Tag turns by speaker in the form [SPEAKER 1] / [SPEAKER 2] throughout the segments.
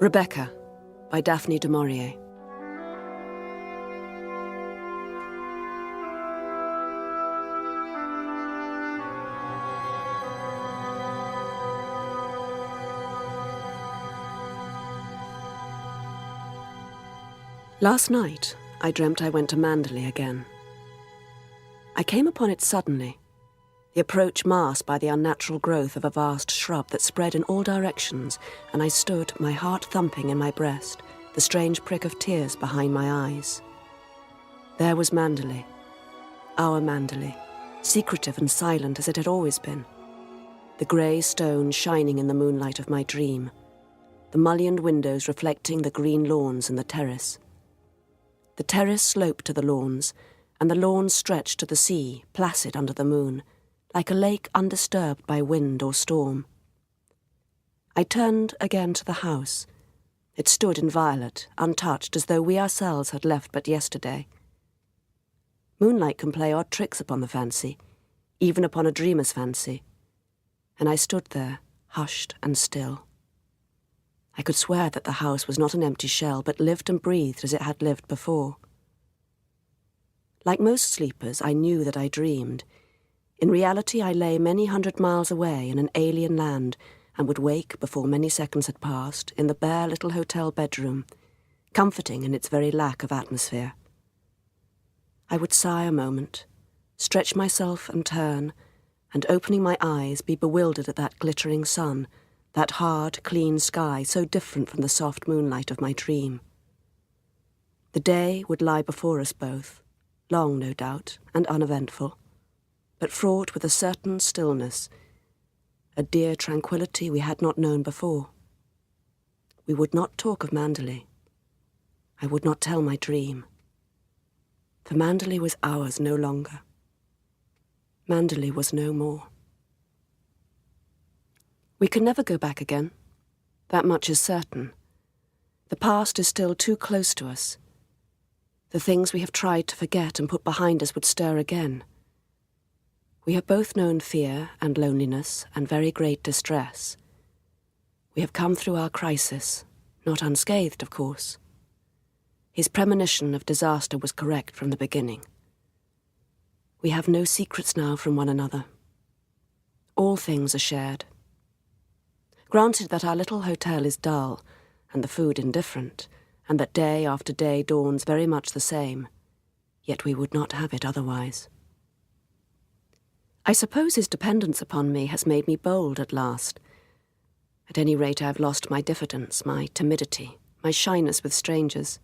[SPEAKER 1] Rebecca, by Daphne du Maurier. Last night, I dreamt I went to Manderley again. I came upon it suddenly, the approach masked by the unnatural growth of a vast shrub that spread in all directions, and I stood, my heart thumping in my breast, the strange prick of tears behind my eyes. There was Manderley, our Manderley, secretive and silent as it had always been. The grey stone shining in the moonlight of my dream, the mullioned windows reflecting the green lawns and the terrace. The terrace sloped to the lawns, and the lawns stretched to the sea, placid under the moon, like a lake undisturbed by wind or storm. I turned again to the house. It stood inviolate, untouched, as though we ourselves had left but yesterday. Moonlight can play odd tricks upon the fancy, even upon a dreamer's fancy, and I stood there, hushed and still. I could swear that the house was not an empty shell, but lived and breathed as it had lived before. Like most sleepers, I knew that I dreamed. In reality, I lay many hundred miles away in an alien land and would wake, before many seconds had passed, in the bare little hotel bedroom, comforting in its very lack of atmosphere. I would sigh a moment, stretch myself and turn, and opening my eyes, be bewildered at that glittering sun, that hard, clean sky so different from the soft moonlight of my dream. The day would lie before us both, long, no doubt, and uneventful, but fraught with a certain stillness, a dear tranquillity we had not known before. We would not talk of Manderley. I would not tell my dream. For Manderley was ours no longer. Manderley was no more. We can never go back again. That much is certain. The past is still too close to us. The things we have tried to forget and put behind us would stir again. We have both known fear and loneliness and very great distress. We have come through our crisis, not unscathed, of course. His premonition of disaster was correct from the beginning. We have no secrets now from one another. All things are shared. Granted that our little hotel is dull, and the food indifferent, and that day after day dawns very much the same, yet we would not have it otherwise. I suppose his dependence upon me has made me bold at last. At any rate, I have lost my diffidence, my timidity, my shyness with strangers.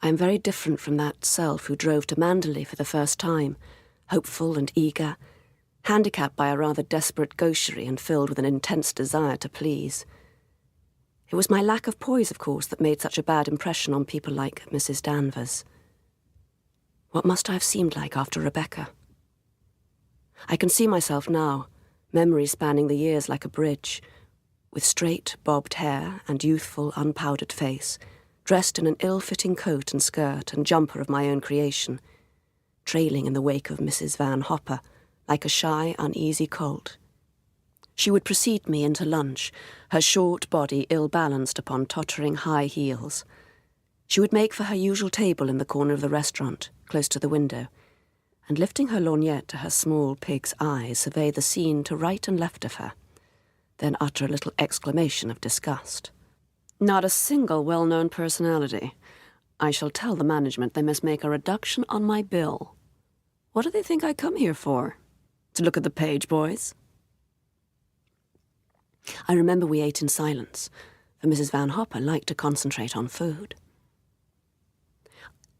[SPEAKER 1] I am very different from that self who drove to Manderley for the first time, hopeful and eager, handicapped by a rather desperate gaucherie and filled with an intense desire to please. It was my lack of poise, of course, that made such a bad impression on people like Mrs. Danvers. What must I have seemed like after Rebecca? I can see myself now, memory spanning the years like a bridge, with straight, bobbed hair and youthful, unpowdered face, dressed in an ill-fitting coat and skirt and jumper of my own creation, trailing in the wake of Mrs. Van Hopper, like a shy, uneasy colt. She would precede me into lunch, her short body ill-balanced upon tottering high heels. She would make for her usual table in the corner of the restaurant, close to the window, and lifting her lorgnette to her small pig's eye, survey the scene to right and left of her, then utter a little exclamation of disgust. Not a single well-known personality. I shall tell the management they must make a reduction on my bill. What do they think I come here for? To look at the page boys? I remember we ate in silence, for Mrs. Van Hopper liked to concentrate on food.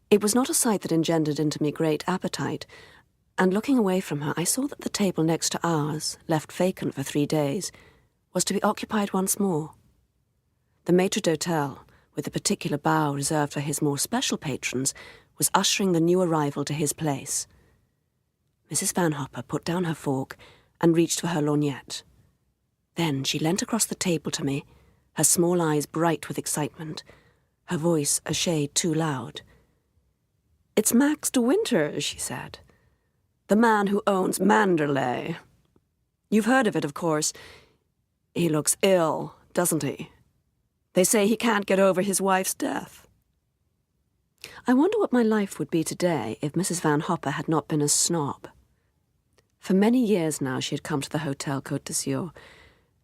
[SPEAKER 1] It was not a sight that engendered into me great appetite, and looking away from her, I saw that the table next to ours, left vacant for 3 days, was to be occupied once more. The maître d'hôtel, with a particular bow reserved for his more special patrons, was ushering the new arrival to his place. Mrs. Van Hopper put down her fork and reached for her lorgnette. Then she leant across the table to me, her small eyes bright with excitement, her voice a shade too loud. "It's Max de Winter," she said. "The man who owns Manderley. You've heard of it, of course. He looks ill, doesn't he? They say he can't get over his wife's death. I wonder what my life would be today if Mrs. Van Hopper had not been a snob. For many years now she had come to the Hotel Côte d'Azur,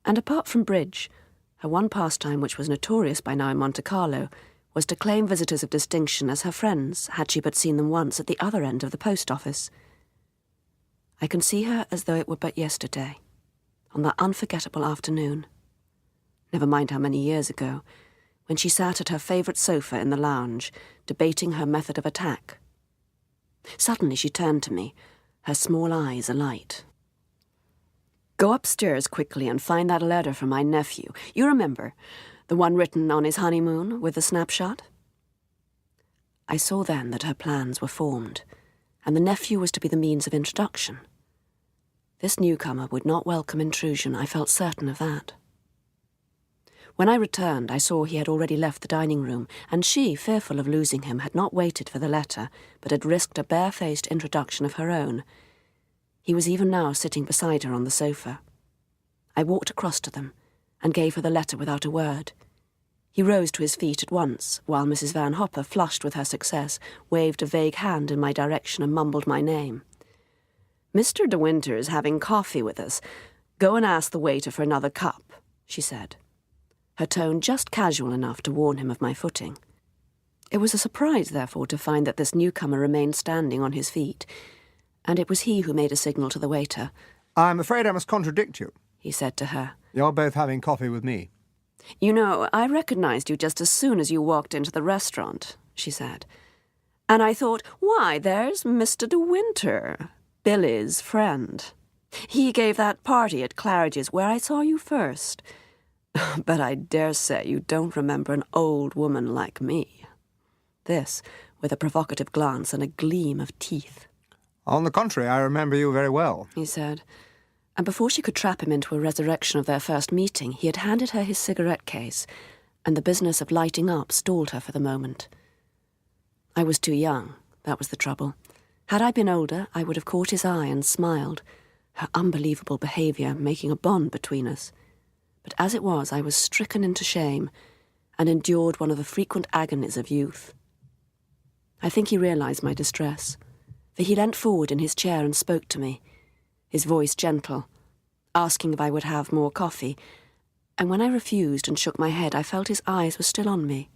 [SPEAKER 1] and apart from bridge, her one pastime, which was notorious by now in Monte Carlo, was to claim visitors of distinction as her friends, had she but seen them once at the other end of the post office. I can see her as though it were but yesterday, on that unforgettable afternoon. Never mind how many years ago, when she sat at her favourite sofa in the lounge, debating her method of attack. Suddenly she turned to me, her small eyes alight. "Go upstairs quickly and find that letter from my nephew. You remember, the one written on his honeymoon with the snapshot?" I saw then that her plans were formed, and the nephew was to be the means of introduction. This newcomer would not welcome intrusion, I felt certain of that. When I returned, I saw he had already left the dining room, and she, fearful of losing him, had not waited for the letter, but had risked a barefaced introduction of her own. He was even now sitting beside her on the sofa. I walked across to them, and gave her the letter without a word. He rose to his feet at once, while Mrs. Van Hopper, flushed with her success, waved a vague hand in my direction and mumbled my name. "Mr. De Winter is having coffee with us. Go and ask the waiter for another cup," she said, her tone just casual enough to warn him of my footing. It was a surprise, therefore, to find that this newcomer remained standing on his feet, and it was he who made a signal to the waiter.
[SPEAKER 2] "I'm afraid I must contradict you,"
[SPEAKER 1] he said to her.
[SPEAKER 2] "You're both having coffee with me."
[SPEAKER 1] "You know, I recognized you just as soon as you walked into the restaurant," she said. "And I thought, why, there's Mr. De Winter, Billy's friend. He gave that party at Claridge's where I saw you first. But I dare say you don't remember an old woman like me." This, with a provocative glance and a gleam of teeth.
[SPEAKER 2] "On the contrary, I remember you very well,"
[SPEAKER 1] he said. And before she could trap him into a resurrection of their first meeting, he had handed her his cigarette case, and the business of lighting up stalled her for the moment. I was too young, that was the trouble. Had I been older, I would have caught his eye and smiled, her unbelievable behaviour making a bond between us. But as it was, I was stricken into shame, and endured one of the frequent agonies of youth. I think he realised my distress, for he leant forward in his chair and spoke to me, his voice gentle, asking if I would have more coffee, and when I refused and shook my head, I felt his eyes were still on me,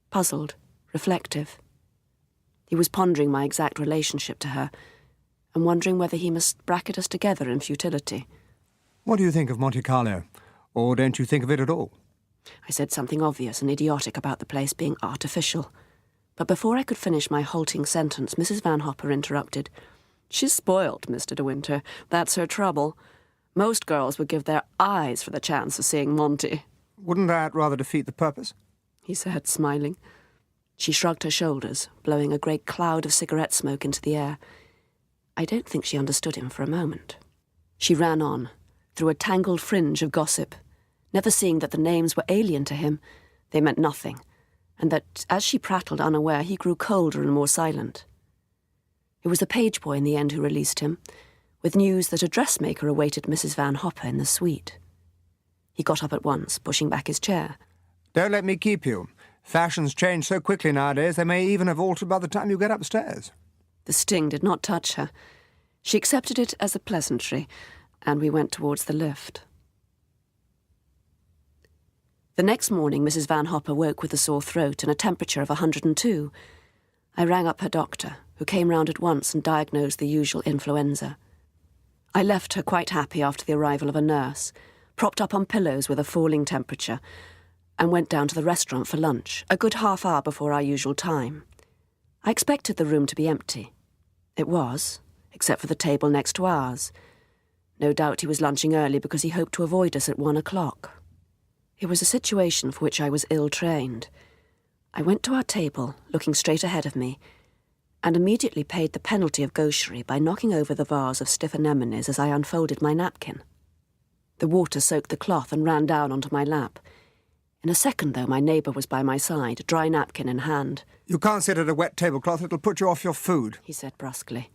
[SPEAKER 1] puzzled, reflective. He was pondering my exact relationship to her, and wondering whether he must bracket us together in futility.
[SPEAKER 2] "What do you think of Monte Carlo? Or don't you think of it at all?"
[SPEAKER 1] I said something obvious and idiotic about the place being artificial. But before I could finish my halting sentence, Mrs. Van Hopper interrupted. "She's spoilt, Mr. De Winter. That's her trouble. Most girls would give their eyes for the chance of seeing Monty."
[SPEAKER 2] "Wouldn't that rather defeat the purpose?"
[SPEAKER 1] he said, smiling. She shrugged her shoulders, blowing a great cloud of cigarette smoke into the air. I don't think she understood him for a moment. She ran on, through a tangled fringe of gossip, never seeing that the names were alien to him. They meant nothing, and that, as she prattled unaware, he grew colder and more silent. It was the page boy in the end who released him, with news that a dressmaker awaited Mrs. Van Hopper in the suite. He got up at once, pushing back his chair.
[SPEAKER 2] "Don't let me keep you. Fashions change so quickly nowadays, they may even have altered by the time you get upstairs."
[SPEAKER 1] The sting did not touch her. She accepted it as a pleasantry, and we went towards the lift. The next morning, Mrs. Van Hopper woke with a sore throat and a temperature of 102. I rang up her doctor, who came round at once and diagnosed the usual influenza. I left her quite happy after the arrival of a nurse, propped up on pillows with a falling temperature, and went down to the restaurant for lunch, a good half hour before our usual time. I expected the room to be empty. It was, except for the table next to ours. No doubt he was lunching early because he hoped to avoid us at 1 o'clock. It was a situation for which I was ill-trained. I went to our table, looking straight ahead of me, and immediately paid the penalty of gaucherie by knocking over the vase of stiff anemones as I unfolded my napkin. The water soaked the cloth and ran down onto my lap. In a second, though, my neighbour was by my side, a dry napkin in hand.
[SPEAKER 2] "You can't sit at a wet tablecloth, it'll put you off your food,"
[SPEAKER 1] he said brusquely.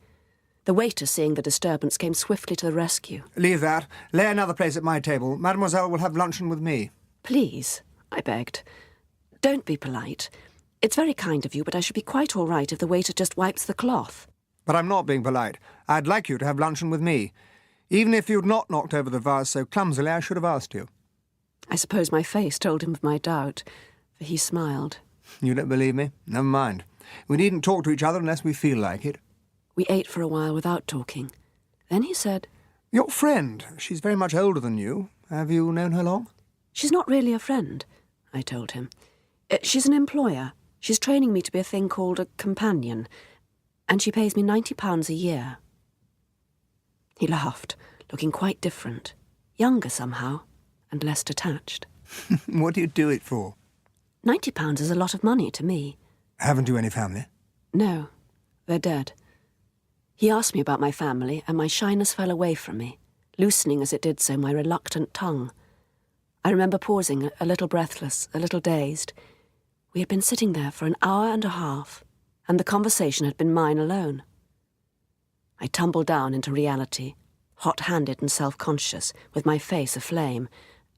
[SPEAKER 1] The waiter, seeing the disturbance, came swiftly to the rescue.
[SPEAKER 2] "Leave that. Lay another place at my table. Mademoiselle will have luncheon with me."
[SPEAKER 1] "Please," I begged. Don't be polite. It's very kind of you, but I should be quite all right if the waiter just wipes the cloth.
[SPEAKER 2] But I'm not being polite. I'd like you to have luncheon with me. Even if you'd not knocked over the vase so clumsily, I should have asked you.
[SPEAKER 1] I suppose my face told him of my doubt, for he smiled.
[SPEAKER 2] You don't believe me? Never mind. We needn't talk to each other unless we feel like it.
[SPEAKER 1] We ate for a while without talking. Then he said,
[SPEAKER 2] Your friend, she's very much older than you. Have you known her long?
[SPEAKER 1] She's not really a friend, I told him. She's an employer. She's training me to be a thing called a companion, and she pays me £90 a year. He laughed, looking quite different, younger somehow, and less detached.
[SPEAKER 2] What do you do it for?
[SPEAKER 1] £90 is a lot of money to me.
[SPEAKER 2] Haven't you any family?
[SPEAKER 1] No, they're dead. He asked me about my family, and my shyness fell away from me, loosening as it did so my reluctant tongue. I remember pausing, a little breathless, a little dazed. We had been sitting there for an hour and a half, and the conversation had been mine alone. I tumbled down into reality, hot-handed and self-conscious, with my face aflame,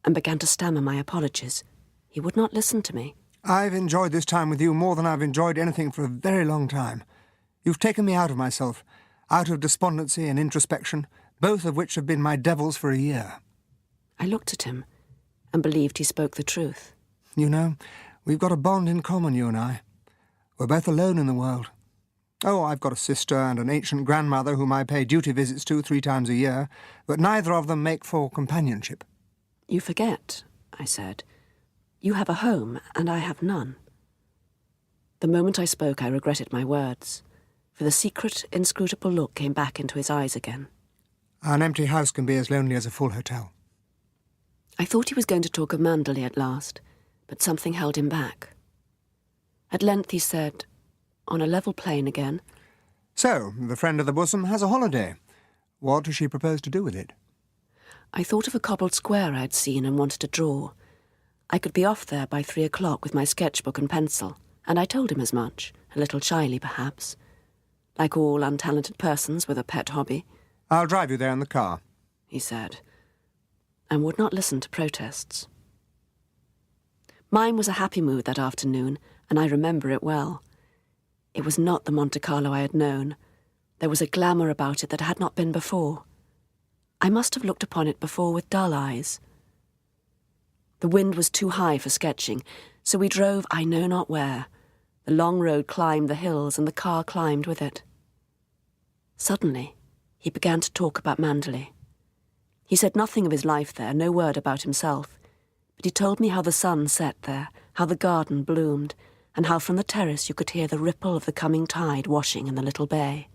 [SPEAKER 1] and began to stammer my apologies. He would not listen to me.
[SPEAKER 2] I've enjoyed this time with you more than I've enjoyed anything for a very long time. You've taken me out of myself, out of despondency and introspection, both of which have been my devils for a year.
[SPEAKER 1] I looked at him and believed he spoke the truth.
[SPEAKER 2] You know, we've got a bond in common, you and I. We're both alone in the world. Oh, I've got a sister and an ancient grandmother whom I pay duty visits to 3 times a year, but neither of them make for companionship.
[SPEAKER 1] You forget, I said. You have a home, and I have none. The moment I spoke, I regretted my words, for the secret, inscrutable look came back into his eyes again.
[SPEAKER 2] An empty house can be as lonely as a full hotel.
[SPEAKER 1] I thought he was going to talk of Manderley at last, but something held him back. At length he said, on a level plane again,
[SPEAKER 2] So, the friend of the bosom has a holiday. What does she propose to do with it?
[SPEAKER 1] I thought of a cobbled square I'd seen and wanted to draw. I could be off there by 3 o'clock with my sketchbook and pencil, and I told him as much, a little shyly perhaps. Like all untalented persons with a pet hobby.
[SPEAKER 2] I'll drive you there in the car,
[SPEAKER 1] he said, and would not listen to protests. Mine was a happy mood that afternoon, and I remember it well. It was not the Monte Carlo I had known. There was a glamour about it that had not been before. I must have looked upon it before with dull eyes. The wind was too high for sketching, so we drove I know not where. The long road climbed the hills, and the car climbed with it. Suddenly, he began to talk about Manderley. He said nothing of his life there, no word about himself, but he told me how the sun set there, how the garden bloomed, and how from the terrace you could hear the ripple of the coming tide washing in the little bay.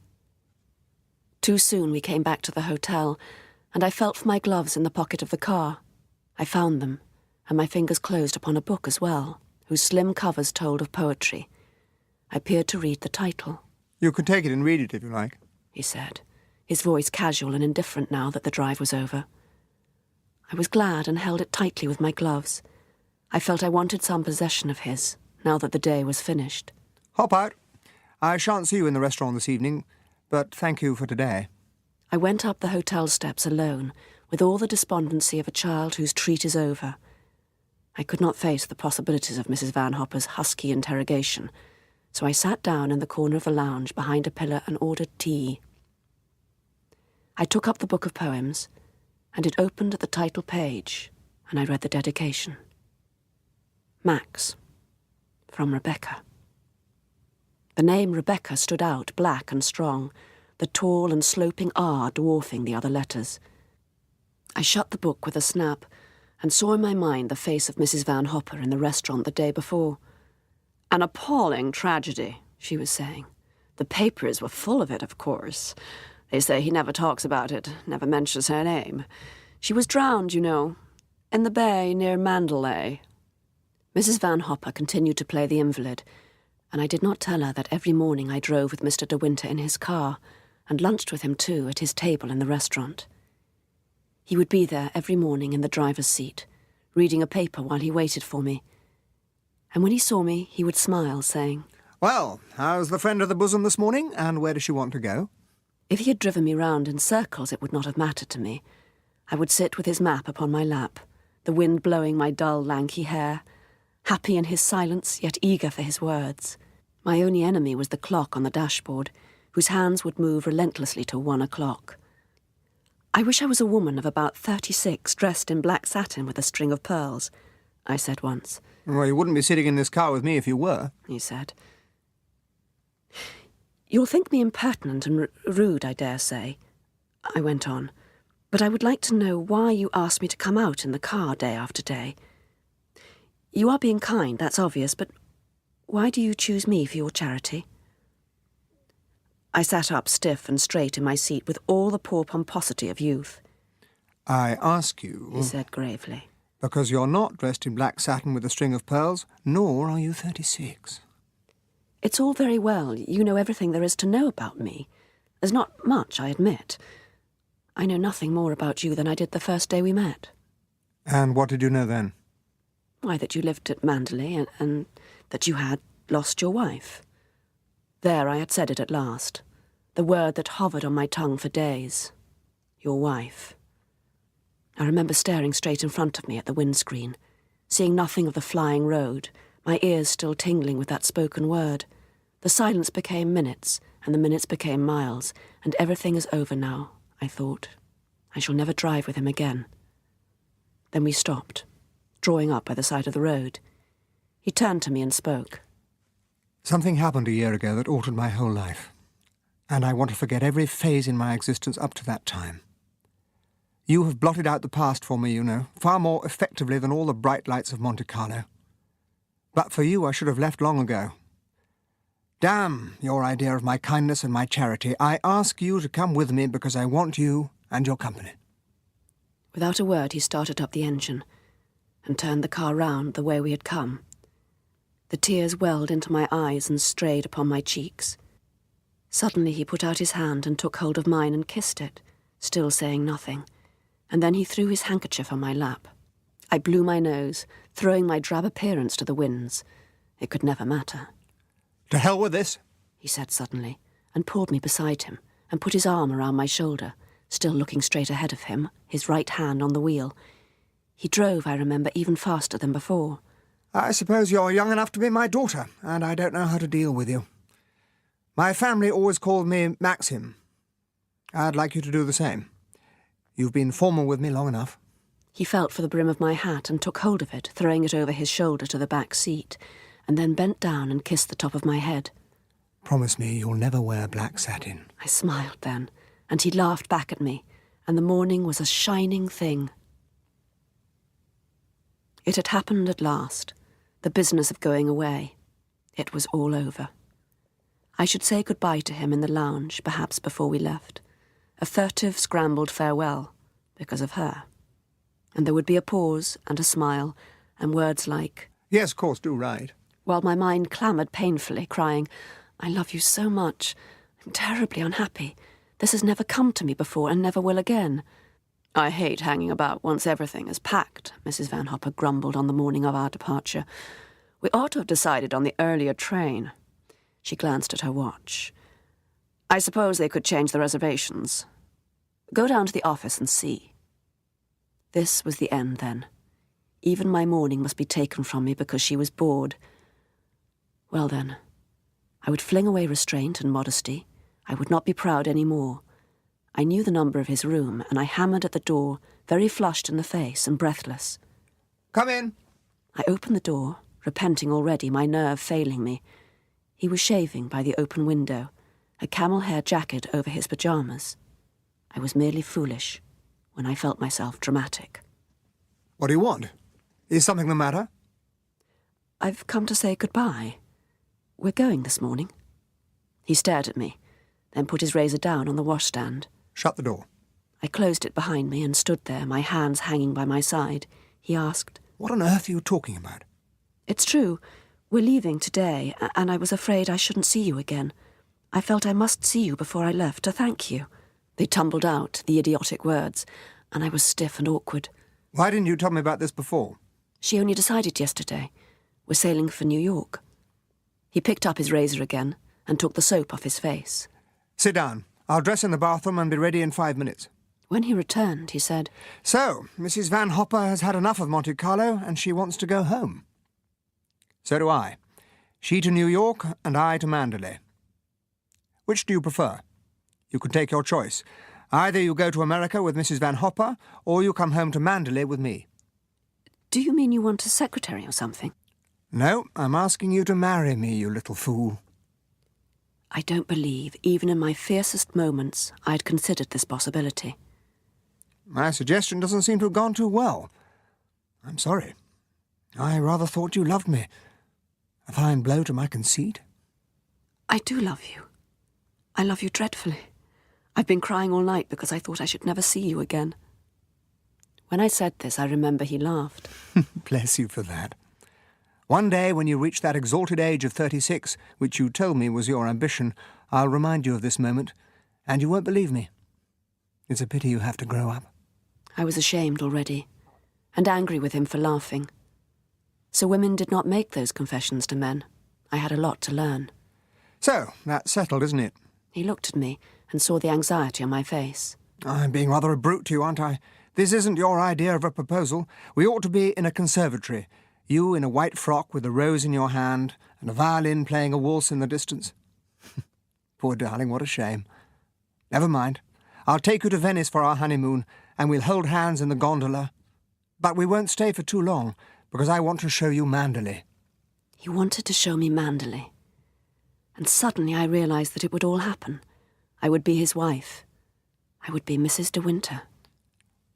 [SPEAKER 1] Too soon we came back to the hotel, and I felt for my gloves in the pocket of the car. I found them, and my fingers closed upon a book as well, whose slim covers told of poetry. I peered to read the title.
[SPEAKER 2] You can take it and read it if you like,
[SPEAKER 1] he said, his voice casual and indifferent now that the drive was over. I was glad and held it tightly with my gloves. I felt I wanted some possession of his, now that the day was finished.
[SPEAKER 2] Hop out. I shan't see you in the restaurant this evening, but thank you for today.
[SPEAKER 1] I went up the hotel steps alone, with all the despondency of a child whose treat is over. I could not face the possibilities of Mrs. Van Hopper's husky interrogation, so I sat down in the corner of the lounge behind a pillar and ordered tea. I took up the book of poems, and it opened at the title page, and I read the dedication. Max, from Rebecca. The name Rebecca stood out black and strong, the tall and sloping R dwarfing the other letters. I shut the book with a snap and saw in my mind the face of Mrs. Van Hopper in the restaurant the day before. An appalling tragedy, she was saying. The papers were full of it, of course. They say he never talks about it, never mentions her name. She was drowned, you know, in the bay near Manderley. Mrs. Van Hopper continued to play the invalid, and I did not tell her that every morning I drove with Mr. De Winter in his car, and lunched with him too at his table in the restaurant. He would be there every morning in the driver's seat, reading a paper while he waited for me. And when he saw me, he would smile, saying,
[SPEAKER 2] Well, how's the friend of the bosom this morning, and where does she want to go?
[SPEAKER 1] If he had driven me round in circles, it would not have mattered to me. I would sit with his map upon my lap, the wind blowing my dull, lanky hair, happy in his silence, yet eager for his words. My only enemy was the clock on the dashboard, whose hands would move relentlessly to 1 o'clock. "I wish I was a woman of about 36, dressed in black satin with a string of pearls," I said once.
[SPEAKER 2] "Well, you wouldn't be sitting in this car with me if you were,"
[SPEAKER 1] he said. "You'll think me impertinent and rude, I dare say," I went on, "but I would like to know why you asked me to come out in the car day after day. You are being kind, that's obvious, but why do you choose me for your charity?" I sat up stiff and straight in my seat with all the poor pomposity of youth.
[SPEAKER 2] "I ask you,"
[SPEAKER 1] he said gravely,
[SPEAKER 2] "because you're not dressed in black satin with a string of pearls, nor are you 36.
[SPEAKER 1] It's all very well. You know everything there is to know about me. There's not much, I admit. I know nothing more about you than I did the first day we met."
[SPEAKER 2] "And what did you know then?"
[SPEAKER 1] "Why, that you lived at Manderley and that you had lost your wife." There I had said it at last, the word that hovered on my tongue for days. Your wife. I remember staring straight in front of me at the windscreen, seeing nothing of the flying road, my ears still tingling with that spoken word. The silence became minutes, and the minutes became miles, and everything is over now, I thought. I shall never drive with him again. Then we stopped, drawing up by the side of the road. He turned to me and spoke.
[SPEAKER 2] "Something happened a year ago that altered my whole life, and I want to forget every phase in my existence up to that time. You have blotted out the past for me, you know, far more effectively than all the bright lights of Monte Carlo. But for you I should have left long ago. Damn your idea of my kindness and my charity. I ask you to come with me because I want you and your company."
[SPEAKER 1] Without a word he started up the engine and turned the car round the way we had come. The tears welled into my eyes and strayed upon my cheeks. Suddenly he put out his hand and took hold of mine and kissed it, still saying nothing, and then he threw his handkerchief on my lap. I blew my nose, throwing my drab appearance to the winds. It could never matter.
[SPEAKER 2] "To hell with this,"
[SPEAKER 1] he said suddenly, and pulled me beside him, and put his arm around my shoulder, still looking straight ahead of him, his right hand on the wheel. He drove, I remember, even faster than before.
[SPEAKER 2] "I suppose you're young enough to be my daughter, and I don't know how to deal with you. My family always called me Maxim. I'd like you to do the same. You've been formal with me long enough."
[SPEAKER 1] He felt for the brim of my hat and took hold of it, throwing it over his shoulder to the back seat, and then bent down and kissed the top of my head.
[SPEAKER 2] "Promise me you'll never wear black satin."
[SPEAKER 1] I smiled then, and he laughed back at me, and the morning was a shining thing. It had happened at last. The business of going away. It was all over. I should say goodbye to him in the lounge, perhaps before we left. A furtive, scrambled farewell, because of her. And there would be a pause and a smile, and words like,
[SPEAKER 2] "Yes, of course, do write,"
[SPEAKER 1] while my mind clamoured painfully, crying, "I love you so much. I'm terribly unhappy. This has never come to me before and never will again." "I hate hanging about once everything is packed," Mrs. Van Hopper grumbled on the morning of our departure. "We ought to have decided on the earlier train." She glanced at her watch. "I suppose they could change the reservations. Go down to the office and see." This was the end, then. Even my morning must be taken from me because she was bored. Well, then, I would fling away restraint and modesty. I would not be proud any more. I knew the number of his room, and I hammered at the door, very flushed in the face and breathless.
[SPEAKER 2] "Come in."
[SPEAKER 1] I opened the door, repenting already, my nerve failing me. He was shaving by the open window, a camel-hair jacket over his pyjamas. I was merely foolish when I felt myself dramatic.
[SPEAKER 2] "What do you want? Is something the matter?"
[SPEAKER 1] "I've come to say goodbye. We're going this morning." He stared at me, then put his razor down on the washstand.
[SPEAKER 2] "Shut the door."
[SPEAKER 1] I closed it behind me and stood there, my hands hanging by my side. He asked,
[SPEAKER 2] "What on earth are you talking about?"
[SPEAKER 1] "It's true. We're leaving today, and I was afraid I shouldn't see you again. I felt I must see you before I left to thank you." They tumbled out, the idiotic words, and I was stiff and awkward.
[SPEAKER 2] "Why didn't you tell me about this before?"
[SPEAKER 1] "She only decided yesterday. We're sailing for New York." He picked up his razor again and took the soap off his face.
[SPEAKER 2] "Sit down. I'll dress in the bathroom and be ready in 5 minutes."
[SPEAKER 1] When he returned, he said,
[SPEAKER 2] "So, Mrs. Van Hopper has had enough of Monte Carlo and she wants to go home." So do I. She to New York and I to Mandalay. Which do you prefer? You can take your choice. Either you go to America with Mrs. Van Hopper, or you come home to Mandalay with me.
[SPEAKER 1] Do you mean you want a secretary or something?
[SPEAKER 2] No, I'm asking you to marry me, you little fool.
[SPEAKER 1] I don't believe, even in my fiercest moments, I'd considered this possibility.
[SPEAKER 2] My suggestion doesn't seem to have gone too well. I'm sorry. I rather thought you loved me. A fine blow to my conceit.
[SPEAKER 1] I do love you. I love you dreadfully. I've been crying all night because I thought I should never see you again. When I said this, I remember he laughed.
[SPEAKER 2] Bless you for that. One day, when you reach that exalted age of 36, which you told me was your ambition, I'll remind you of this moment, and you won't believe me. It's a pity you have to grow up.
[SPEAKER 1] I was ashamed already, and angry with him for laughing. So women did not make those confessions to men. I had a lot to learn.
[SPEAKER 2] So, that's settled, isn't it?
[SPEAKER 1] He looked at me and saw the anxiety on my face.
[SPEAKER 2] I'm being rather a brute to you, aren't I? This isn't your idea of a proposal. We ought to be in a conservatory. You in a white frock with a rose in your hand and a violin playing a waltz in the distance. Poor darling, what a shame. Never mind. I'll take you to Venice for our honeymoon, and we'll hold hands in the gondola. But we won't stay for too long, because I want to show you Mandalay.
[SPEAKER 1] He wanted to show me Mandalay. And suddenly I realized that it would all happen. I would be his wife. I would be Mrs. de Winter.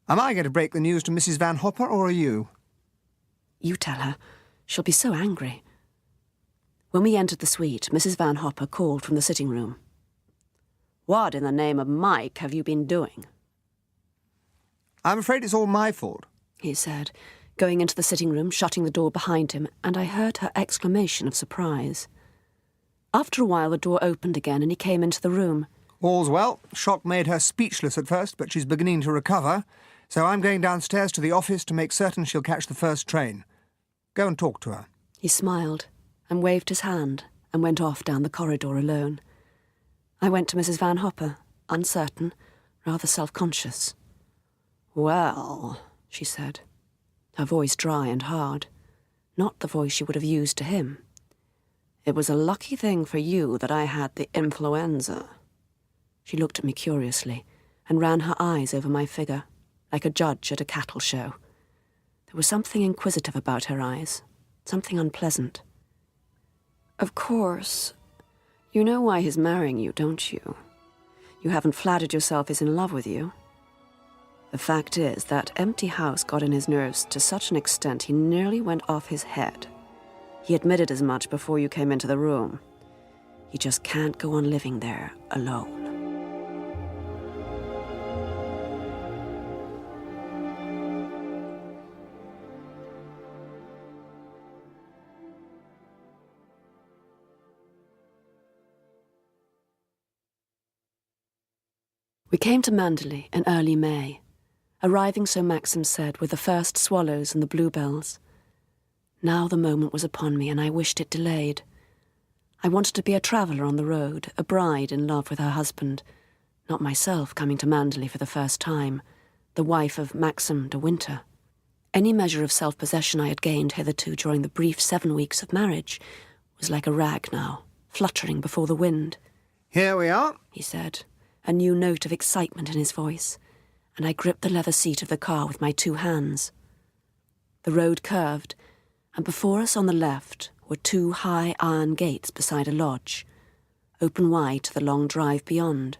[SPEAKER 2] Am I going to break the news to Mrs. Van Hopper, or are you?
[SPEAKER 1] You tell her. She'll be so angry. When we entered the suite, Mrs. Van Hopper called from the sitting room. What in the name of Mike have you been doing?
[SPEAKER 2] I'm afraid it's all my fault,
[SPEAKER 1] he said, going into the sitting room, shutting the door behind him, and I heard her exclamation of surprise. After a while, the door opened again, and he came into the room.
[SPEAKER 2] All's well. Shock made her speechless at first, but she's beginning to recover, so I'm going downstairs to the office to make certain she'll catch the first train. Go and talk to her.
[SPEAKER 1] He smiled and waved his hand and went off down the corridor alone. I went to Mrs. Van Hopper, uncertain, rather self-conscious. Well, she said, her voice dry and hard, not the voice she would have used to him. It was a lucky thing for you that I had the influenza. She looked at me curiously and ran her eyes over my figure, like a judge at a cattle show. There was something inquisitive about her eyes, something unpleasant. Of course, you know why he's marrying you, don't you? You haven't flattered yourself he's in love with you. The fact is, that empty house got in his nerves to such an extent he nearly went off his head. He admitted as much before you came into the room. He just can't go on living there alone. We came to Mandalay in early May, arriving, so Maxim said, with the first swallows and the bluebells. Now the moment was upon me, and I wished it delayed. I wanted to be a traveller on the road, a bride in love with her husband, not myself coming to Mandalay for the first time, the wife of Maxim de Winter. Any measure of self-possession I had gained hitherto during the brief 7 weeks of marriage was like a rag now, fluttering before the wind.
[SPEAKER 2] Here we are,
[SPEAKER 1] he said, a new note of excitement in his voice, and I gripped the leather seat of the car with my 2 hands. The road curved, and before us on the left were 2 high iron gates beside a lodge, open wide to the long drive beyond.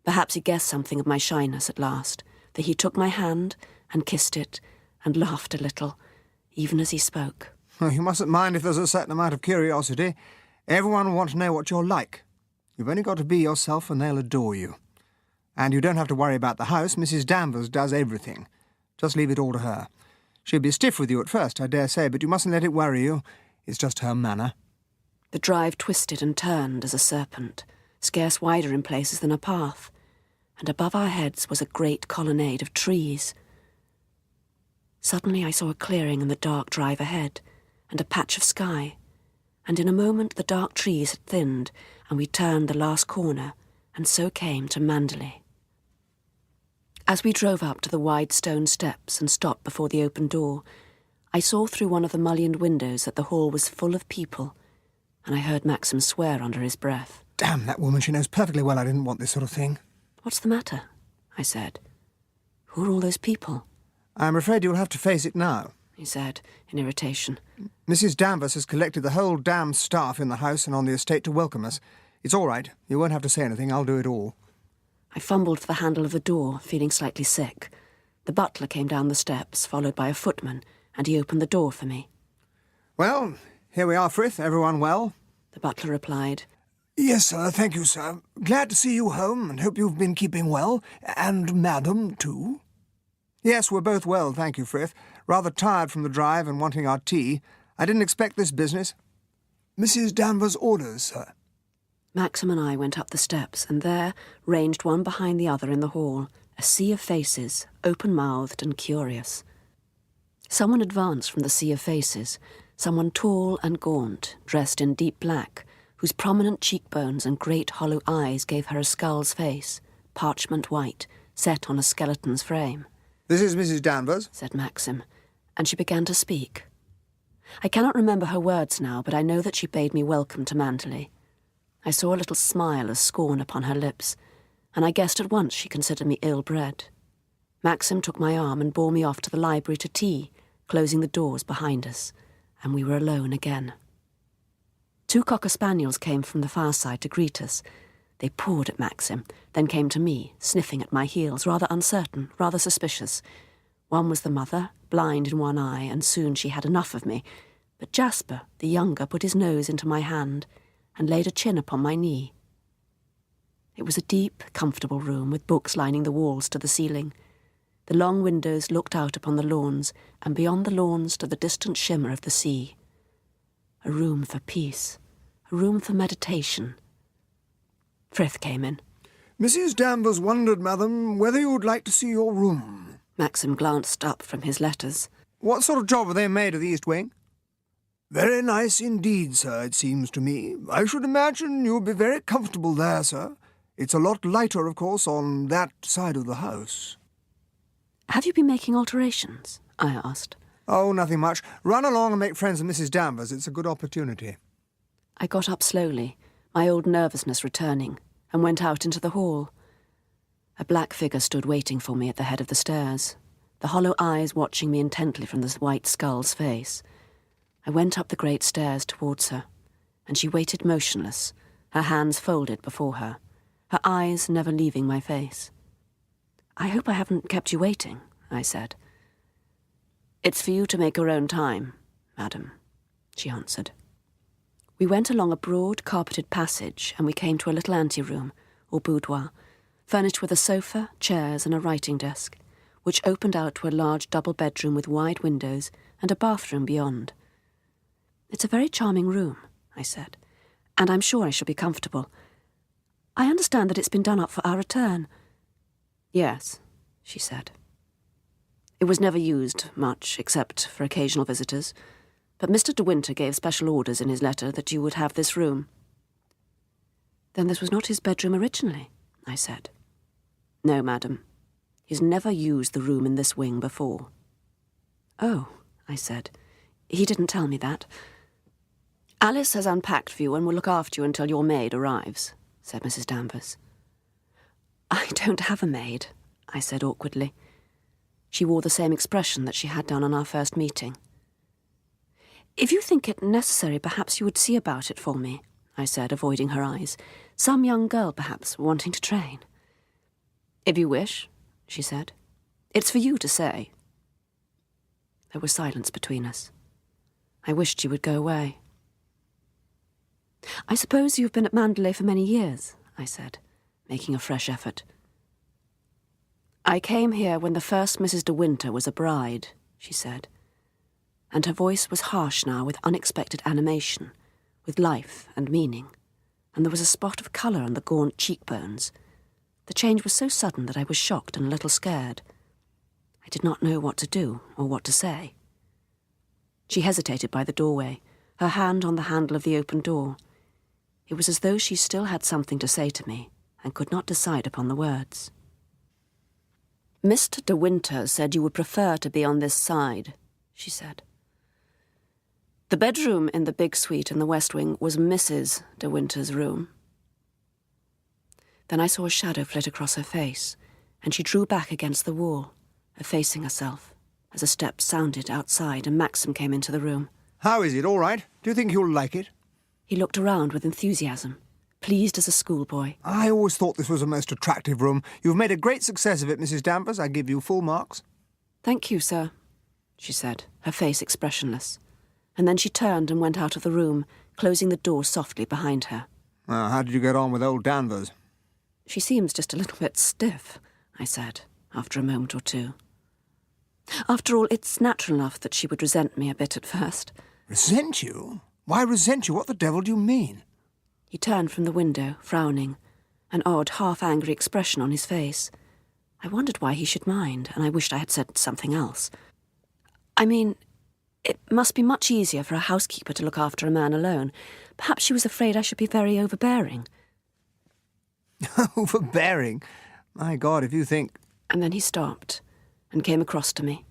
[SPEAKER 1] Perhaps he guessed something of my shyness at last, for he took my hand and kissed it and laughed a little, even as he spoke.
[SPEAKER 2] Well, you mustn't mind if there's a certain amount of curiosity. Everyone will want to know what you're like. You've only got to be yourself and they'll adore you. And you don't have to worry about the house. Mrs. Danvers does everything. Just leave it all to her. She'll be stiff with you at first, I dare say, but you mustn't let it worry you. It's just her manner.
[SPEAKER 1] The drive twisted and turned as a serpent, scarce wider in places than a path, and above our heads was a great colonnade of trees. Suddenly I saw a clearing in the dark drive ahead, and a patch of sky, and in a moment the dark trees had thinned, and we turned the last corner, and so came to Mandalay. As we drove up to the wide stone steps and stopped before the open door, I saw through one of the mullioned windows that the hall was full of people, and I heard Maxim swear under his breath.
[SPEAKER 2] Damn that woman, she knows perfectly well I didn't want this sort of thing.
[SPEAKER 1] What's the matter? I said. Who are all those people?
[SPEAKER 2] I'm afraid you'll have to face it now,
[SPEAKER 1] he said, in irritation.
[SPEAKER 2] Mrs. Danvers has collected the whole damn staff in the house and on the estate to welcome us. It's all right. You won't have to say anything. I'll do it all.
[SPEAKER 1] I fumbled for the handle of the door, feeling slightly sick. The butler came down the steps, followed by a footman, and he opened the door for me.
[SPEAKER 2] Well, here we are, Frith. Everyone well?
[SPEAKER 1] The butler replied.
[SPEAKER 2] Yes, sir. Thank you, sir. Glad to see you home and hope you've been keeping well. And Madam, too. Yes, we're both well, thank you, Frith. Rather tired from the drive and wanting our tea. I didn't expect this business. Mrs. Danvers' orders, sir.
[SPEAKER 1] Maxim and I went up the steps, and there, ranged one behind the other in the hall, a sea of faces, open-mouthed and curious. Someone advanced from the sea of faces, someone tall and gaunt, dressed in deep black, whose prominent cheekbones and great hollow eyes gave her a skull's face, parchment white, set on a skeleton's frame.
[SPEAKER 2] This is Mrs. Danvers,
[SPEAKER 1] said Maxim, and she began to speak. I cannot remember her words now, but I know that she bade me welcome to Manderley. I saw a little smile of scorn upon her lips, and I guessed at once she considered me ill-bred. Maxim took my arm and bore me off to the library to tea, closing the doors behind us, and we were alone again. 2 cocker spaniels came from the fireside to greet us. They pawed at Maxim, then came to me, sniffing at my heels, rather uncertain, rather suspicious. One was the mother, blind in one eye, and soon she had enough of me. But Jasper, the younger, put his nose into my hand and laid a chin upon my knee. It was a deep, comfortable room with books lining the walls to the ceiling. The long windows looked out upon the lawns, and beyond the lawns to the distant shimmer of the sea. A room for peace, a room for meditation. Frith came in.
[SPEAKER 2] Mrs. Danvers wondered, madam, whether you would like to see your room.
[SPEAKER 1] Maxim glanced up from his letters.
[SPEAKER 2] What sort of job have they made of the East Wing? Very nice indeed, sir, it seems to me. I should imagine you'll be very comfortable there, sir. It's a lot lighter, of course, on that side of the house.
[SPEAKER 1] Have you been making alterations? I asked.
[SPEAKER 2] Oh, nothing much. Run along and make friends with Mrs. Danvers. It's a good opportunity.
[SPEAKER 1] I got up slowly, my old nervousness returning, and went out into the hall. A black figure stood waiting for me at the head of the stairs, the hollow eyes watching me intently from the white skull's face. I went up the great stairs towards her, and she waited motionless, her hands folded before her, her eyes never leaving my face. I hope I haven't kept you waiting, I said. It's for you to make your own time, madam, she answered. We went along a broad, carpeted passage, and we came to a little anteroom, or boudoir, furnished with a sofa, chairs, and a writing desk, which opened out to a large double bedroom with wide windows and a bathroom beyond. It's a very charming room, I said, and I'm sure I shall be comfortable. I understand that it's been done up for our return. Yes, she said. It was never used much, except for occasional visitors, but Mr. De Winter gave special orders in his letter that you would have this room. Then this was not his bedroom originally, I said. No, madam. He's never used the room in this wing before. Oh, I said. He didn't tell me that. Alice has unpacked for you and will look after you until your maid arrives, said Mrs. Danvers. I don't have a maid, I said awkwardly. She wore the same expression that she had done on our first meeting. If you think it necessary, perhaps you would see about it for me, I said, avoiding her eyes. Some young girl, perhaps, wanting to train. If you wish, she said. It's for you to say. There was silence between us. I wished she would go away. I suppose you've been at Manderley for many years, I said, making a fresh effort. I came here when the first Mrs. De Winter was a bride, she said, and her voice was harsh now with unexpected animation, with life and meaning, and there was a spot of colour on the gaunt cheekbones. The change was so sudden that I was shocked and a little scared. I did not know what to do or what to say. She hesitated by the doorway, her hand on the handle of the open door. It was as though she still had something to say to me and could not decide upon the words. Mr. De Winter said you would prefer to be on this side, she said. The bedroom in the big suite in the West Wing was Mrs. de Winter's room. Then I saw a shadow flit across her face, and she drew back against the wall, effacing herself, as a step sounded outside and Maxim came into the room.
[SPEAKER 2] How is it, all right? Do you think you'll like it?
[SPEAKER 1] He looked around with enthusiasm, pleased as a schoolboy.
[SPEAKER 2] I always thought this was a most attractive room. You've made a great success of it, Mrs. Danvers. I give you full marks.
[SPEAKER 1] Thank you, sir, she said, her face expressionless. And then she turned and went out of the room, closing the door softly behind her.
[SPEAKER 2] How did you get on with old Danvers?
[SPEAKER 1] She seems just a little bit stiff, I said, after a moment or two. After all, it's natural enough that she would resent me a bit at first.
[SPEAKER 2] Resent you? Why resent you? What the devil do you mean?
[SPEAKER 1] He turned from the window, frowning, an odd, half-angry expression on his face. I wondered why he should mind, and I wished I had said something else. I mean, it must be much easier for a housekeeper to look after a man alone. Perhaps she was afraid I should be very overbearing.
[SPEAKER 2] Overbearing? My God, if you think...
[SPEAKER 1] And then he stopped and came across to me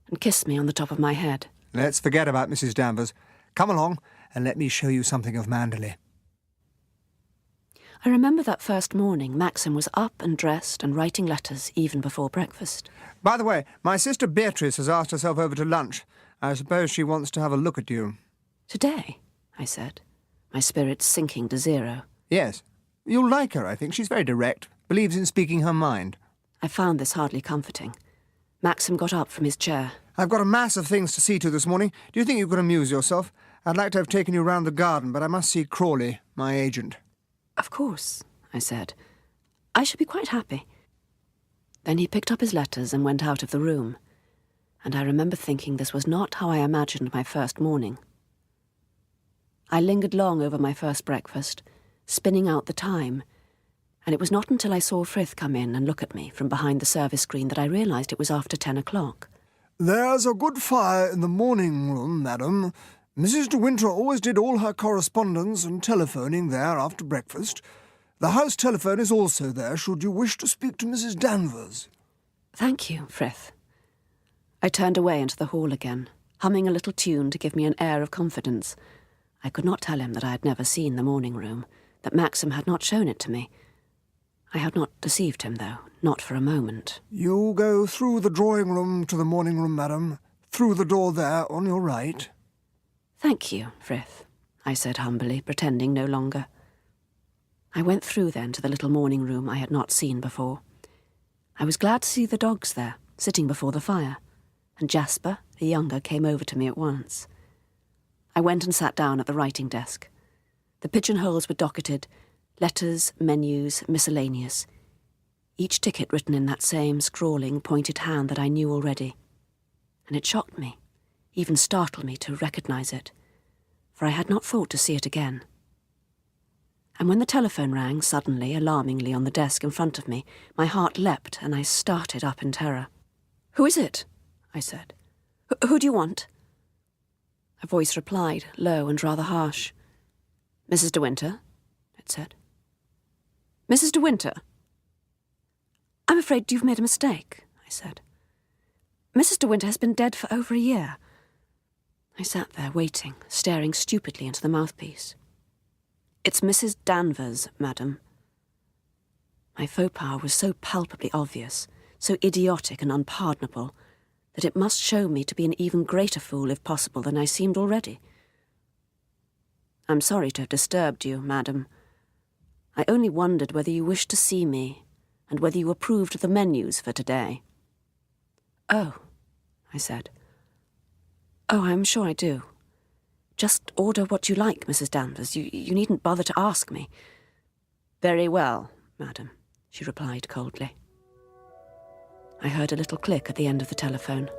[SPEAKER 1] and kissed me on the top of my head.
[SPEAKER 2] Let's forget about Mrs. Danvers. Come along and let me show you something of Manderley.
[SPEAKER 1] I remember that first morning Maxim was up and dressed and writing letters even before breakfast.
[SPEAKER 2] By the way, my sister Beatrice has asked herself over to lunch. I suppose she wants to have a look at you.
[SPEAKER 1] Today, I said, my spirits sinking to zero.
[SPEAKER 2] Yes. You'll like her, I think. She's very direct, believes in speaking her mind.
[SPEAKER 1] I found this hardly comforting. Maxim got up from his chair.
[SPEAKER 2] I've got a mass of things to see to this morning. Do you think you could amuse yourself? I'd like to have taken you round the garden, but I must see Crawley, my agent.
[SPEAKER 1] Of course, I said. I should be quite happy. Then he picked up his letters and went out of the room, and I remember thinking this was not how I imagined my first morning. I lingered long over my first breakfast, spinning out the time, and it was not until I saw Frith come in and look at me from behind the service screen that I realised it was after 10 o'clock.
[SPEAKER 2] There's a good fire in the morning room, madam. Mrs. de Winter always did all her correspondence and telephoning there after breakfast. The house telephone is also there, should you wish to speak to Mrs. Danvers.
[SPEAKER 1] Thank you, Frith. I turned away into the hall again, humming a little tune to give me an air of confidence. I could not tell him that I had never seen the morning room, that Maxim had not shown it to me. I had not deceived him, though, not for a moment.
[SPEAKER 2] You go through the drawing-room to the morning room, madam. Through the door there, on your right.
[SPEAKER 1] Thank you, Frith, I said humbly, pretending no longer. I went through then to the little morning room I had not seen before. I was glad to see the dogs there, sitting before the fire, and Jasper, the younger, came over to me at once. I went and sat down at the writing desk. The pigeonholes were docketed, letters, menus, miscellaneous, each ticket written in that same scrawling, pointed hand that I knew already. And it shocked me, even startled me to recognise it, for I had not thought to see it again. And when the telephone rang suddenly, alarmingly, on the desk in front of me, my heart leapt and I started up in terror. "Who is it?" I said. Who do you want?" A voice replied, low and rather harsh. "Mrs. de Winter," it said. "Mrs. de Winter?" "I'm afraid you've made a mistake," I said. "Mrs. de Winter has been dead for over a year." I sat there waiting, staring stupidly into the mouthpiece. "It's Mrs. Danvers, madam." My faux pas was so palpably obvious, so idiotic and unpardonable, that it must show me to be an even greater fool, if possible, than I seemed already. "I'm sorry to have disturbed you, madam. I only wondered whether you wished to see me, and whether you approved of the menus for today." "Oh," I said. "Oh, I'm sure I do. Just order what you like, Mrs. Danvers. You needn't bother to ask me." "Very well, madam," she replied coldly. I heard a little click at the end of the telephone.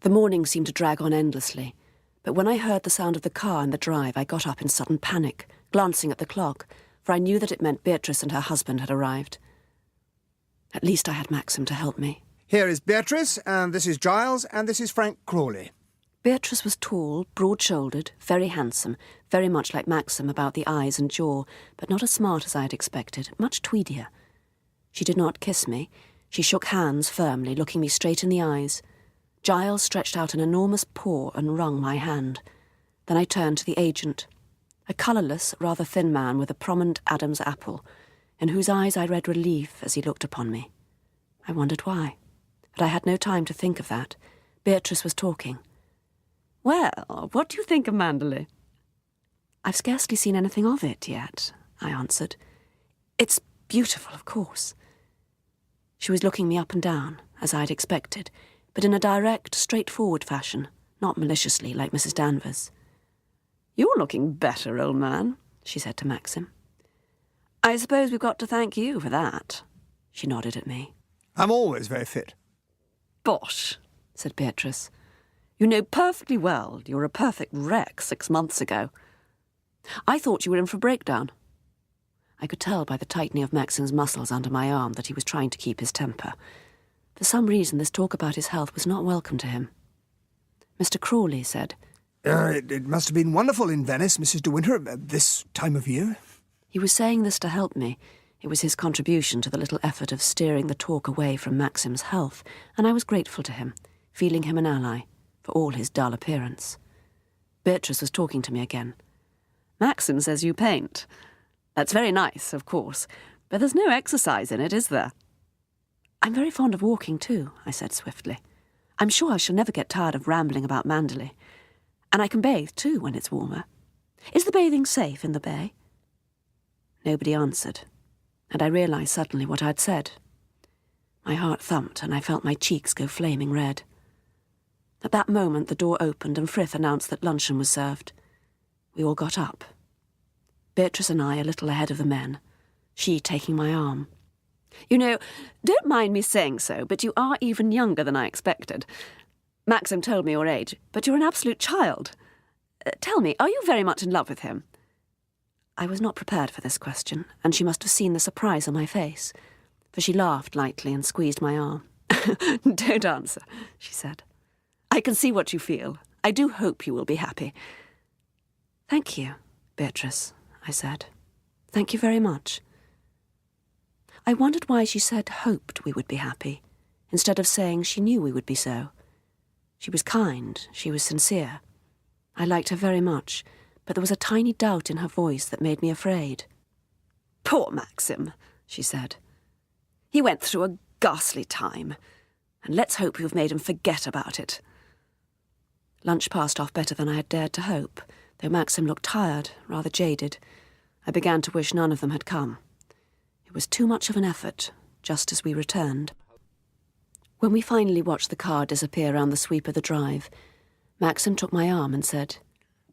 [SPEAKER 1] The morning seemed to drag on endlessly, but when I heard the sound of the car in the drive, I got up in sudden panic, glancing at the clock, for I knew that it meant Beatrice and her husband had arrived. At least I had Maxim to help me.
[SPEAKER 2] Here is Beatrice, and this is Giles, and this is Frank Crawley.
[SPEAKER 1] Beatrice was tall, broad-shouldered, very handsome, very much like Maxim about the eyes and jaw, but not as smart as I had expected, much tweedier. She did not kiss me. She shook hands firmly, looking me straight in the eyes. Giles stretched out an enormous paw and wrung my hand. Then I turned to the agent, a colourless, rather thin man with a prominent Adam's apple, in whose eyes I read relief as he looked upon me. I wondered why, but I had no time to think of that. Beatrice was talking. "Well, what do you think of Manderley?" "I've scarcely seen anything of it yet," I answered. "It's beautiful, of course." She was looking me up and down, as I had expected, but in a direct, straightforward fashion, not maliciously like Mrs. Danvers. "You're looking better, old man," she said to Maxim. "I suppose we've got to thank you for that." She nodded at me.
[SPEAKER 2] I'm always very fit.
[SPEAKER 1] "Bosh," said Beatrice. "You know perfectly well you were a perfect wreck 6 months ago. I thought you were in for a breakdown." I could tell by the tightening of Maxim's muscles under my arm that he was trying to keep his temper. For some reason, this talk about his health was not welcome to him. Mr. Crawley said,
[SPEAKER 2] It must have been wonderful in Venice, Mrs. De Winter, this time of year.
[SPEAKER 1] He was saying this to help me. It was his contribution to the little effort of steering the talk away from Maxim's health, and I was grateful to him, feeling him an ally, for all his dull appearance. Beatrice was talking to me again. "Maxim says you paint. That's very nice, of course, but there's no exercise in it, is there?" "I'm very fond of walking, too," I said swiftly. "I'm sure I shall never get tired of rambling about Manderley. And I can bathe, too, when it's warmer. Is the bathing safe in the bay?" Nobody answered, and I realised suddenly what I'd said. My heart thumped, and I felt my cheeks go flaming red. At that moment the door opened and Frith announced that luncheon was served. We all got up. Beatrice and I a little ahead of the men, she taking my arm. "You know, don't mind me saying so, but you are even younger than I expected. Maxim told me your age, but you're an absolute child. Tell me, are you very much in love with him?" I was not prepared for this question, and she must have seen the surprise on my face, for she laughed lightly and squeezed my arm. "Don't answer," she said. "I can see what you feel. I do hope you will be happy." "Thank you, Beatrice," I said. "Thank you very much." I wondered why she said hoped we would be happy, instead of saying she knew we would be so. She was kind, she was sincere. I liked her very much, but there was a tiny doubt in her voice that made me afraid. "Poor Maxim," she said. "He went through a ghastly time, and let's hope you've made him forget about it." Lunch passed off better than I had dared to hope, though Maxim looked tired, rather jaded. I began to wish none of them had come. It was too much of an effort, just as we returned. When we finally watched the car disappear round the sweep of the drive, Maxim took my arm and said,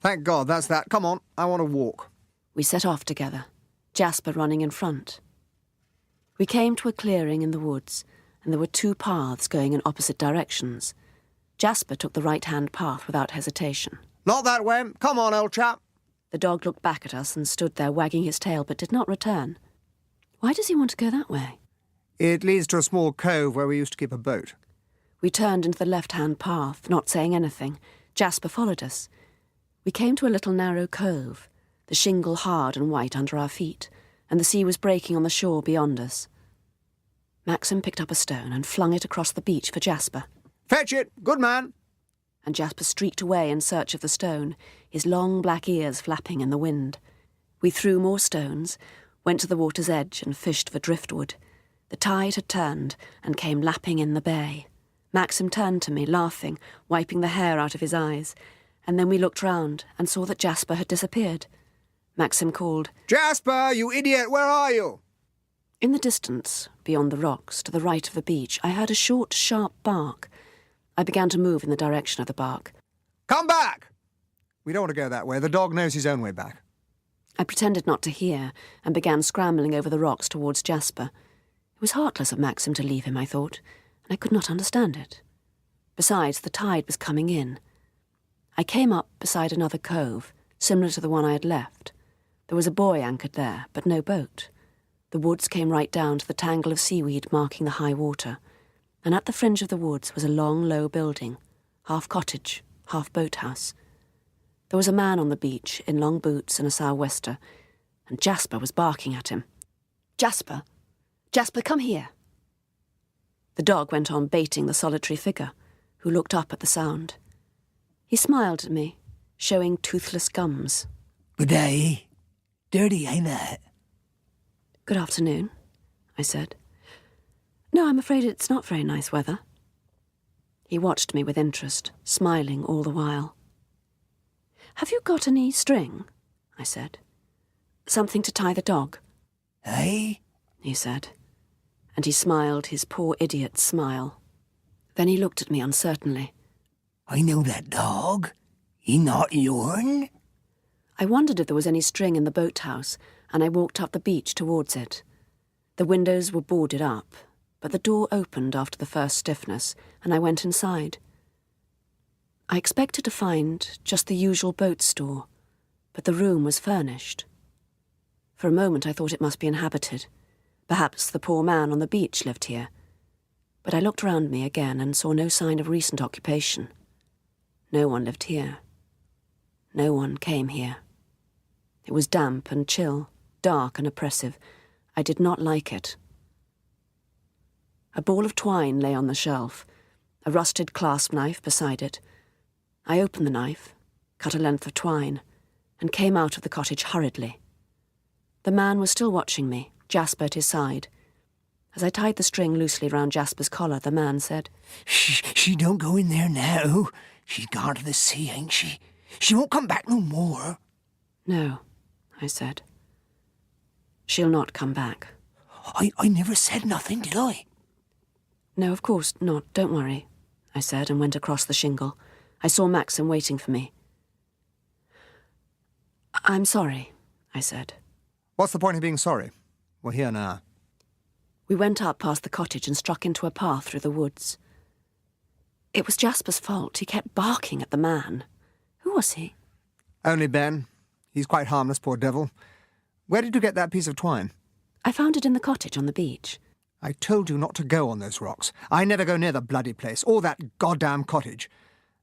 [SPEAKER 2] Thank God, that's that. Come on, I want to walk.
[SPEAKER 1] We set off together, Jasper running in front. We came to a clearing in the woods, and there were 2 paths going in opposite directions. Jasper took the right-hand path without hesitation.
[SPEAKER 2] Not that way. Come on, old chap.
[SPEAKER 1] The dog looked back at us and stood there wagging his tail but did not return. Why does he want to go that way?
[SPEAKER 2] It leads to a small cove where we used to keep a boat.
[SPEAKER 1] We turned into the left-hand path, not saying anything. Jasper followed us. We came to a little narrow cove, the shingle hard and white under our feet, and the sea was breaking on the shore beyond us. Maxim picked up a stone and flung it across the beach for Jasper.
[SPEAKER 2] Fetch it, good man.
[SPEAKER 1] And Jasper streaked away in search of the stone, his long black ears flapping in the wind. We threw more stones, went to the water's edge and fished for driftwood. The tide had turned and came lapping in the bay. Maxim turned to me, laughing, wiping the hair out of his eyes, and then we looked round and saw that Jasper had disappeared. Maxim called,
[SPEAKER 2] Jasper, you idiot, where are you?
[SPEAKER 1] In the distance, beyond the rocks, to the right of the beach, I heard a short, sharp bark. I began to move in the direction of the bark.
[SPEAKER 2] Come back! We don't want to go that way. The dog knows his own way back.
[SPEAKER 1] I pretended not to hear and began scrambling over the rocks towards Jasper. It was heartless of Maxim to leave him, I thought, and I could not understand it. Besides, the tide was coming in. I came up beside another cove, similar to the one I had left. There was a buoy anchored there, but no boat. The woods came right down to the tangle of seaweed marking the high water, and at the fringe of the woods was a long, low building, half cottage, half boathouse. There was a man on the beach in long boots and a sou'wester, and Jasper was barking at him. "Jasper! Jasper, come here!" The dog went on baiting the solitary figure, who looked up at the sound. He smiled at me, showing toothless gums.
[SPEAKER 3] "Good day. Dirty, ain't it?"
[SPEAKER 1] "Good afternoon," I said. "No, I'm afraid it's not very nice weather." He watched me with interest, smiling all the while. "Have you got any string?" I said. "Something to tie the dog?"
[SPEAKER 3] "Eh?"
[SPEAKER 1] he said, and he smiled his poor idiot smile. Then he looked at me uncertainly.
[SPEAKER 3] "I know that dog. He not yourn?"
[SPEAKER 1] I wondered if there was any string in the boathouse, and I walked up the beach towards it. The windows were boarded up, but the door opened after the first stiffness, and I went inside. I expected to find just the usual boat store, but the room was furnished. For a moment I thought it must be inhabited. Perhaps the poor man on the beach lived here. But I looked round me again and saw no sign of recent occupation. No one lived here. No one came here. It was damp and chill, dark and oppressive. I did not like it. A ball of twine lay on the shelf, a rusted clasp knife beside it. I opened the knife, cut a length of twine, and came out of the cottage hurriedly. The man was still watching me, Jasper at his side. As I tied the string loosely round Jasper's collar, the man said,
[SPEAKER 3] She don't go in there now. She's gone to the sea, ain't she? She won't come back no more."
[SPEAKER 1] "No," I said. "She'll not come back."
[SPEAKER 3] I never said nothing, did I?"
[SPEAKER 1] "No, of course not. Don't worry," I said, and went across the shingle. I saw Maxim waiting for me. "I'm sorry," I said.
[SPEAKER 2] What's the point of being sorry? We're here now.
[SPEAKER 1] We went up past the cottage and struck into a path through the woods. It was Jasper's fault. He kept barking at the man. Who was he?
[SPEAKER 2] Only Ben. He's quite harmless, poor devil. Where did you get that piece of twine?
[SPEAKER 1] I found it in the cottage on the beach.
[SPEAKER 2] I told you not to go on those rocks. I never go near the bloody place, or that goddamn cottage.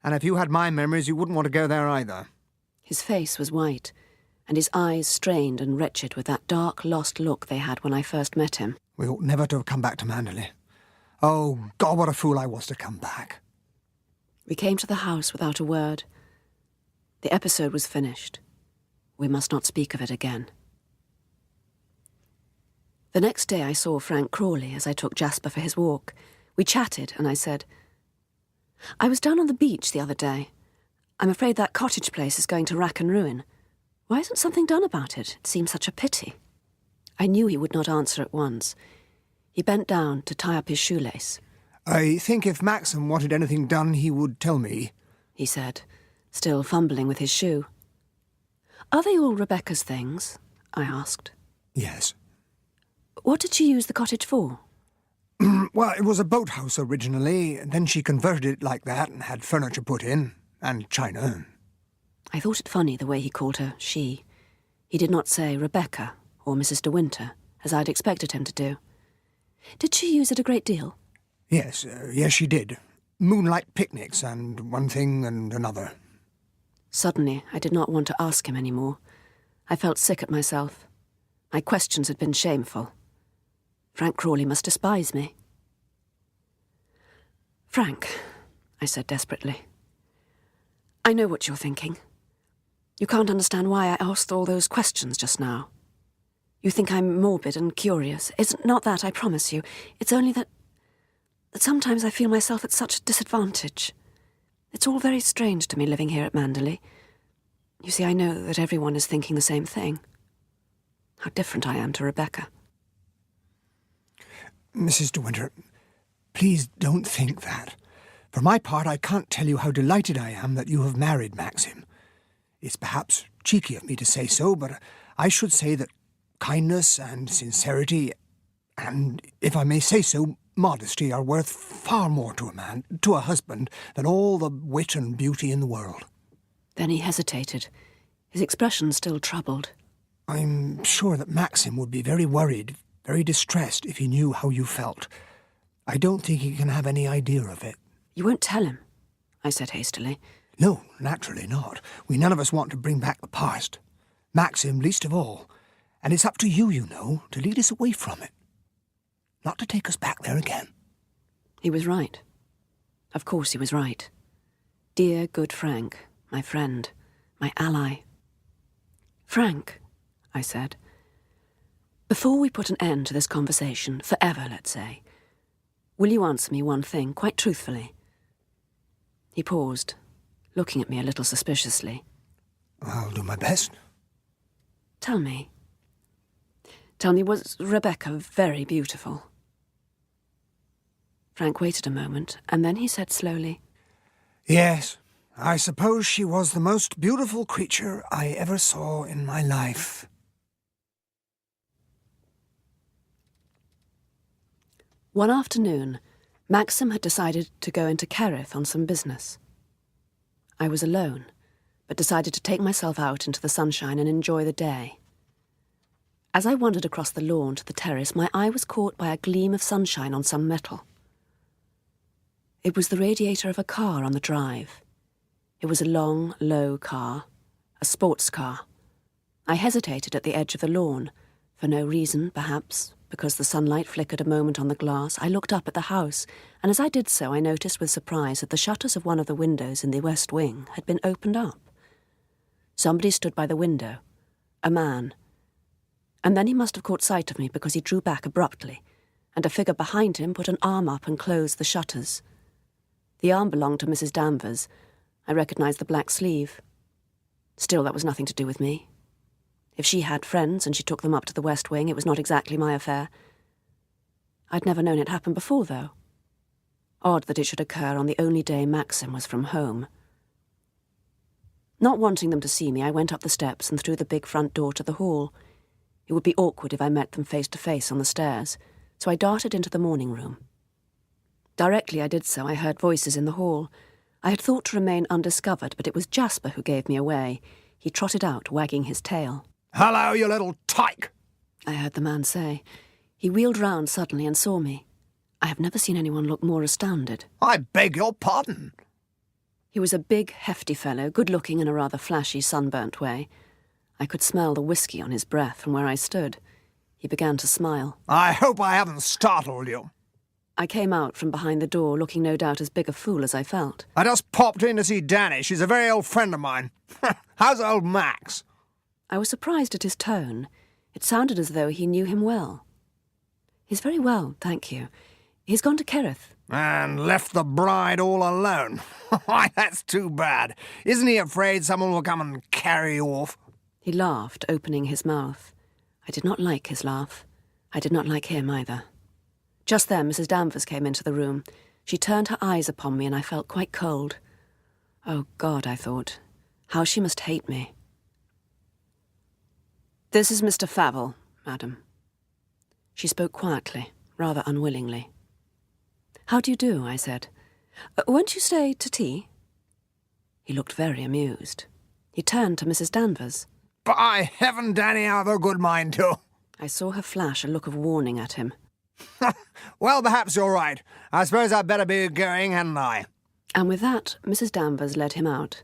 [SPEAKER 2] And if you had my memories, you wouldn't want to go there either.
[SPEAKER 1] His face was white, and his eyes strained and wretched with that dark, lost look they had when I first met him.
[SPEAKER 2] We ought never to have come back to Manderley. Oh, God, what a fool I was to come back.
[SPEAKER 1] We came to the house without a word. The episode was finished. We must not speak of it again. The next day I saw Frank Crawley as I took Jasper for his walk. We chatted, and I said, "I was down on the beach the other day. I'm afraid that cottage place is going to rack and ruin. Why isn't something done about it? It seems such a pity." I knew he would not answer at once. He bent down to tie up his shoelace.
[SPEAKER 2] I think if Maxim wanted anything done, he would tell me,
[SPEAKER 1] he said, still fumbling with his shoe. "Are they all Rebecca's things?" I asked.
[SPEAKER 2] Yes.
[SPEAKER 1] "What did she use the cottage for?"
[SPEAKER 2] Well, it was a boathouse originally, then she converted it like that and had furniture put in, and china.
[SPEAKER 1] I thought it funny the way he called her she. He did not say Rebecca or Mrs. de Winter, as I'd expected him to do. "Did she use it a great deal?"
[SPEAKER 2] Yes, yes, she did. Moonlight picnics and one thing and another.
[SPEAKER 1] Suddenly, I did not want to ask him any more. I felt sick at myself. My questions had been shameful. Frank Crawley must despise me. "Frank," I said desperately, "I know what you're thinking. You can't understand why I asked all those questions just now. You think I'm morbid and curious. It's not that, I promise you. It's only that sometimes I feel myself at such a disadvantage. It's all very strange to me living here at Manderley. You see, I know that everyone is thinking the same thing. How different I am to Rebecca."
[SPEAKER 2] Mrs. de Winter, please don't think that. For my part, I can't tell you how delighted I am that you have married Maxim. It's perhaps cheeky of me to say so, but I should say that kindness and sincerity, and, if I may say so, modesty are worth far more to a man, to a husband, than all the wit and beauty in the world.
[SPEAKER 1] Then he hesitated, his expression still troubled.
[SPEAKER 2] I'm sure that Maxim would be very worried, very distressed if he knew how you felt. I don't think he can have any idea of it.
[SPEAKER 1] You won't tell him, I said hastily.
[SPEAKER 2] No, naturally not. We none of us want to bring back the past. Maxim least of all. And it's up to you, you know, to lead us away from it. Not to take us back there again.
[SPEAKER 1] He was right. Of course he was right. Dear, good Frank, my friend, my ally. Frank, I said, before we put an end to this conversation, forever, let's say, will you answer me one thing, quite truthfully? He paused, looking at me a little suspiciously.
[SPEAKER 2] I'll do my best.
[SPEAKER 1] Tell me, was Rebecca very beautiful? Frank waited a moment, and then he said slowly,
[SPEAKER 2] Yes, I suppose she was the most beautiful creature I ever saw in my life.
[SPEAKER 1] One afternoon, Maxim had decided to go into Kerrith on some business. I was alone, but decided to take myself out into the sunshine and enjoy the day. As I wandered across the lawn to the terrace, my eye was caught by a gleam of sunshine on some metal. It was the radiator of a car on the drive. It was a long, low car, a sports car. I hesitated at the edge of the lawn, for no reason, perhaps, because the sunlight flickered a moment on the glass. I looked up at the house, and as I did so, I noticed with surprise that the shutters of one of the windows in the west wing had been opened up. Somebody stood by the window, a man. And then he must have caught sight of me because he drew back abruptly, and a figure behind him put an arm up and closed the shutters. The arm belonged to Mrs. Danvers. I recognised the black sleeve. Still, that was nothing to do with me. If she had friends and she took them up to the west wing, it was not exactly my affair. I'd never known it happen before, though. Odd that it should occur on the only day Maxim was from home. Not wanting them to see me, I went up the steps and through the big front door to the hall. It would be awkward if I met them face to face on the stairs, so I darted into the morning room. Directly I did so, I heard voices in the hall. I had thought to remain undiscovered, but it was Jasper who gave me away. He trotted out, wagging his tail.
[SPEAKER 2] Hello, you little tyke,
[SPEAKER 1] I heard the man say. He wheeled round suddenly and saw me. I have never seen anyone look more astounded.
[SPEAKER 2] I beg your pardon.
[SPEAKER 1] He was a big, hefty fellow, good-looking in a rather flashy, sunburnt way. I could smell the whiskey on his breath from where I stood. He began to smile.
[SPEAKER 2] I hope I haven't startled you.
[SPEAKER 1] I came out from behind the door, looking no doubt as big a fool as I felt.
[SPEAKER 2] I just popped in to see Danny. She's a very old friend of mine. How's old Max?
[SPEAKER 1] I was surprised at his tone. It sounded as though he knew him well. He's very well, thank you. He's gone to Kerrith.
[SPEAKER 2] And left the bride all alone. Why, that's too bad. Isn't he afraid someone will come and carry you off?
[SPEAKER 1] He laughed, opening his mouth. I did not like his laugh. I did not like him either. Just then, Mrs. Danvers came into the room. She turned her eyes upon me, and I felt quite cold. Oh, God, I thought. How she must hate me. This is Mr. Favell, madam. She spoke quietly, rather unwillingly. How do you do, I said. Won't you stay to tea? He looked very amused. He turned to Mrs. Danvers.
[SPEAKER 2] By heaven, Danny, I've a good mind to.
[SPEAKER 1] I saw her flash a look of warning at him.
[SPEAKER 2] Well, perhaps you're right. I suppose I'd better be going, hadn't I?
[SPEAKER 1] And with that, Mrs. Danvers led him out.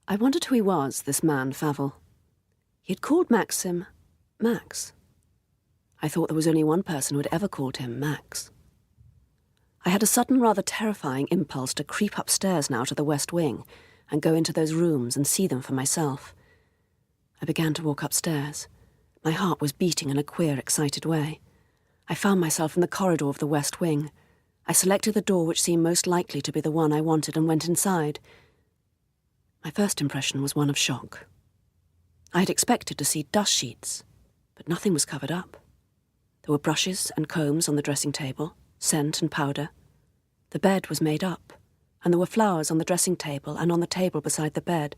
[SPEAKER 1] I wondered who he was, this man, Favell. He had called Maxim Max. I thought there was only one person who had ever called him Max. I had a sudden, rather terrifying impulse to creep upstairs now to the west wing and go into those rooms and see them for myself. I began to walk upstairs. My heart was beating in a queer, excited way. I found myself in the corridor of the west wing. I selected the door which seemed most likely to be the one I wanted and went inside. My first impression was one of shock. I had expected to see dust sheets, but nothing was covered up. There were brushes and combs on the dressing table, scent and powder. The bed was made up, and there were flowers on the dressing table and on the table beside the bed.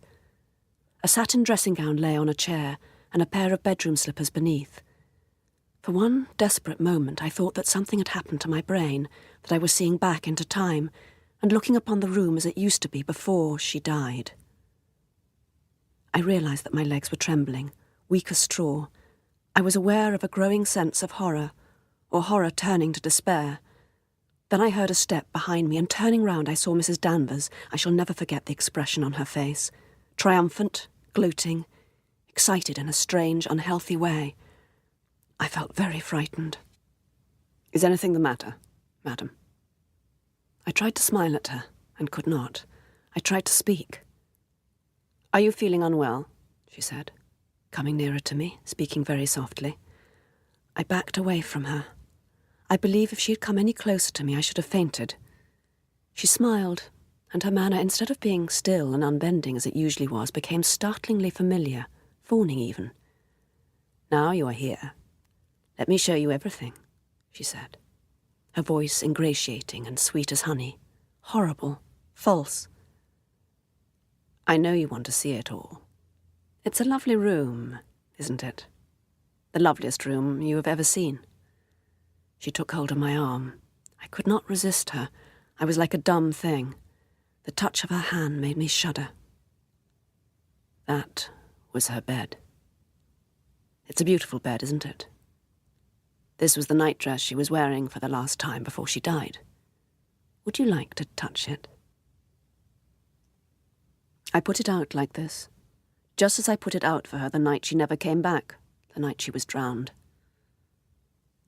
[SPEAKER 1] A satin dressing gown lay on a chair, and a pair of bedroom slippers beneath. For one desperate moment, I thought that something had happened to my brain, that I was seeing back into time, and looking upon the room as it used to be before she died. I realised that my legs were trembling. weak as straw, I was aware of a growing sense of horror, or horror turning to despair. Then I heard a step behind me, and turning round I saw Mrs. Danvers. I shall never forget the expression on her face. Triumphant, gloating, excited in a strange, unhealthy way. I felt very frightened. "Is anything the matter, madam?" I tried to smile at her, and could not. I tried to speak. "Are you feeling unwell?" she said, coming nearer to me, speaking very softly. I backed away from her. I believe if she had come any closer to me, I should have fainted. She smiled, and her manner, instead of being still and unbending as it usually was, became startlingly familiar, fawning even. "Now you are here, let me show you everything," she said, her voice ingratiating and sweet as honey, horrible, false. "I know you want to see it all. It's a lovely room, isn't it? The loveliest room you have ever seen." She took hold of my arm. I could not resist her. I was like a dumb thing. The touch of her hand made me shudder. That was her bed. It's a beautiful bed, isn't it? This was the nightdress she was wearing for the last time before she died. Would you like to touch it? I put it out like this, just as I put it out for her the night she never came back, the night she was drowned.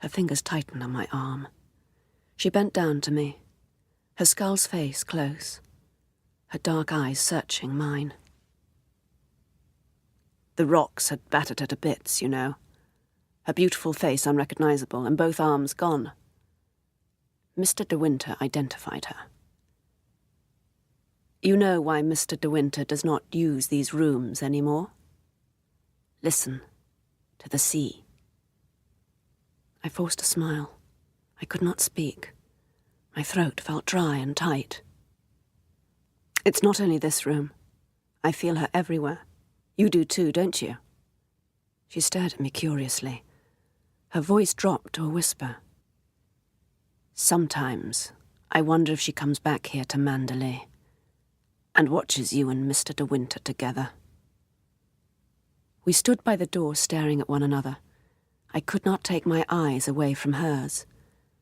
[SPEAKER 1] Her fingers tightened on my arm. She bent down to me, her skull's face close, her dark eyes searching mine. The rocks had battered her to bits, you know. Her beautiful face unrecognizable, and both arms gone. Mr. De Winter identified her. You know why Mr. De Winter does not use these rooms any more? Listen to the sea. I forced a smile. I could not speak. My throat felt dry and tight. It's not only this room. I feel her everywhere. You do too, don't you? She stared at me curiously. Her voice dropped to a whisper. Sometimes I wonder if she comes back here to Mandalay and watches you and Mr. De Winter together. We stood by the door staring at one another. I could not take my eyes away from hers.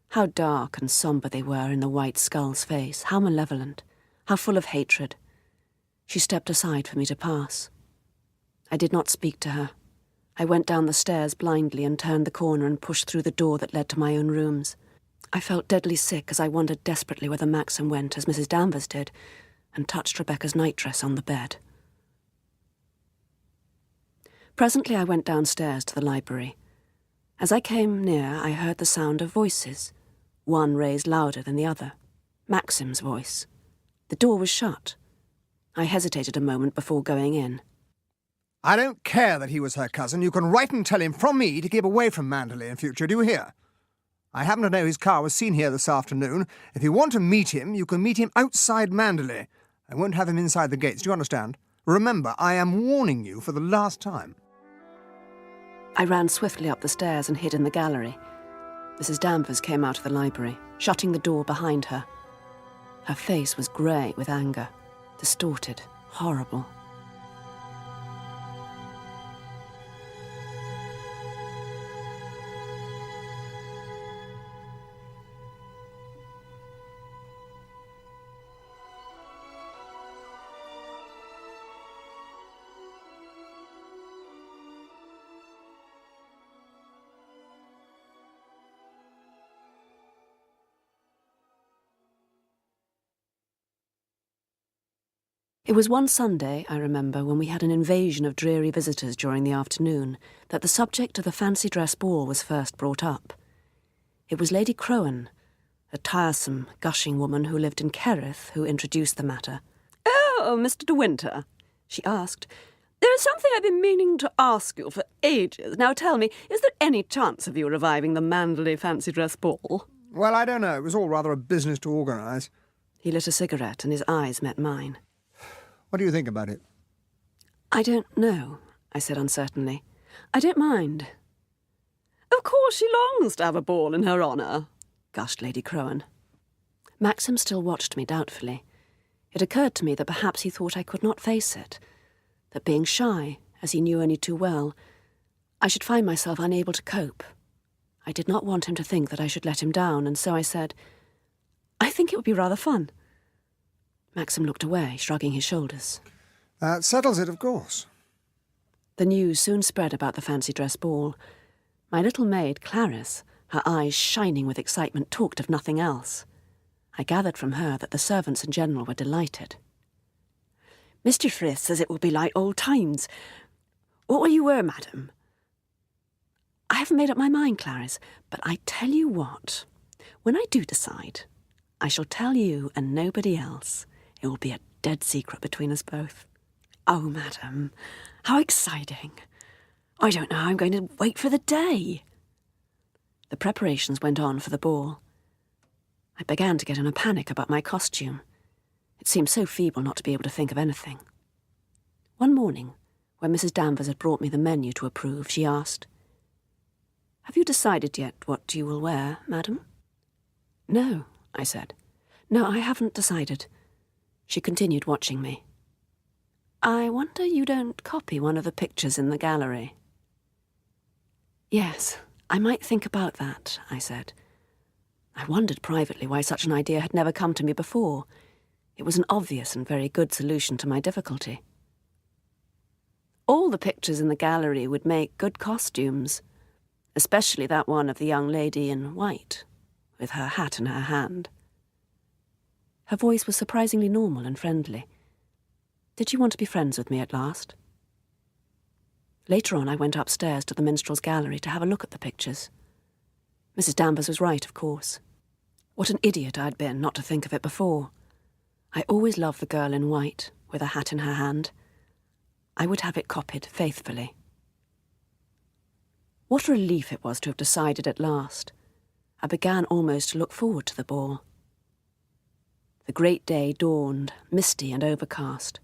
[SPEAKER 1] How dark and sombre they were in the white skull's face, how malevolent, how full of hatred. She stepped aside for me to pass. I did not speak to her. I went down the stairs blindly and turned the corner and pushed through the door that led to my own rooms. I felt deadly sick as I wondered desperately whether Maxim went as Mrs. Danvers did and touched Rebecca's nightdress on the bed. Presently I went downstairs to the library. As I came near, I heard the sound of voices, one raised louder than the other. Maxim's voice. The door was shut. I hesitated a moment before going in.
[SPEAKER 2] "I don't care that he was her cousin. You can write and tell him from me to keep away from Mandalay in future, do you hear? I happen to know his car was seen here this afternoon. If you want to meet him, you can meet him outside Mandalay. I won't have him inside the gates, do you understand? Remember, I am warning you for the last time."
[SPEAKER 1] I ran swiftly up the stairs and hid in the gallery. Mrs. Danvers came out of the library, shutting the door behind her. Her face was grey with anger, distorted, horrible. It was one Sunday, I remember, when we had an invasion of dreary visitors during the afternoon, that the subject of the fancy dress ball was first brought up. It was Lady Crowan, a tiresome, gushing woman who lived in Kerrith, who introduced the matter. "Oh, Mr. De Winter," she asked, "there is something I've been meaning to ask you for ages. Now tell me, is there any chance of you reviving the Mandalay fancy dress ball?"
[SPEAKER 2] "Well, I don't know. It was all rather a business to organise."
[SPEAKER 1] He lit a cigarette and his eyes met mine.
[SPEAKER 2] "What do you think about it?"
[SPEAKER 1] "I don't know," I said uncertainly. "I don't mind." "Of course she longs to have a ball in her honour," gushed Lady Crowan. Maxim still watched me doubtfully. It occurred to me that perhaps he thought I could not face it, that being shy, as he knew only too well, I should find myself unable to cope. I did not want him to think that I should let him down, and so I said, "I think it would be rather fun." Maxim looked away, shrugging his shoulders.
[SPEAKER 2] That settles it, of course.
[SPEAKER 1] The news soon spread about the fancy dress ball. My little maid, Clarice, her eyes shining with excitement, talked of nothing else. I gathered from her that the servants in general were delighted. "Mr. Frith says it will be like old times. What will you wear, madam?" "I haven't made up my mind, Clarice, but I tell you what, when I do decide, I shall tell you and nobody else. It will be a dead secret between us both." "Oh, madam, how exciting. I don't know how I'm going to wait for the day." The preparations went on for the ball. I began to get in a panic about my costume. It seemed so feeble not to be able to think of anything. One morning, when Mrs. Danvers had brought me the menu to approve, she asked, "Have you decided yet what you will wear, madam?" "No," I said. "No, I haven't decided." She continued watching me. "I wonder you don't copy one of the pictures in the gallery." "Yes, I might think about that," I said. I wondered privately why such an idea had never come to me before. It was an obvious and very good solution to my difficulty. "All the pictures in the gallery would make good costumes, especially that one of the young lady in white, with her hat in her hand." Her voice was surprisingly normal and friendly. Did she want to be friends with me at last? Later on, I went upstairs to the minstrel's gallery to have a look at the pictures. Mrs. Danvers was right, of course. What an idiot I'd been not to think of it before. I always loved the girl in white, with a hat in her hand. I would have it copied faithfully. What a relief it was to have decided at last. I began almost to look forward to the ball. The great day dawned, misty and overcast,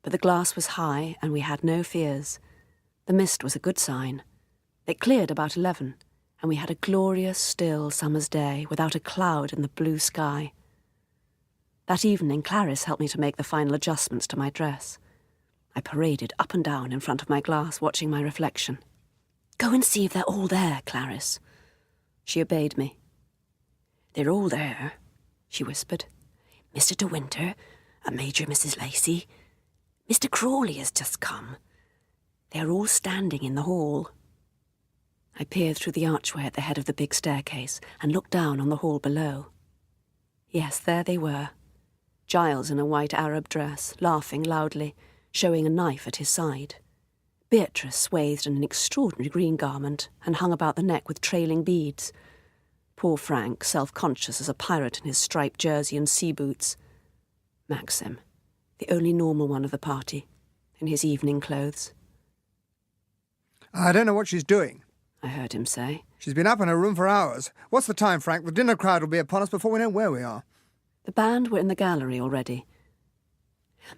[SPEAKER 1] but the glass was high and we had no fears. The mist was a good sign. It cleared about 11, and we had a glorious, still summer's day without a cloud in the blue sky. That evening, Clarice helped me to make the final adjustments to my dress. I paraded up and down in front of my glass, watching my reflection. "Go and see if they're all there, Clarice." She obeyed me. "They're all there," she whispered. "Mr. De Winter, and Major Mrs. Lacey. Mr. Crawley has just come. They're all standing in the hall." I peered through the archway at the head of the big staircase and looked down on the hall below. Yes, there they were. Giles in a white Arab dress, laughing loudly, showing a knife at his side. Beatrice swathed in an extraordinary green garment and hung about the neck with trailing beads. Poor Frank, self-conscious as a pirate in his striped jersey and sea boots. Maxim, the only normal one of the party, in his evening clothes.
[SPEAKER 2] "I don't know what she's doing,"
[SPEAKER 1] I heard him say.
[SPEAKER 2] "She's been up in her room for hours. What's the time, Frank? The dinner crowd will be upon us before we know where we are."
[SPEAKER 1] The band were in the gallery already.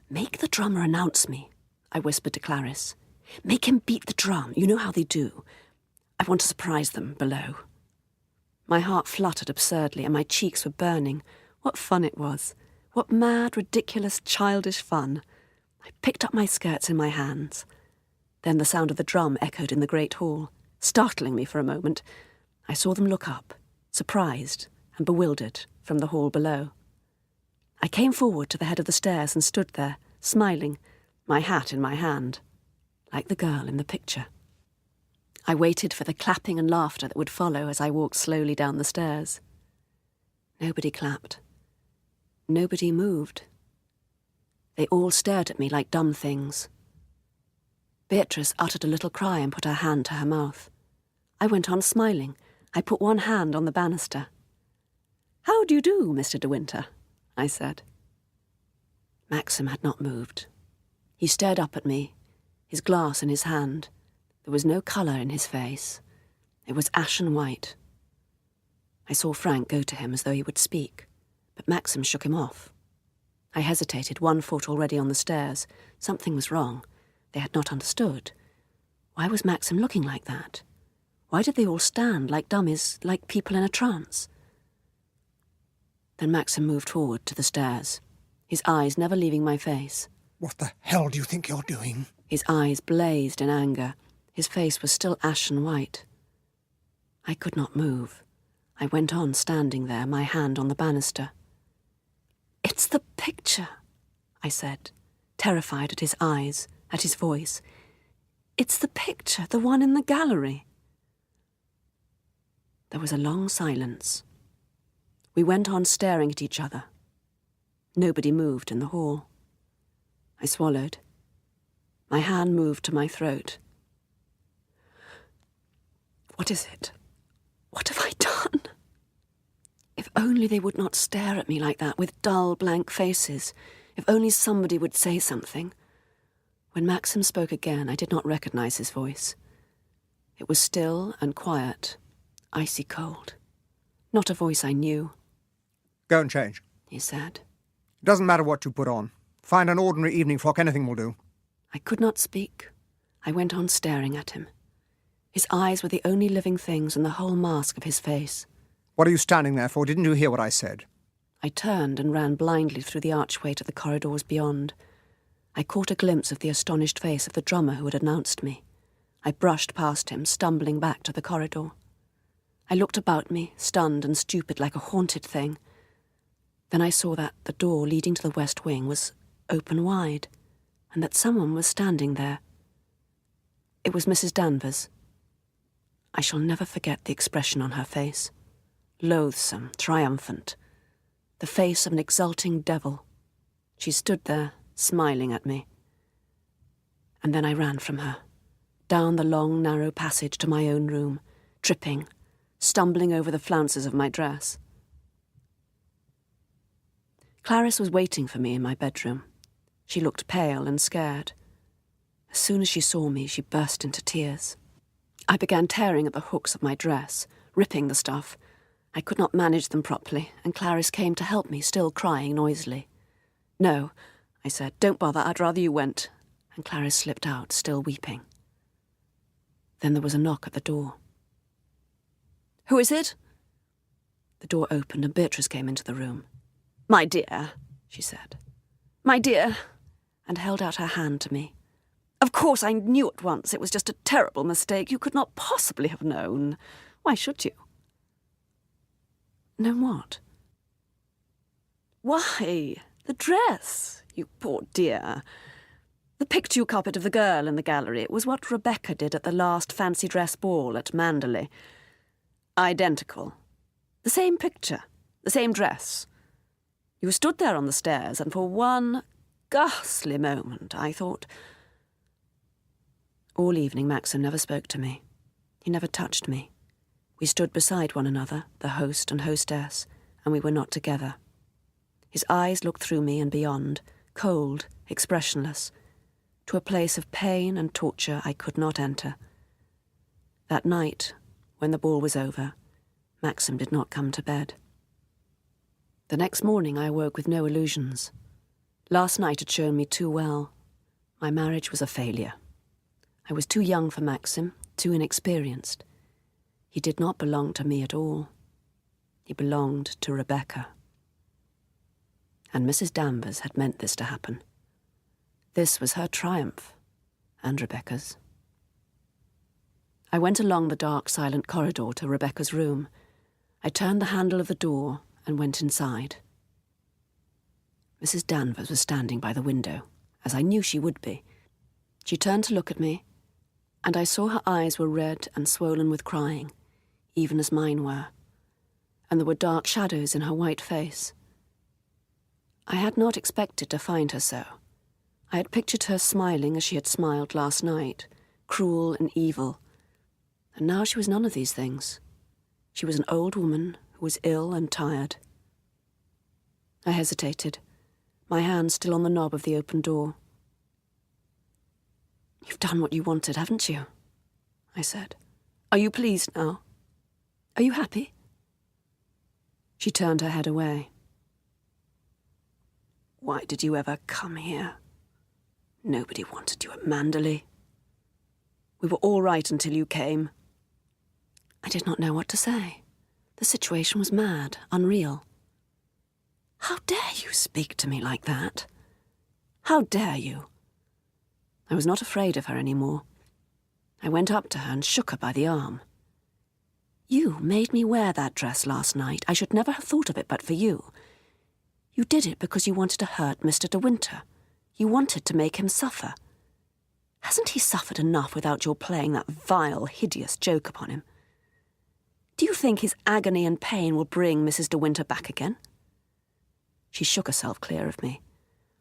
[SPEAKER 1] "Make the drummer announce me," I whispered to Clarice. "Make him beat the drum. You know how they do. I want to surprise them below." My heart fluttered absurdly and my cheeks were burning. What fun it was. What mad, ridiculous, childish fun. I picked up my skirts in my hands. Then the sound of the drum echoed in the great hall, startling me for a moment. I saw them look up, surprised and bewildered, from the hall below. I came forward to the head of the stairs and stood there, smiling, my hat in my hand, like the girl in the picture. I waited for the clapping and laughter that would follow as I walked slowly down the stairs. Nobody clapped. Nobody moved. They all stared at me like dumb things. Beatrice uttered a little cry and put her hand to her mouth. I went on smiling. I put one hand on the banister. "How do you do, Mr. De Winter?" I said. Maxim had not moved. He stared up at me, his glass in his hand. There was no colour in his face. It was ashen white. I saw Frank go to him as though he would speak, but Maxim shook him off. I hesitated, one foot already on the stairs. Something was wrong. They had not understood. Why was Maxim looking like that? Why did they all stand like dummies, like people in a trance? Then Maxim moved forward to the stairs, his eyes never leaving my face.
[SPEAKER 3] What the hell do you think you're doing?
[SPEAKER 1] His eyes blazed in anger. His face was still ashen white. I could not move. I went on standing there, my hand on the banister. "It's the picture," I said, terrified at his eyes, at his voice. "It's the picture, the one in the gallery." There was a long silence. We went on staring at each other. Nobody moved in the hall. I swallowed. My hand moved to my throat. "What is it? What have I done?" If only they would not stare at me like that with dull, blank faces. If only somebody would say something. When Maxim spoke again, I did not recognize his voice. It was still and quiet, icy cold. Not a voice I knew.
[SPEAKER 2] "Go and change,"
[SPEAKER 1] he said.
[SPEAKER 2] "It doesn't matter what you put on. Find an ordinary evening frock, anything will do."
[SPEAKER 1] I could not speak. I went on staring at him. His eyes were the only living things in the whole mask of his face.
[SPEAKER 2] "What are you standing there for? Didn't you hear what I said?"
[SPEAKER 1] I turned and ran blindly through the archway to the corridors beyond. I caught a glimpse of the astonished face of the drummer who had announced me. I brushed past him, stumbling back to the corridor. I looked about me, stunned and stupid like a haunted thing. Then I saw that the door leading to the west wing was open wide, and that someone was standing there. It was Mrs. Danvers. I shall never forget the expression on her face. Loathsome, triumphant. The face of an exulting devil. She stood there, smiling at me. And then I ran from her, down the long, narrow passage to my own room, tripping, stumbling over the flounces of my dress. Clarice was waiting for me in my bedroom. She looked pale and scared. As soon as she saw me, she burst into tears. I began tearing at the hooks of my dress, ripping the stuff. I could not manage them properly, and Clarice came to help me, still crying noisily. "No," I said, "don't bother, I'd rather you went." And Clarice slipped out, still weeping. Then there was a knock at the door. "Who is it?" The door opened and Beatrice came into the room. "My dear," she said. "My dear," and held out her hand to me. "Of course I knew at once it was just a terrible mistake. You could not possibly have known. Why should you?" "Known what?" "Why, the dress, you poor dear. The picture you copied of the girl in the gallery. It was what Rebecca did at the last fancy dress ball at Manderley. Identical. The same picture, the same dress. You stood there on the stairs, and for one ghastly moment I thought—" All evening Maxim never spoke to me. He never touched me. We stood beside one another, the host and hostess, and we were not together. His eyes looked through me and beyond, cold, expressionless, to a place of pain and torture I could not enter. That night, when the ball was over, Maxim did not come to bed. The next morning I awoke with no illusions. Last night had shown me too well. My marriage was a failure. I was too young for Maxim, too inexperienced. He did not belong to me at all. He belonged to Rebecca. And Mrs. Danvers had meant this to happen. This was her triumph, and Rebecca's. I went along the dark, silent corridor to Rebecca's room. I turned the handle of the door and went inside. Mrs. Danvers was standing by the window, as I knew she would be. She turned to look at me, and I saw her eyes were red and swollen with crying, even as mine were, and there were dark shadows in her white face. I had not expected to find her so. I had pictured her smiling as she had smiled last night, cruel and evil, and now she was none of these things. She was an old woman who was ill and tired. I hesitated, my hand still on the knob of the open door. "You've done what you wanted, haven't you?" I said. "Are you pleased now? Are you happy?" She turned her head away. "Why did you ever come here? Nobody wanted you at Manderley. We were all right until you came." I did not know what to say. The situation was mad, unreal. "How dare you speak to me like that? How dare you?" I was not afraid of her any more. I went up to her and shook her by the arm. You made me wear that dress last night. I should never have thought of it but for you. You did it because you wanted to hurt Mr. De Winter. You wanted to make him suffer. Hasn't he suffered enough without your playing that vile, hideous joke upon him? Do you think his agony and pain will bring Mrs. De Winter back again? She shook herself clear of me.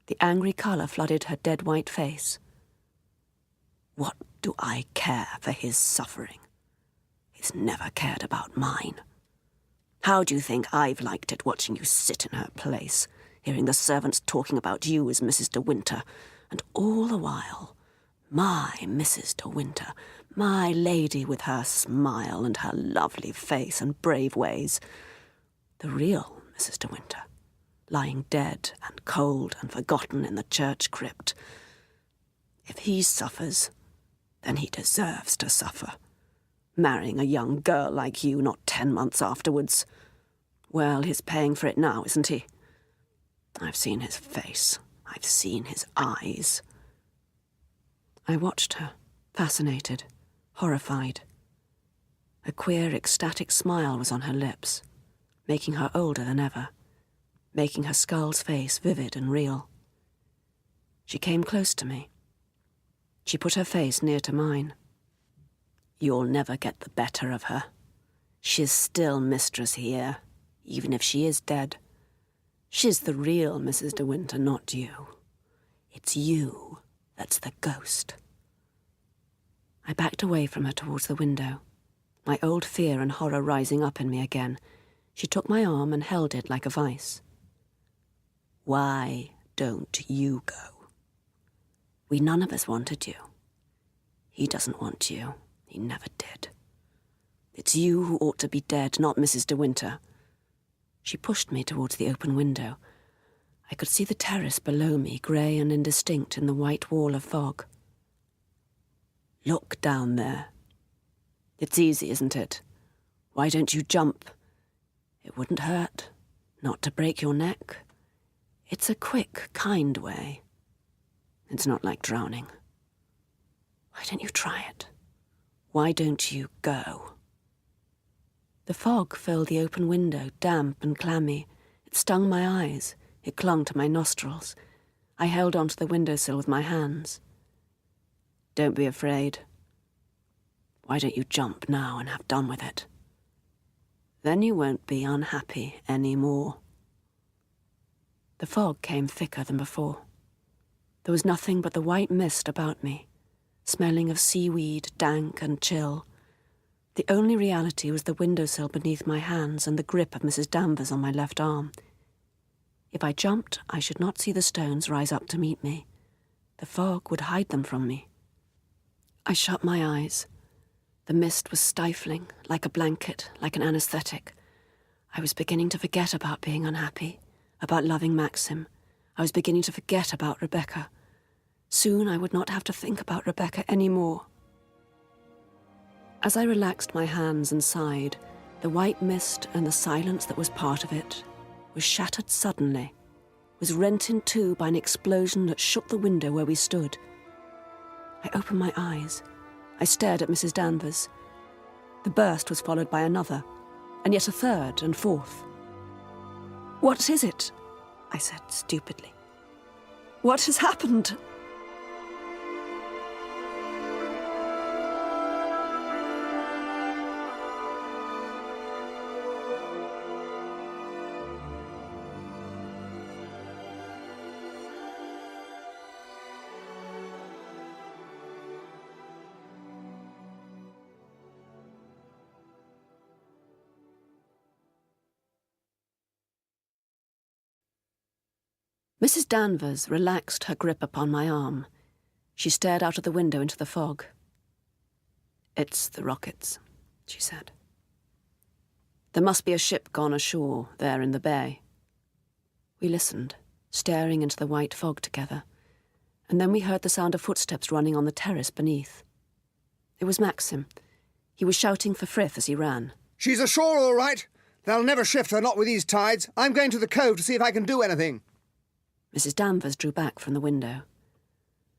[SPEAKER 1] The angry colour flooded her dead white face. What do I care for his suffering? He's never cared about mine. How do you think I've liked it watching you sit in her place, hearing the servants talking about you as Mrs. De Winter, and all the while, my Mrs. De Winter, my lady with her smile and her lovely face and brave ways, the real Mrs. De Winter, lying dead and cold and forgotten in the church crypt. If he suffers, then he deserves to suffer. Marrying a young girl like you not 10 months afterwards. Well, he's paying for it now, isn't he? I've seen his face. I've seen his eyes. I watched her, fascinated, horrified. A queer, ecstatic smile was on her lips, making her older than ever, making her skull's face vivid and real. She came close to me. She put her face near to mine. You'll never get the better of her. She's still mistress here, even if she is dead. She's the real Mrs. De Winter, not you. It's you that's the ghost. I backed away from her towards the window, my old fear and horror rising up in me again. She took my arm and held it like a vice. Why don't you go? We none of us wanted you. He doesn't want you. He never did. It's you who ought to be dead, not Mrs. De Winter. She pushed me towards the open window. I could see the terrace below me, grey and indistinct in the white wall of fog. Look down there. It's easy, isn't it? Why don't you jump? It wouldn't hurt, not to break your neck. It's a quick, kind way. It's not like drowning. Why don't you try it? Why don't you go? The fog filled the open window, damp and clammy. It stung my eyes. It clung to my nostrils. I held onto the windowsill with my hands. Don't be afraid. Why don't you jump now and have done with it? Then you won't be unhappy any more. The fog came thicker than before. There was nothing but the white mist about me, smelling of seaweed, dank and chill. The only reality was the windowsill beneath my hands and the grip of Mrs. Danvers on my left arm. If I jumped, I should not see the stones rise up to meet me. The fog would hide them from me. I shut my eyes. The mist was stifling, like a blanket, like an anesthetic. I was beginning to forget about being unhappy, about loving Maxim. I was beginning to forget about Rebecca. Soon I would not have to think about Rebecca any more. As I relaxed my hands and sighed, the white mist and the silence that was part of it was shattered suddenly, was rent in two by an explosion that shook the window where we stood. I opened my eyes. I stared at Mrs. Danvers. The burst was followed by another, and yet a third and fourth. "What is it?" I said stupidly. "What has happened?" Mrs. Danvers relaxed her grip upon my arm. She stared out of the window into the fog. "It's the rockets," she said. "There must be a ship gone ashore there in the bay." We listened, staring into the white fog together, and then we heard the sound of footsteps running on the terrace beneath. It was Maxim. He was shouting for Frith as he ran.
[SPEAKER 2] She's ashore all right. They'll never shift her, not with these tides. I'm going to the cove to see if I can do anything.
[SPEAKER 1] Mrs. Danvers drew back from the window.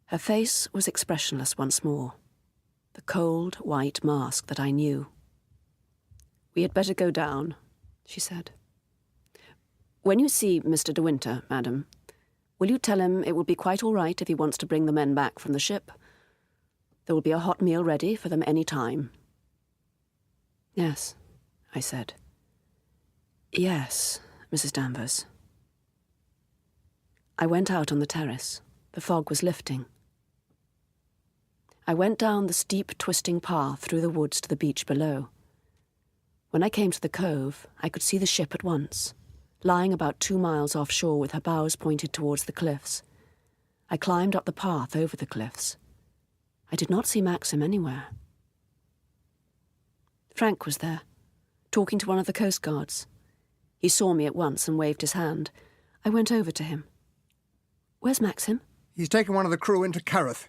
[SPEAKER 1] Her face was expressionless once more. the cold, white mask that I knew. "We had better go down," she said. "When you see Mr. De Winter, madam, will you tell him it will be quite all right if he wants to bring the men back from the ship? There will be a hot meal ready for them any time." "Yes," I said. "Yes, Mrs. Danvers." I went out on the terrace. The fog was lifting. I went down the steep, twisting path through the woods to the beach below. When I came to the cove, I could see the ship at once, lying about 2 miles offshore with her bows pointed towards the cliffs. I climbed up the path over the cliffs. I did not see Maxim anywhere. Frank was there, talking to one of the coast guards. He saw me at once and waved his hand. I went over to him. "Where's Maxim?"
[SPEAKER 2] He's taken one of the crew into Carith.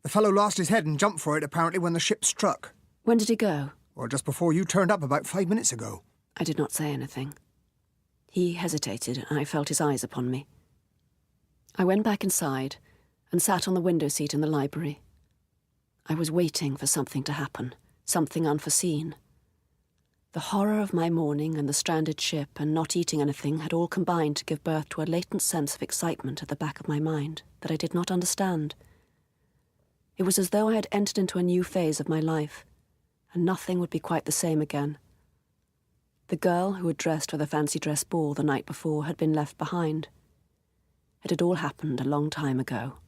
[SPEAKER 2] The fellow lost his head and jumped for it, apparently, when the ship struck.
[SPEAKER 1] "When did he go?"
[SPEAKER 2] Or just before you turned up about 5 minutes ago.
[SPEAKER 1] I did not say anything. He hesitated, and I felt his eyes upon me. I went back inside and sat on the window seat in the library. I was waiting for something to happen, something unforeseen. The horror of my morning and the stranded ship and not eating anything had all combined to give birth to a latent sense of excitement at the back of my mind that I did not understand. It was as though I had entered into a new phase of my life, and nothing would be quite the same again. The girl who had dressed for the fancy dress ball the night before had been left behind. It had all happened a long time ago.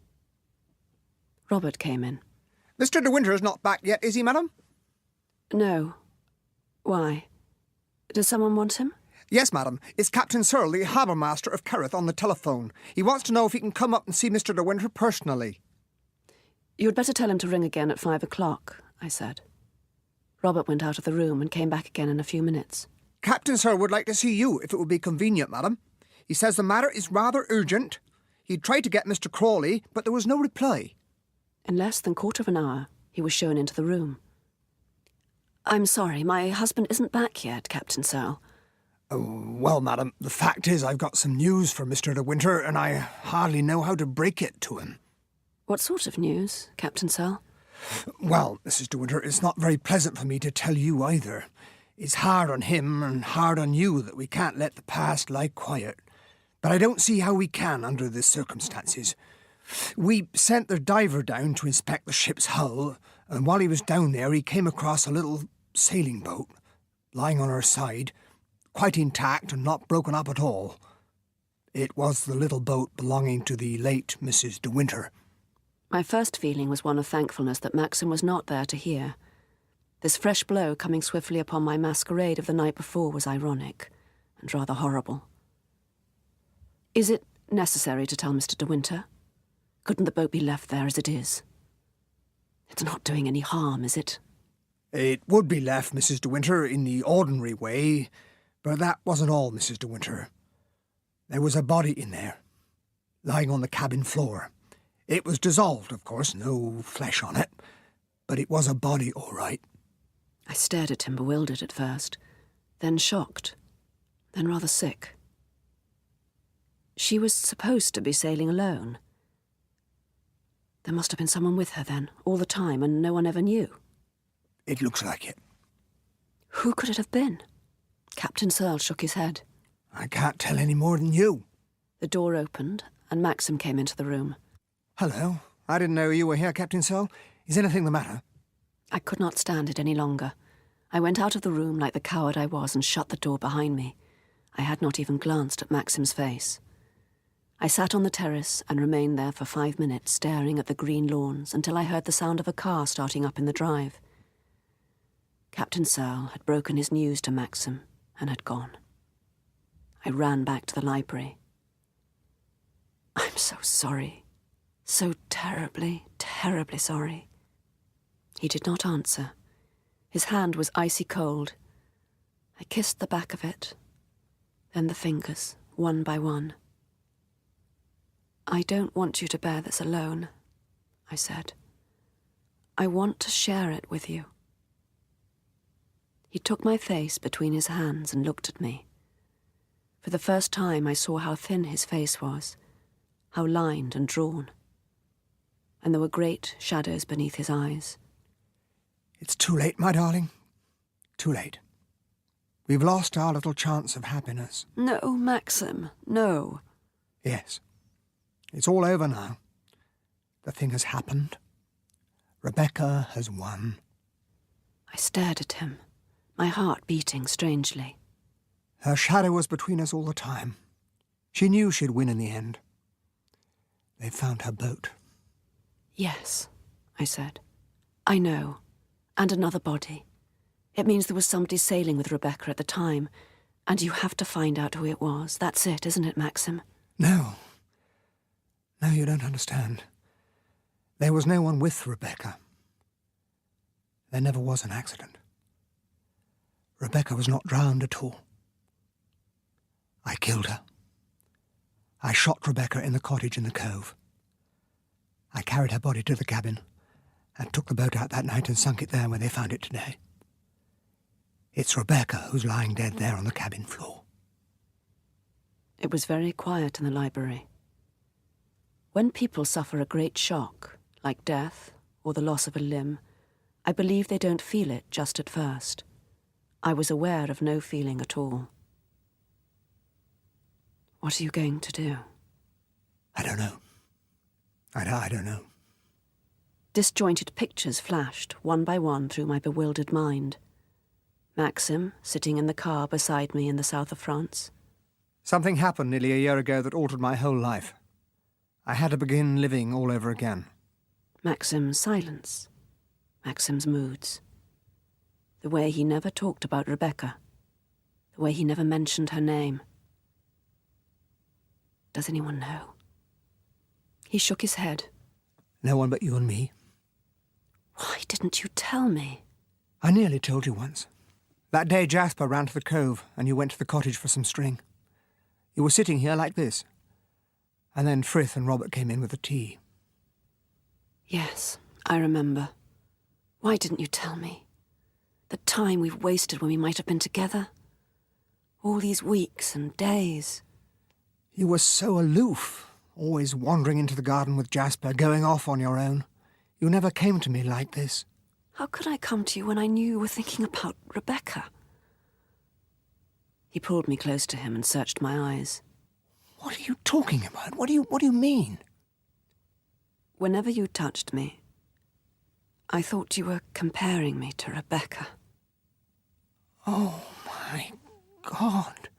[SPEAKER 1] Robert came in.
[SPEAKER 2] Mr. De Winter is not back yet, is he, madam?
[SPEAKER 1] "No. Why? Does someone want him?"
[SPEAKER 2] Yes, madam. It's Captain Searle, the harbour master of Carith, on the telephone. He wants to know if he can come up and see Mr. De Winter personally.
[SPEAKER 1] "You had better tell him to ring again at 5 o'clock, I said. Robert went out of the room and came back again in a few minutes.
[SPEAKER 2] Captain Searle would like to see you, if it would be convenient, madam. He says the matter is rather urgent. He tried to get Mr. Crawley, but there was no reply.
[SPEAKER 1] In less than 1/4 hour, he was shown into the room. "I'm sorry, my husband isn't back yet, Captain Searle."
[SPEAKER 2] Oh, well, madam, the fact is I've got some news for Mr. De Winter, and I hardly know how to break it to him.
[SPEAKER 1] "What sort of news, Captain Searle?"
[SPEAKER 2] Well, Mrs. De Winter, it's not very pleasant for me to tell you either. It's hard on him and hard on you that we can't let the past lie quiet. But I don't see how we can under the circumstances. We sent the diver down to inspect the ship's hull, and while he was down there he came across a little sailing boat, lying on her side, quite intact and not broken up at all. It was the little boat belonging to the late Mrs. De Winter.
[SPEAKER 1] My first feeling was one of thankfulness that Maxim was not there to hear. This fresh blow coming swiftly upon my masquerade of the night before was ironic and rather horrible. "Is it necessary to tell Mr. De Winter? Couldn't the boat be left there as it is? It's not doing any harm, is it?"
[SPEAKER 2] It would be left, Mrs. De Winter, in the ordinary way, but that wasn't all, Mrs. De Winter. There was a body in there, lying on the cabin floor. It was dissolved, of course, no flesh on it, but it was a body, all right.
[SPEAKER 1] I stared at him, bewildered at first, then shocked, then rather sick. She was supposed to be sailing alone. There must have been someone with her then, all the time, and no one ever knew.
[SPEAKER 2] It looks like it.
[SPEAKER 1] Who could it have been? Captain Searle shook his head.
[SPEAKER 2] I can't tell any more than you.
[SPEAKER 1] The door opened, and Maxim came into the room.
[SPEAKER 2] Hello. I didn't know you were here, Captain Searle. Is anything the matter?
[SPEAKER 1] I could not stand it any longer. I went out of the room like the coward I was and shut the door behind me. I had not even glanced at Maxim's face. I sat on the terrace and remained there for 5 minutes, staring at the green lawns until I heard the sound of a car starting up in the drive. Captain Searle had broken his news to Maxim and had gone. I ran back to the library. "I'm so sorry. So terribly, terribly sorry." He did not answer. His hand was icy cold. I kissed the back of it, then the fingers, one by one. "I don't want you to bear this alone," I said. "I want to share it with you." He took my face between his hands and looked at me. For the first time I saw how thin his face was, how lined and drawn. And there were great shadows beneath his eyes.
[SPEAKER 2] It's too late, my darling. Too late. We've lost our little chance of happiness.
[SPEAKER 1] No, Maxim, no.
[SPEAKER 2] Yes. It's all over now. The thing has happened. Rebecca has won.
[SPEAKER 1] I stared at him, my heart beating strangely.
[SPEAKER 2] Her shadow was between us all the time. She knew she'd win in the end. They found her boat.
[SPEAKER 1] Yes, I said. I know. And another body. It means there was somebody sailing with Rebecca at the time, and you have to find out who it was. That's it, isn't it, Maxim?
[SPEAKER 2] No. No, you don't understand. There was no one with Rebecca. There never was an accident. Rebecca was not drowned at all. I killed her. I shot Rebecca in the cottage in the cove. I carried her body to the cabin and took the boat out that night and sunk it there where they found it today. It's Rebecca who's lying dead there on the cabin floor.
[SPEAKER 1] It was very quiet in the library. When people suffer a great shock, like death or the loss of a limb, I believe they don't feel it just at first. I was aware of no feeling at all. What are you going to do?
[SPEAKER 2] I don't know. I don't know.
[SPEAKER 1] Disjointed pictures flashed, one by one, through my bewildered mind. Maxim, sitting in the car beside me in the south of France.
[SPEAKER 2] Something happened nearly a year ago that altered my whole life. I had to begin living all over again.
[SPEAKER 1] Maxim's silence. Maxim's moods. The way he never talked about Rebecca. The way he never mentioned her name. Does anyone know? He shook his head.
[SPEAKER 2] No one but you and me.
[SPEAKER 1] Why didn't you tell me?
[SPEAKER 2] I nearly told you once. That day Jasper ran to the cove and you went to the cottage for some string. You were sitting here like this. And then Frith and Robert came in with the tea.
[SPEAKER 1] Yes, I remember. Why didn't you tell me? The time we've wasted when we might have been together. All these weeks and days.
[SPEAKER 2] You were so aloof, always wandering into the garden with Jasper, going off on your own. You never came to me like this.
[SPEAKER 1] How could I come to you when I knew you were thinking about Rebecca? He pulled me close to him and searched my eyes.
[SPEAKER 2] What are you talking about? What do you mean?
[SPEAKER 1] Whenever you touched me, I thought you were comparing me to Rebecca.
[SPEAKER 2] Oh, my God.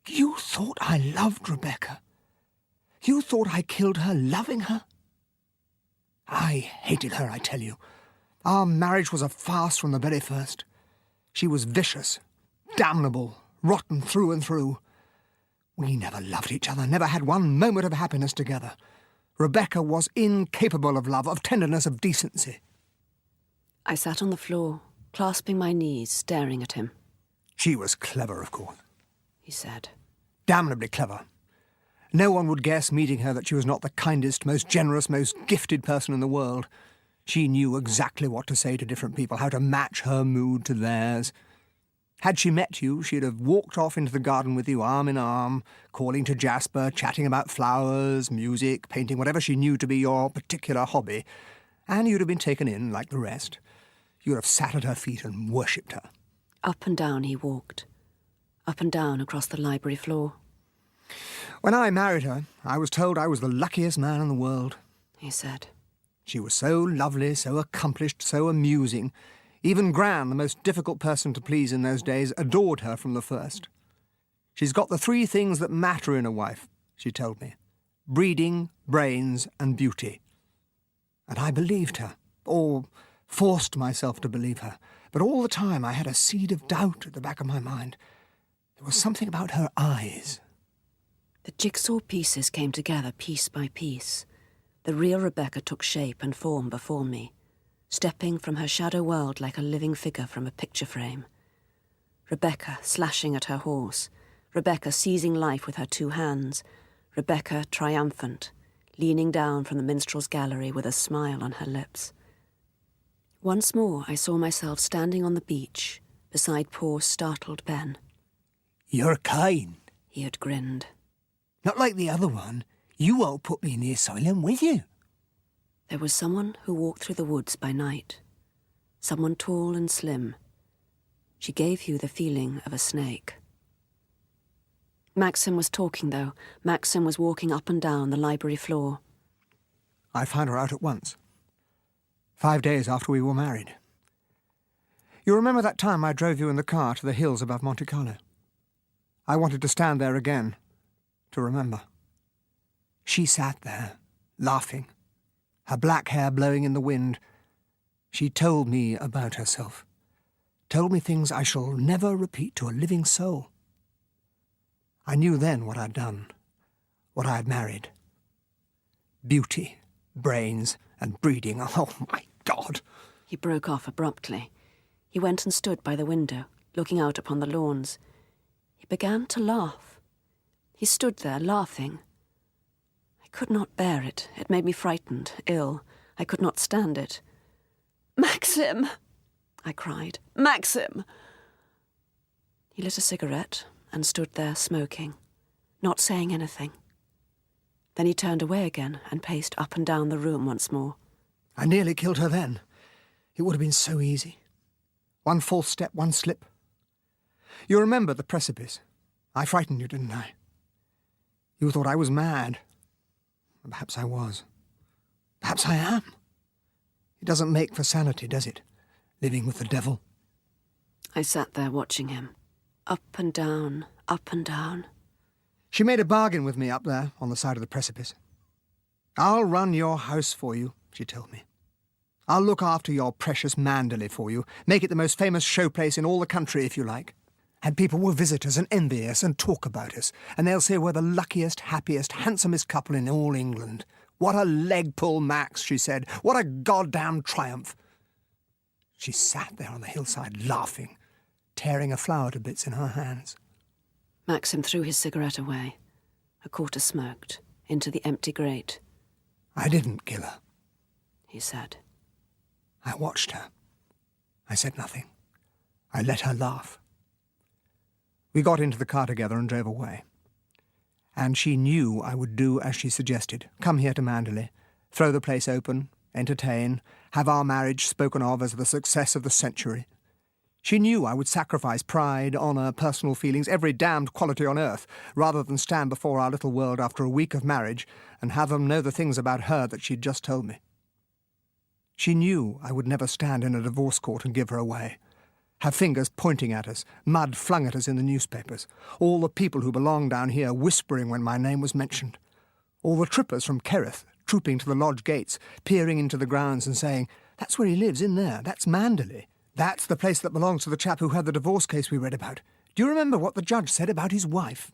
[SPEAKER 2] You thought I loved Rebecca. You thought I killed her loving her. I hated her, I tell you. Our marriage was a farce from the very first. She was vicious, damnable, rotten through and through. We never loved each other, never had one moment of happiness together. Rebecca was incapable of love, of tenderness, of decency.
[SPEAKER 1] I sat on the floor, clasping my knees, staring at him.
[SPEAKER 2] She was clever, of course.
[SPEAKER 1] He said.
[SPEAKER 2] Damnably clever. No one would guess, meeting her, that she was not the kindest, most generous, most gifted person in the world. She knew exactly what to say to different people, how to match her mood to theirs. Had she met you, she'd have walked off into the garden with you, arm in arm, calling to Jasper, chatting about flowers, music, painting, whatever she knew to be your particular hobby, and you'd have been taken in like the rest. You'd have sat at her feet and worshipped her.
[SPEAKER 1] Up and down he walked. Up and down across the library floor.
[SPEAKER 2] When I married her, I was told I was the luckiest man in the world,
[SPEAKER 1] He said.
[SPEAKER 2] She was so lovely, so accomplished, so amusing. Even Gran, the most difficult person to please in those days, adored her from the first. She's got the 3 things that matter in a wife, she told me. Breeding, brains, and beauty. And I believed her, or forced myself to believe her. But all the time I had a seed of doubt at the back of my mind. There was something about her eyes.
[SPEAKER 1] The jigsaw pieces came together piece by piece. The real Rebecca took shape and form before me, stepping from her shadow world like a living figure from a picture frame. Rebecca slashing at her horse, Rebecca seizing life with her 2 hands, Rebecca triumphant, leaning down from the minstrel's gallery with a smile on her lips. Once more I saw myself standing on the beach beside poor startled Ben.
[SPEAKER 3] You're kind.
[SPEAKER 1] He had grinned.
[SPEAKER 3] Not like the other one. You won't put me in the asylum, will you?
[SPEAKER 1] There was someone who walked through the woods by night. someone tall and slim. She gave you the feeling of a snake. Maxim was talking, though. Maxim was walking up and down the library floor.
[SPEAKER 2] I found her out at once. 5 days after we were married. You remember that time I drove you in the car to the hills above Monte Carlo? I wanted to stand there again, to remember. She sat there, laughing, her black hair blowing in the wind. She told me about herself, told me things I shall never repeat to a living soul. I knew then what I'd done, what I had married. Beauty, brains, and breeding. Oh, my God!
[SPEAKER 1] He broke off abruptly. He went and stood by the window, looking out upon the lawns. He began to laugh. He stood there, laughing. I could not bear it. It made me frightened, ill. I could not stand it. "Maxim!" I cried. "Maxim!" He lit a cigarette and stood there smoking, not saying anything. Then he turned away again and paced up and down the room once more.
[SPEAKER 2] I nearly killed her then. It would have been so easy. One false step, one slip. You remember the precipice. I frightened you, didn't I? You thought I was mad. Perhaps I was. Perhaps I am. It doesn't make for sanity, does it? Living with the devil.
[SPEAKER 1] I sat there watching him. Up and down, up and down.
[SPEAKER 2] She made a bargain with me up there on the side of the precipice. "I'll run your house for you," she told me. "I'll look after your precious Manderley for you, make it the most famous showplace in all the country, if you like. And people will visit us and envy us and talk about us, and they'll say we're the luckiest, happiest, handsomest couple in all England. What a leg pull, Max," she said. "What a goddamn triumph." She sat there on the hillside, laughing, tearing a flower to bits in her hands.
[SPEAKER 1] Maxim threw his cigarette away. A quarter smoked, into the empty grate.
[SPEAKER 2] "I didn't kill her,"
[SPEAKER 1] he said.
[SPEAKER 2] "I watched her. I said nothing. I let her laugh." We got into the car together and drove away. And she knew I would do as she suggested. Come here to Manderley, throw the place open, entertain, have our marriage spoken of as the success of the century. She knew I would sacrifice pride, honour, personal feelings, every damned quality on earth, rather than stand before our little world after a week of marriage and have them know the things about her that she'd just told me. She knew I would never stand in a divorce court and give her away. Have fingers pointing at us, mud flung at us in the newspapers, all the people who belong down here whispering when my name was mentioned, all the trippers from Kerrith trooping to the lodge gates, peering into the grounds and saying, "That's where he lives, in there, that's Manderley. That's the place that belongs to the chap who had the divorce case we read about. Do you remember what the judge said about his wife?"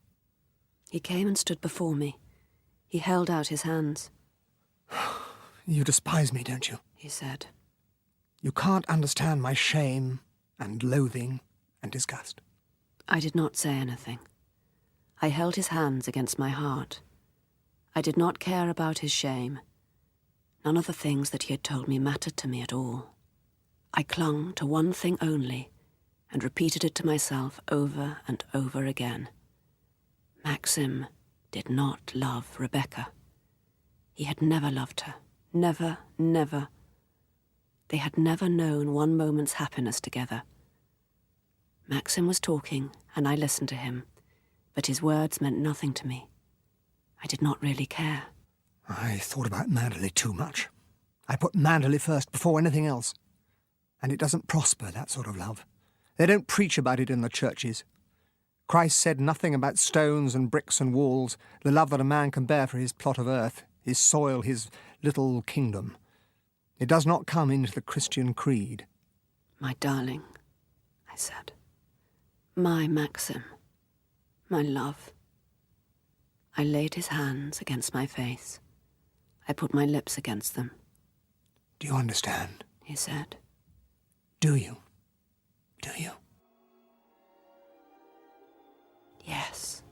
[SPEAKER 1] He came and stood before me. He held out his hands.
[SPEAKER 2] "You despise me, don't you?"
[SPEAKER 1] he said.
[SPEAKER 2] "You can't understand my shame and loathing and disgust."
[SPEAKER 1] I did not say anything. I held his hands against my heart. I did not care about his shame. None of the things that he had told me mattered to me at all. I clung to one thing only and repeated it to myself over and over again. Maxim did not love Rebecca. He had never loved her. Never, never. They had never known one moment's happiness together. Maxim was talking, and I listened to him, but his words meant nothing to me. I did not really care.
[SPEAKER 2] I thought about Manderley too much. I put Manderley first before anything else. And it doesn't prosper, that sort of love. They don't preach about it in the churches. Christ said nothing about stones and bricks and walls, the love that a man can bear for his plot of earth, his soil, his little kingdom. It does not come into the Christian creed.
[SPEAKER 1] "My darling," I said. "My Maxim. My love." I laid his hands against my face. I put my lips against them.
[SPEAKER 2] "Do you understand?"
[SPEAKER 1] he said.
[SPEAKER 2] "Do you? Do you?"
[SPEAKER 1] "Yes,"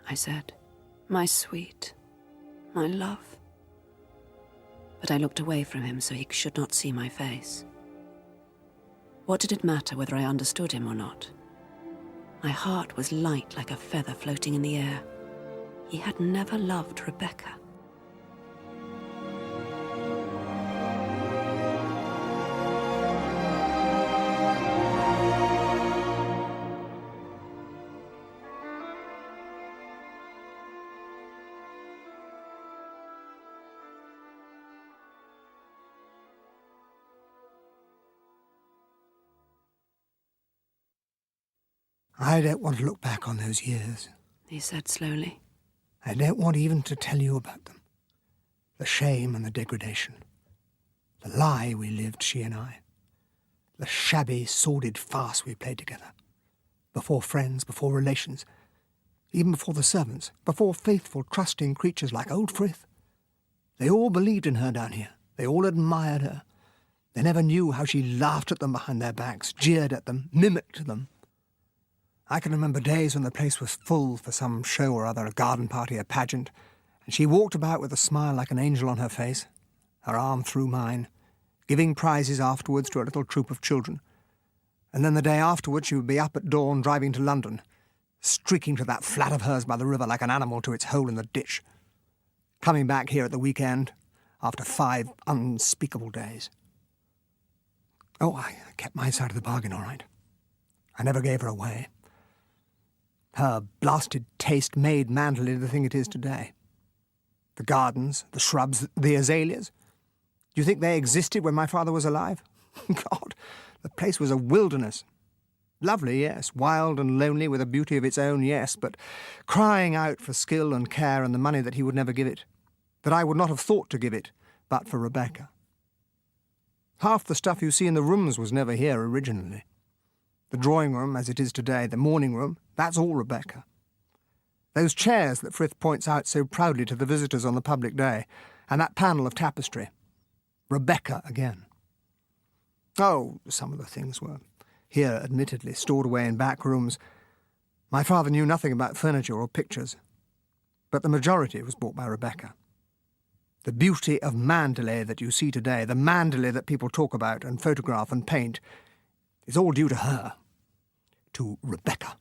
[SPEAKER 1] I said. "My sweet, my love." But I looked away from him so he should not see my face. What did it matter whether I understood him or not? My heart was light like a feather floating in the air. He had never loved Rebecca.
[SPEAKER 2] I don't want to look back on those years.
[SPEAKER 1] He said slowly.
[SPEAKER 2] I don't want even to tell you about them. The shame and the degradation. The lie we lived, she and I. The shabby, sordid farce we played together. Before friends, before relations, even before the servants, before faithful, trusting creatures like old Frith. They all believed in her down here. They all admired her. They never knew how she laughed at them behind their backs, jeered at them, mimicked them. I can remember days when the place was full for some show or other, a garden party, a pageant, and she walked about with a smile like an angel on her face, her arm through mine, giving prizes afterwards to a little troop of children. And then the day afterwards she would be up at dawn driving to London, streaking to that flat of hers by the river like an animal to its hole in the ditch, coming back here at the weekend after 5 unspeakable days. Oh, I kept my side of the bargain all right. I never gave her away. Her blasted taste made Manderley the thing it is today. The gardens, the shrubs, the azaleas. Do you think they existed when my father was alive? God, the place was a wilderness. Lovely, yes, wild and lonely with a beauty of its own, yes, but crying out for skill and care and the money that he would never give it, that I would not have thought to give it, but for Rebecca. Half the stuff you see in the rooms was never here originally. The drawing room, as it is today, the morning room, that's all Rebecca. Those chairs that Frith points out so proudly to the visitors on the public day, and that panel of tapestry. Rebecca again. Oh, some of the things were here, admittedly, stored away in back rooms. My father knew nothing about furniture or pictures, but the majority was bought by Rebecca. The beauty of Manderley that you see today, the Manderley that people talk about and photograph and paint, is all due to her, to Rebecca.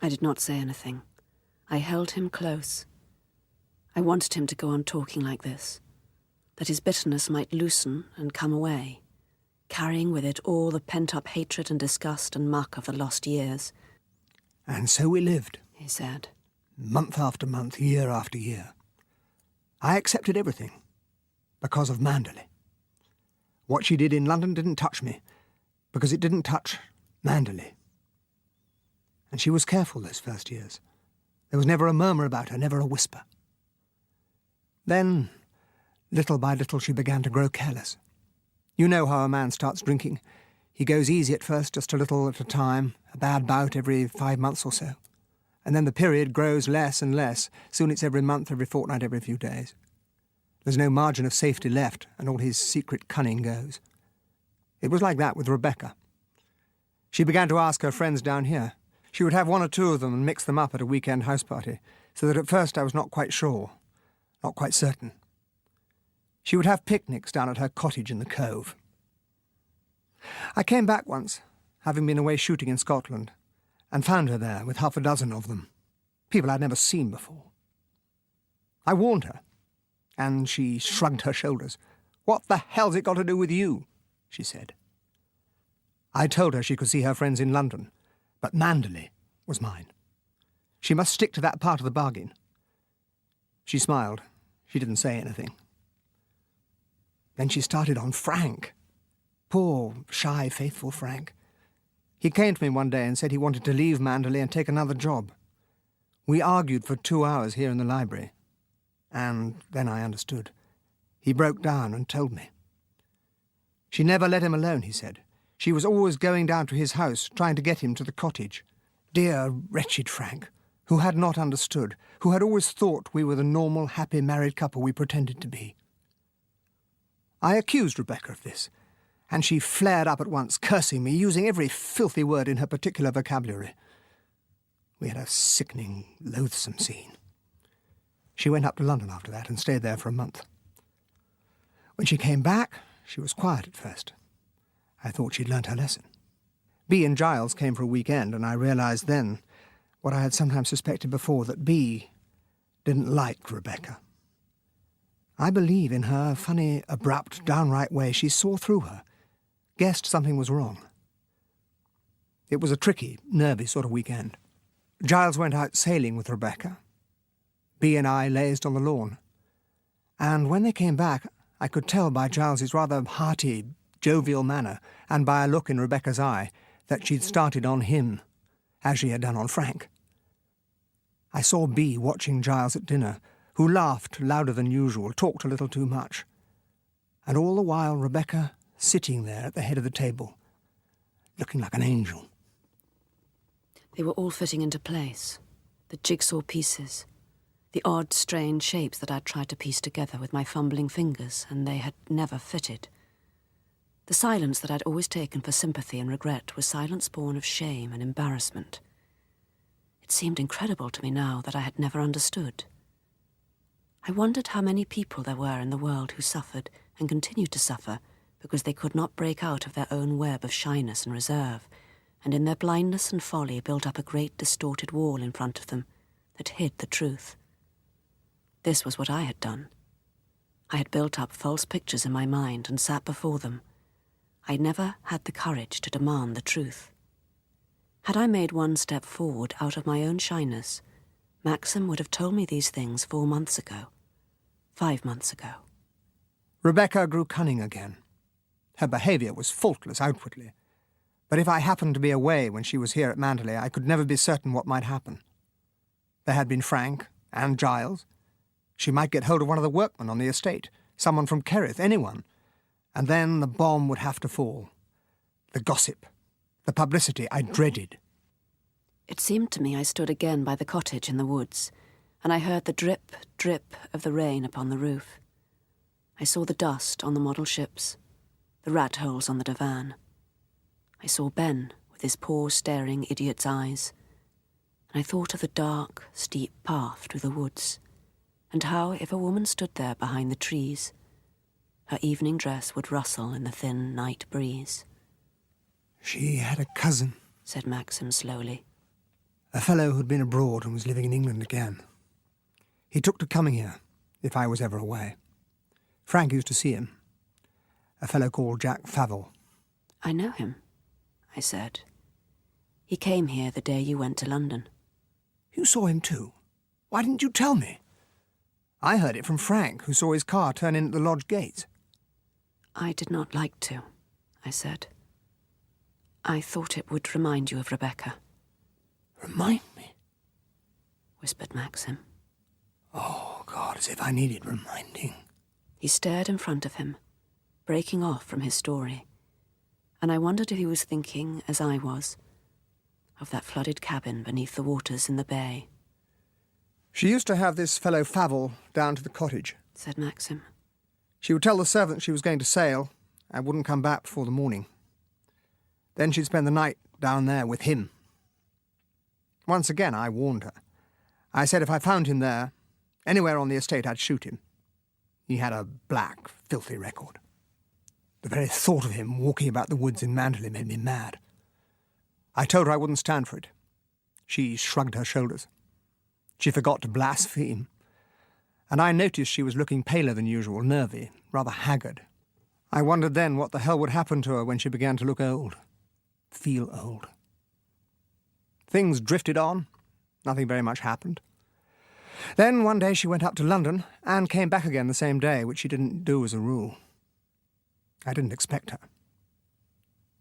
[SPEAKER 1] I did not say anything. I held him close. I wanted him to go on talking like this, that his bitterness might loosen and come away, carrying with it all the pent-up hatred and disgust and muck of the lost years.
[SPEAKER 2] And so we lived,
[SPEAKER 1] he said.
[SPEAKER 2] Month after month, year after year. I accepted everything, because of Manderley. What she did in London didn't touch me, because it didn't touch Manderley. And she was careful those first years. There was never a murmur about her, never a whisper. Then, little by little, she began to grow careless. You know how a man starts drinking. He goes easy at first, just a little at a time, a bad bout every 5 months or so. And then the period grows less and less. Soon it's every month, every fortnight, every few days. There's no margin of safety left, and all his secret cunning goes. It was like that with Rebecca. She began to ask her friends down here. She would have 1 or 2 of them and mix them up at a weekend house party, so that at first I was not quite sure, not quite certain. She would have picnics down at her cottage in the Cove. I came back once, having been away shooting in Scotland, and found her there with 6 of them, people I'd never seen before. I warned her, and she shrugged her shoulders. "What the hell's it got to do with you?" she said. I told her she could see her friends in London, but Manderley was mine. She must stick to that part of the bargain. She smiled. She didn't say anything. Then she started on Frank. Poor, shy, faithful Frank. He came to me one day and said he wanted to leave Manderley and take another job. We argued for 2 hours here in the library. And then I understood. He broke down and told me. She never let him alone, he said. She was always going down to his house, trying to get him to the cottage. Dear, wretched Frank, who had not understood, who had always thought we were the normal, happy married couple we pretended to be. I accused Rebecca of this, and she flared up at once, cursing me, using every filthy word in her particular vocabulary. We had a sickening, loathsome scene. She went up to London after that and stayed there for a month. When she came back, she was quiet at first. I thought she'd learnt her lesson. Bea and Giles came for a weekend, and I realised then what I had sometimes suspected before, that Bea didn't like Rebecca. I believe in her funny, abrupt, downright way she saw through her, guessed something was wrong. It was a tricky, nervy sort of weekend. Giles went out sailing with Rebecca. Bea and I lazed on the lawn. And when they came back, I could tell by Giles's rather hearty, jovial manner, and by a look in Rebecca's eye, that she'd started on him, as she had done on Frank. I saw Bea watching Giles at dinner, who laughed louder than usual, talked a little too much, and all the while Rebecca sitting there at the head of the table, looking like an angel.
[SPEAKER 1] They were all fitting into place, the jigsaw pieces, the odd, strange shapes that I'd tried to piece together with my fumbling fingers, and they had never fitted. The silence that I'd always taken for sympathy and regret was silence born of shame and embarrassment. It seemed incredible to me now that I had never understood. I wondered how many people there were in the world who suffered and continued to suffer because they could not break out of their own web of shyness and reserve, and in their blindness and folly built up a great distorted wall in front of them that hid the truth. This was what I had done. I had built up false pictures in my mind and sat before them. I never had the courage to demand the truth. Had I made one step forward out of my own shyness, Maxim would have told me these things 4 months ago, 5 months ago.
[SPEAKER 2] Rebecca grew cunning again. Her behaviour was faultless outwardly, but if I happened to be away when she was here at Manderley, I could never be certain what might happen. There had been Frank and Giles. She might get hold of one of the workmen on the estate, someone from Kerrith, anyone, and then the bomb would have to fall. The gossip, the publicity I dreaded.
[SPEAKER 1] It seemed to me I stood again by the cottage in the woods, and I heard the drip, drip of the rain upon the roof. I saw the dust on the model ships, the rat holes on the divan. I saw Ben with his poor staring idiot's eyes, and I thought of the dark, steep path through the woods, and how if a woman stood there behind the trees, her evening dress would rustle in the thin night breeze.
[SPEAKER 2] She had a cousin,
[SPEAKER 1] said Maxim slowly.
[SPEAKER 2] a fellow who'd been abroad and was living in England again. He took to coming here, if I was ever away. Frank used to see him. A fellow called Jack Favell.
[SPEAKER 1] I know him, I said. He came here the day you went to London.
[SPEAKER 2] You saw him too? Why didn't you tell me? I heard it from Frank, who saw his car turn in at the lodge gates.
[SPEAKER 1] I did not like to, I said. I thought it would remind you of Rebecca.
[SPEAKER 2] Remind me?
[SPEAKER 1] Whispered Maxim.
[SPEAKER 2] Oh, God, as if I needed reminding.
[SPEAKER 1] He stared in front of him, breaking off from his story, and I wondered if he was thinking, as I was, of that flooded cabin beneath the waters in the bay.
[SPEAKER 2] She used to have this fellow Favell down to the cottage,
[SPEAKER 1] said Maxim.
[SPEAKER 2] She would tell the servant she was going to sail and wouldn't come back before the morning. Then she'd spend the night down there with him. Once again, I warned her. I said if I found him there, anywhere on the estate, I'd shoot him. He had a black, filthy record. The very thought of him walking about the woods in Manderley made me mad. I told her I wouldn't stand for it. She shrugged her shoulders. She forgot to blaspheme. And I noticed she was looking paler than usual, nervy, rather haggard. I wondered then what the hell would happen to her when she began to look old, feel old. Things drifted on. Nothing very much happened. Then one day she went up to London and came back again the same day, which she didn't do as a rule. I didn't expect her.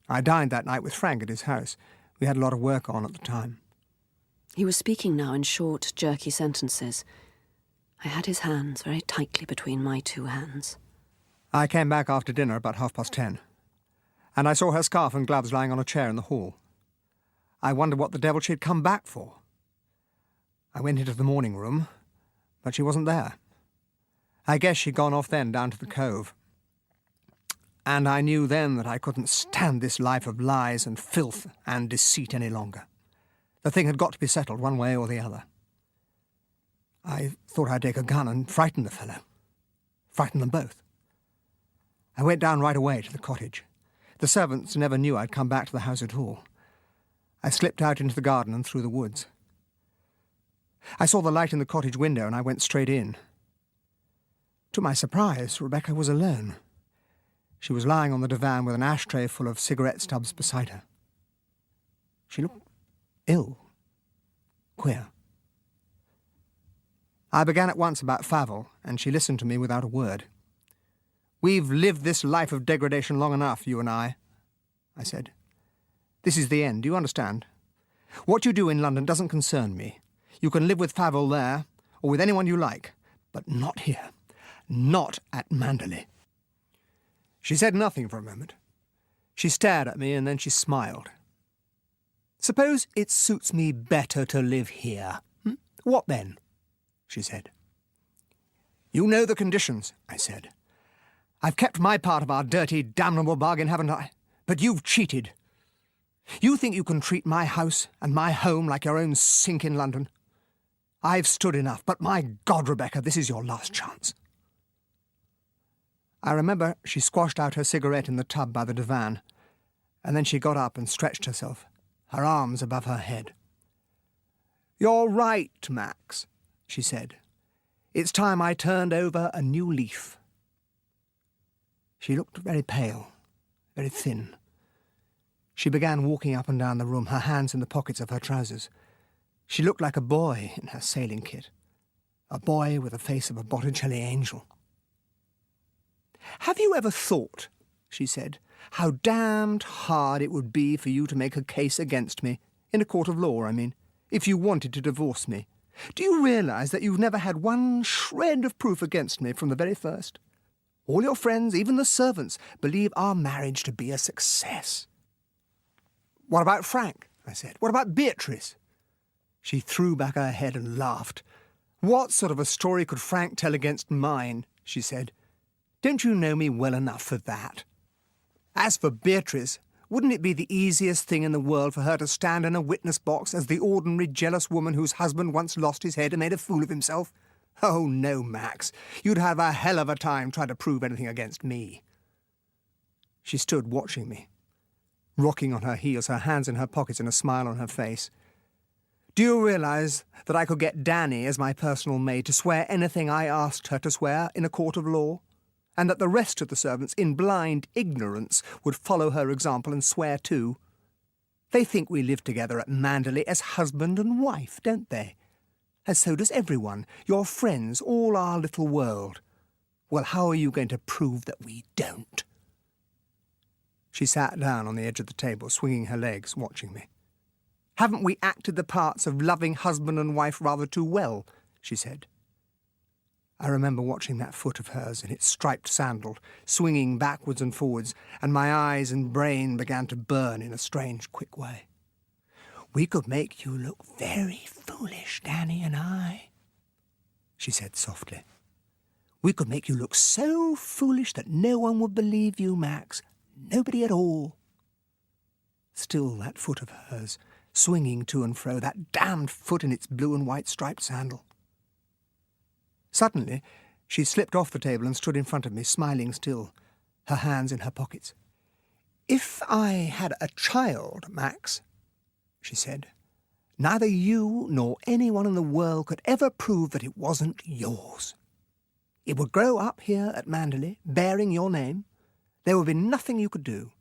[SPEAKER 2] I dined that night with Frank at his house. We had a lot of work on at the time.
[SPEAKER 1] He was speaking now in short, jerky sentences. I had his hands very tightly between my two hands.
[SPEAKER 2] I came back after dinner about 10:30, and I saw her scarf and gloves lying on a chair in the hall. I wondered what the devil she'd come back for. I went into the morning room, but she wasn't there. I guess she'd gone off then down to the cove. And I knew then that I couldn't stand this life of lies and filth and deceit any longer. The thing had got to be settled one way or the other. I thought I'd take a gun and frighten the fellow. Frighten them both. I went down right away to the cottage. The servants never knew I'd come back to the house at all. I slipped out into the garden and through the woods. I saw the light in the cottage window and I went straight in. To my surprise, Rebecca was alone. She was lying on the divan with an ashtray full of cigarette stubs beside her. She looked ill. Queer. I began at once about Favell, and she listened to me without a word. "We've lived this life of degradation long enough, you and I," I said. "This is the end, do you understand? What you do in London doesn't concern me. You can live with Favell there, or with anyone you like, but not here. Not at Manderley. She said nothing for a moment. She stared at me and then she smiled. Suppose it suits me better to live here. What then? She said. You know the conditions, I said. I've kept my part of our dirty, damnable bargain, haven't I? But you've cheated. You think you can treat my house and my home like your own sink in London. I've stood enough, but my God, Rebecca, this is your last chance. I remember she squashed out her cigarette in the tub by the divan, and then she got up and stretched herself, her arms above her head. You're right, Max, she said. It's time I turned over a new leaf. She looked very pale, very thin. She began walking up and down the room, her hands in the pockets of her trousers. She looked like a boy in her sailing kit, a boy with the face of a Botticelli angel. Have you ever thought, she said, how damned hard it would be for you to make a case against me, in a court of law, I mean, if you wanted to divorce me? Do you realise that you've never had one shred of proof against me from the very first? All your friends, even the servants, believe our marriage to be a success. What about Frank? I said. What about Beatrice? She threw back her head and laughed. What sort of a story could Frank tell against mine? She said. Don't you know me well enough for that? As for Beatrice, wouldn't it be the easiest thing in the world for her to stand in a witness box as the ordinary jealous woman whose husband once lost his head and made a fool of himself? Oh, no, Max. You'd have a hell of a time trying to prove anything against me. She stood watching me, rocking on her heels, her hands in her pockets and a smile on her face. Do you realise that I could get Danny as my personal maid to swear anything I asked her to swear in a court of law? And that the rest of the servants, in blind ignorance, would follow her example and swear too? They think we live together at Manderley as husband and wife, don't they? And so does everyone, your friends, all our little world. Well, how are you going to prove that we don't? She sat down on the edge of the table, swinging her legs, watching me. Haven't we acted the parts of loving husband and wife rather too well? She said. I remember watching that foot of hers in its striped sandal, swinging backwards and forwards, and my eyes and brain began to burn in a strange, quick way. We could make you look very foolish, Danny and I, she said softly. We could make you look so foolish that no one would believe you, Max. Nobody at all. Still that foot of hers, swinging to and fro, that damned foot in its blue and white striped sandal. Suddenly, she slipped off the table and stood in front of me, smiling still, her hands in her pockets. If I had a child, Max, she said, neither you nor anyone in the world could ever prove that it wasn't yours. It would grow up here at Manderley, bearing your name. There would be nothing you could do.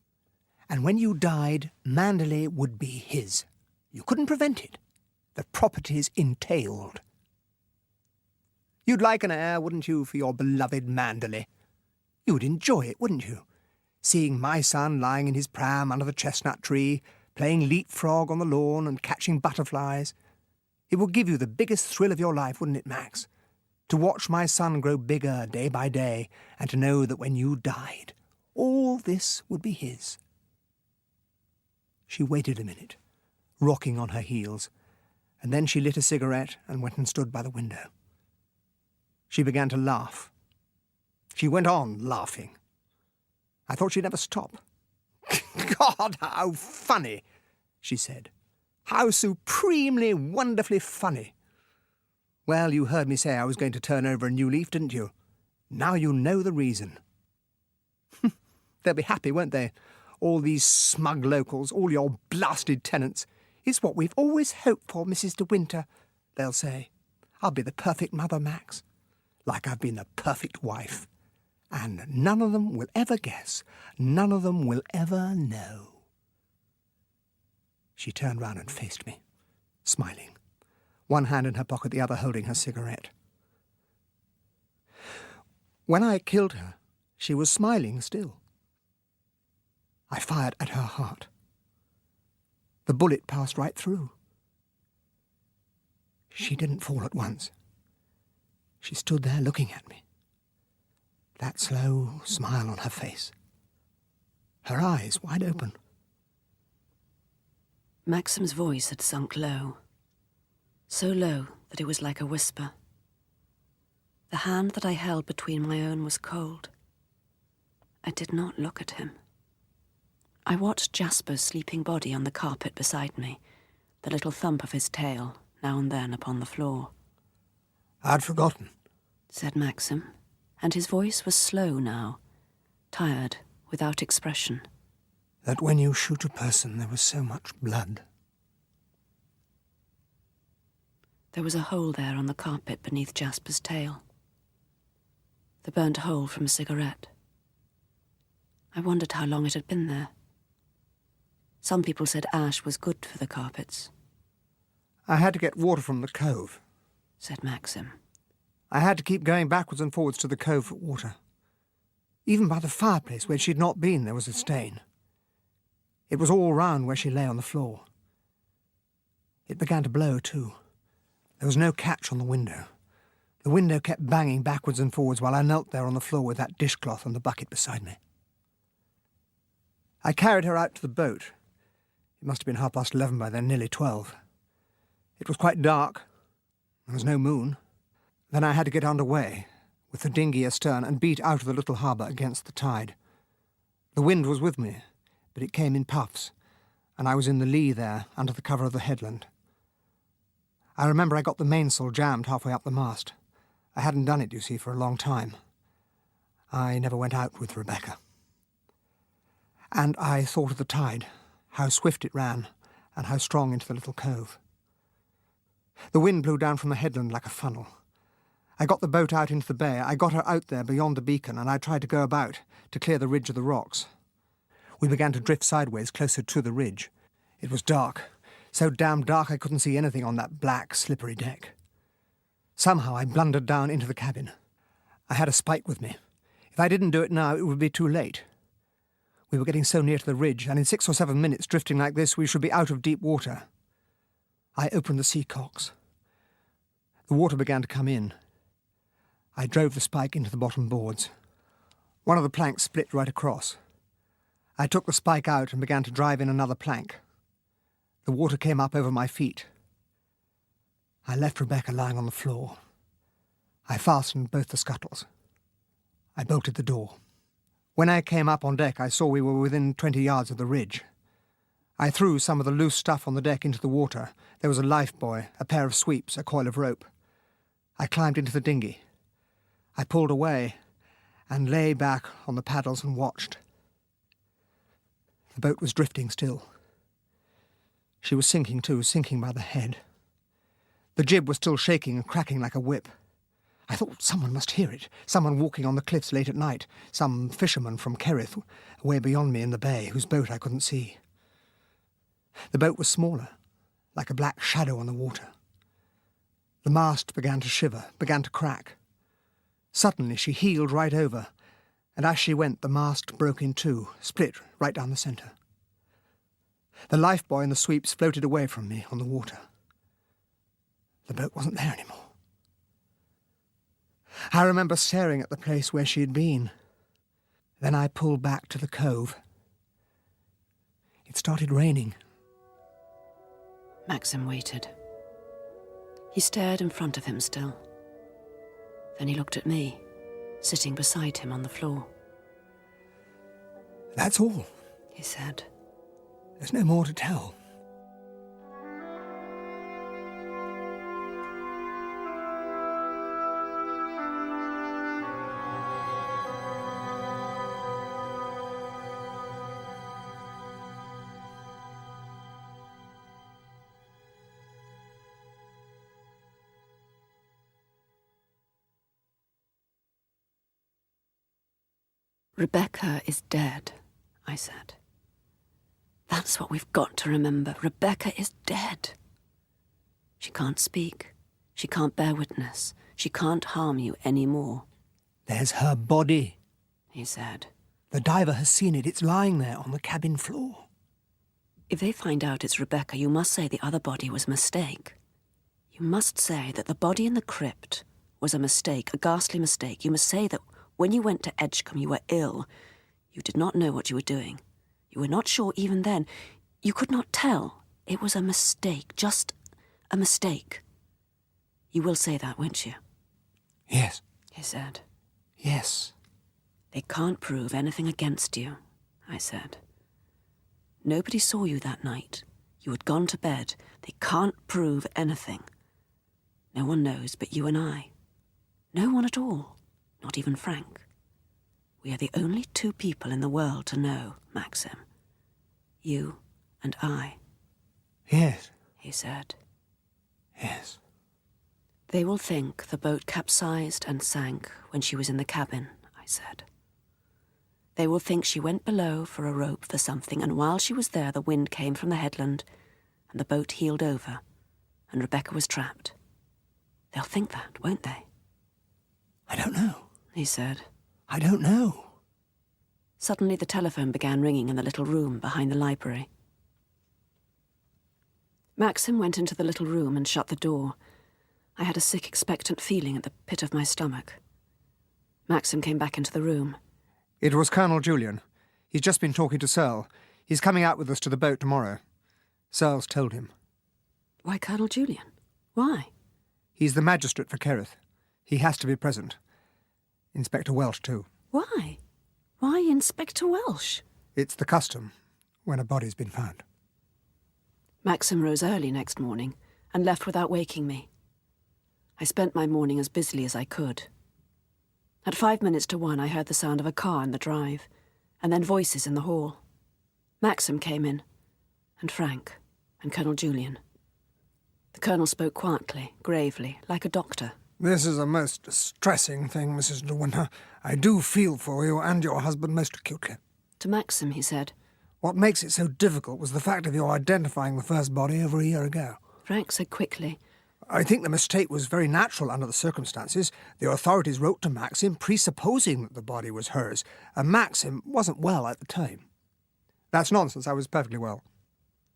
[SPEAKER 2] And when you died, Manderley would be his. You couldn't prevent it. The property's entailed. You'd like an heir, wouldn't you, for your beloved Manderley? You would enjoy it, wouldn't you? Seeing my son lying in his pram under the chestnut tree, playing leapfrog on the lawn and catching butterflies. It would give you the biggest thrill of your life, wouldn't it, Max? To watch my son grow bigger day by day, and to know that when you died, all this would be his. She waited a minute, rocking on her heels, and then she lit a cigarette and went and stood by the window. She began to laugh. She went on laughing. I thought she'd never stop. God, how funny, she said. How supremely, wonderfully funny. Well, you heard me say I was going to turn over a new leaf, didn't you? Now you know the reason. They'll be happy, won't they? All these smug locals, all your blasted tenants. It's what we've always hoped for, Mrs. de Winter, they'll say. I'll be the perfect mother, Max, like I've been the perfect wife. And none of them will ever guess. None of them will ever know. She turned round and faced me, smiling, one hand in her pocket, the other holding her cigarette. When I killed her, she was smiling still. I fired at her heart. The bullet passed right through, She didn't fall at once. She stood there looking at me. That slow smile on her face. Her eyes wide open.
[SPEAKER 1] Maxim's voice had sunk low. So low that it was like a whisper. The hand that I held between my own was cold. I did not look at him. I watched Jasper's sleeping body on the carpet beside me, the little thump of his tail now and then upon the floor.
[SPEAKER 2] I'd forgotten,
[SPEAKER 1] said Maxim, and his voice was slow now, tired, without expression.
[SPEAKER 2] that when you shoot a person there was so much blood.
[SPEAKER 1] There was a hole there on the carpet beneath Jasper's tail. The burnt hole from a cigarette. I wondered how long it had been there. Some people said ash was good for the carpets,
[SPEAKER 2] I had to get water from the cove.
[SPEAKER 1] said Maxim.
[SPEAKER 2] I had to keep going backwards and forwards to the cove for water. Even by the fireplace where she'd not been there was a stain. It was all round where she lay on the floor. It began to blow too. There was no catch on the window. The window kept banging backwards and forwards while I knelt there on the floor with that dishcloth and the bucket beside me. I carried her out to the boat. It must have been 11:30 by then, nearly 12. It was quite dark. There was no moon. Then I had to get under way, with the dinghy astern, and beat out of the little harbour against the tide. The wind was with me, but it came in puffs, and I was in the lee there, under the cover of the headland. I remember I got the mainsail jammed halfway up the mast. I hadn't done it, you see, for a long time. I never went out with Rebecca. And I thought of the tide, how swift it ran, and how strong into the little cove. The wind blew down from the headland like a funnel. I got the boat out into the bay. I got her out there beyond the beacon, and I tried to go about to clear the ridge of the rocks. We began to drift sideways closer to the ridge. It was dark, so damn dark I couldn't see anything on that black, slippery deck. Somehow I blundered down into the cabin. I had a spike with me. If I didn't do it now, it would be too late. We were getting so near to the ridge, and in 6 or 7 minutes, drifting like this, we should be out of deep water. I opened the sea cocks. The water began to come in. I drove the spike into the bottom boards. One of the planks split right across. I took the spike out and began to drive in another plank. The water came up over my feet. I left Rebecca lying on the floor. I fastened both the scuttles. I bolted the door. When I came up on deck, I saw we were within 20 yards of the ridge. I threw some of the loose stuff on the deck into the water. There was a lifebuoy, a pair of sweeps, a coil of rope. I climbed into the dinghy. I pulled away and lay back on the paddles and watched. The boat was drifting still. She was sinking too, sinking by the head. The jib was still shaking and cracking like a whip. I thought someone must hear it, someone walking on the cliffs late at night, some fisherman from Kerrith, away beyond me in the bay, whose boat I couldn't see. The boat was smaller, like a black shadow on the water. The mast began to shiver, began to crack. Suddenly she heeled right over, and as she went the mast broke in two, split right down the centre. The lifebuoy and the sweeps floated away from me on the water. The boat wasn't there anymore. I remember staring at the place where she had been. Then I pulled back to the cove. It started raining.
[SPEAKER 1] Maxim waited. He stared in front of him still. Then he looked at me, sitting beside him on the floor.
[SPEAKER 2] That's all,
[SPEAKER 1] He said.
[SPEAKER 2] There's no more to tell.
[SPEAKER 1] Rebecca is dead, I said. That's what we've got to remember. Rebecca is dead. She can't speak. She can't bear witness. She can't harm you any more,
[SPEAKER 2] There's her body.
[SPEAKER 1] he said.
[SPEAKER 2] The diver has seen it. It's lying there on the cabin floor.
[SPEAKER 1] If they find out it's Rebecca, you must say the other body was a mistake. You must say that the body in the crypt was a mistake, a ghastly mistake. You must say that when you went to Edgecombe you were ill. You did not know what you were doing. You were not sure even then. You could not tell. It was a mistake, just a mistake. You will say that, won't you?
[SPEAKER 2] Yes.
[SPEAKER 1] He said.
[SPEAKER 2] Yes.
[SPEAKER 1] They can't prove anything against you, I said. Nobody saw you that night. You had gone to bed. They can't prove anything. No one knows but you and I. No one at all, not even Frank. We are the only two people in the world to know, Maxim. You and I.
[SPEAKER 2] Yes.
[SPEAKER 1] He said.
[SPEAKER 2] Yes.
[SPEAKER 1] They will think the boat capsized and sank when she was in the cabin, I said. They will think she went below for a rope for something, and while she was there the wind came from the headland, and the boat heeled over, and Rebecca was trapped. They'll think that, won't they?
[SPEAKER 2] I don't know.
[SPEAKER 1] He said.
[SPEAKER 2] I don't know.
[SPEAKER 1] Suddenly the telephone began ringing in the little room behind the library. Maxim went into the little room and shut the door. I had a sick, expectant feeling at the pit of my stomach. Maxim came back into the room.
[SPEAKER 2] It was Colonel Julian. He's just been talking to Searle. He's coming out with us to the boat tomorrow. Searle's told him.
[SPEAKER 1] Why Colonel Julian? Why?
[SPEAKER 2] He's the magistrate for Kerrith. He has to be present. Inspector Welsh, too.
[SPEAKER 1] Why? Why Inspector Welsh?
[SPEAKER 2] It's the custom when a body's been found.
[SPEAKER 1] Maxim rose early next morning and left without waking me. I spent my morning as busily as I could. At 1:05 I heard the sound of a car in the drive, and then voices in the hall. Maxim came in, and Frank, and Colonel Julian. The Colonel spoke quietly, gravely, like a doctor.
[SPEAKER 2] This is a most distressing thing, Mrs. De Winter. I do feel for you and your husband most acutely.
[SPEAKER 1] To Maxim, he said.
[SPEAKER 2] What makes it so difficult was the fact of your identifying the first body over a year ago.
[SPEAKER 1] Frank said quickly.
[SPEAKER 2] I think the mistake was very natural under the circumstances. The authorities wrote to Maxim presupposing that the body was hers, and Maxim wasn't well at the time. That's nonsense. I was perfectly well.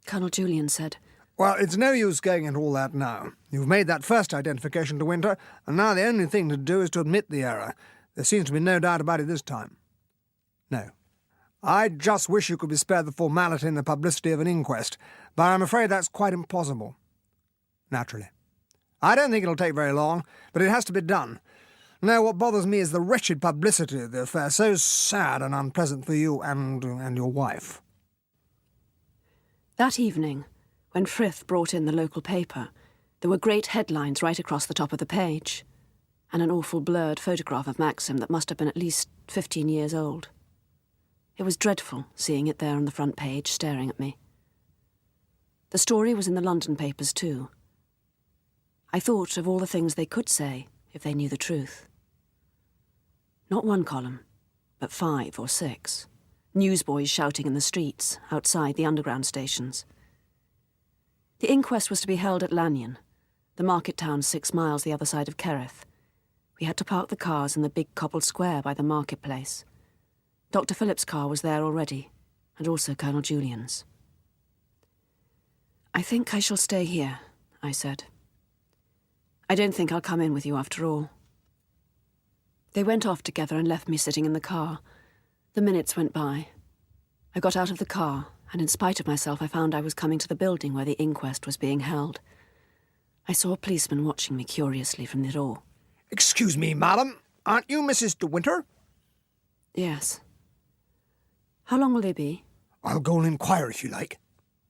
[SPEAKER 1] Colonel Julian said.
[SPEAKER 2] Well, it's no use going into all that now. You've made that first identification to Winter, and now the only thing to do is to admit the error. There seems to be no doubt about it this time. No. I just wish you could be spared the formality and the publicity of an inquest, but I'm afraid that's quite impossible. Naturally. I don't think it'll take very long, but it has to be done. No, what bothers me is the wretched publicity of the affair, so sad and unpleasant for you and your wife.
[SPEAKER 1] That evening, when Frith brought in the local paper, there were great headlines right across the top of the page, and an awful blurred photograph of Maxim that must have been at least 15 years old. It was dreadful seeing it there on the front page, staring at me. The story was in the London papers too. I thought of all the things they could say if they knew the truth. Not one column, but 5 or 6. Newsboys shouting in the streets, outside the underground stations. The inquest was to be held at Lanyon, the market town 6 miles the other side of Kerrith. We had to park the cars in the big cobbled square by the marketplace. Dr. Phillips' car was there already, and also Colonel Julian's. I think I shall stay here, I said. I don't think I'll come in with you after all. They went off together and left me sitting in the car. The minutes went by. I got out of the car, and in spite of myself I found I was coming to the building where the inquest was being held. I saw a policeman watching me curiously from the door.
[SPEAKER 2] Excuse me, madam. Aren't you Mrs. De Winter?
[SPEAKER 1] Yes. How long will they be?
[SPEAKER 2] I'll go and inquire if you like.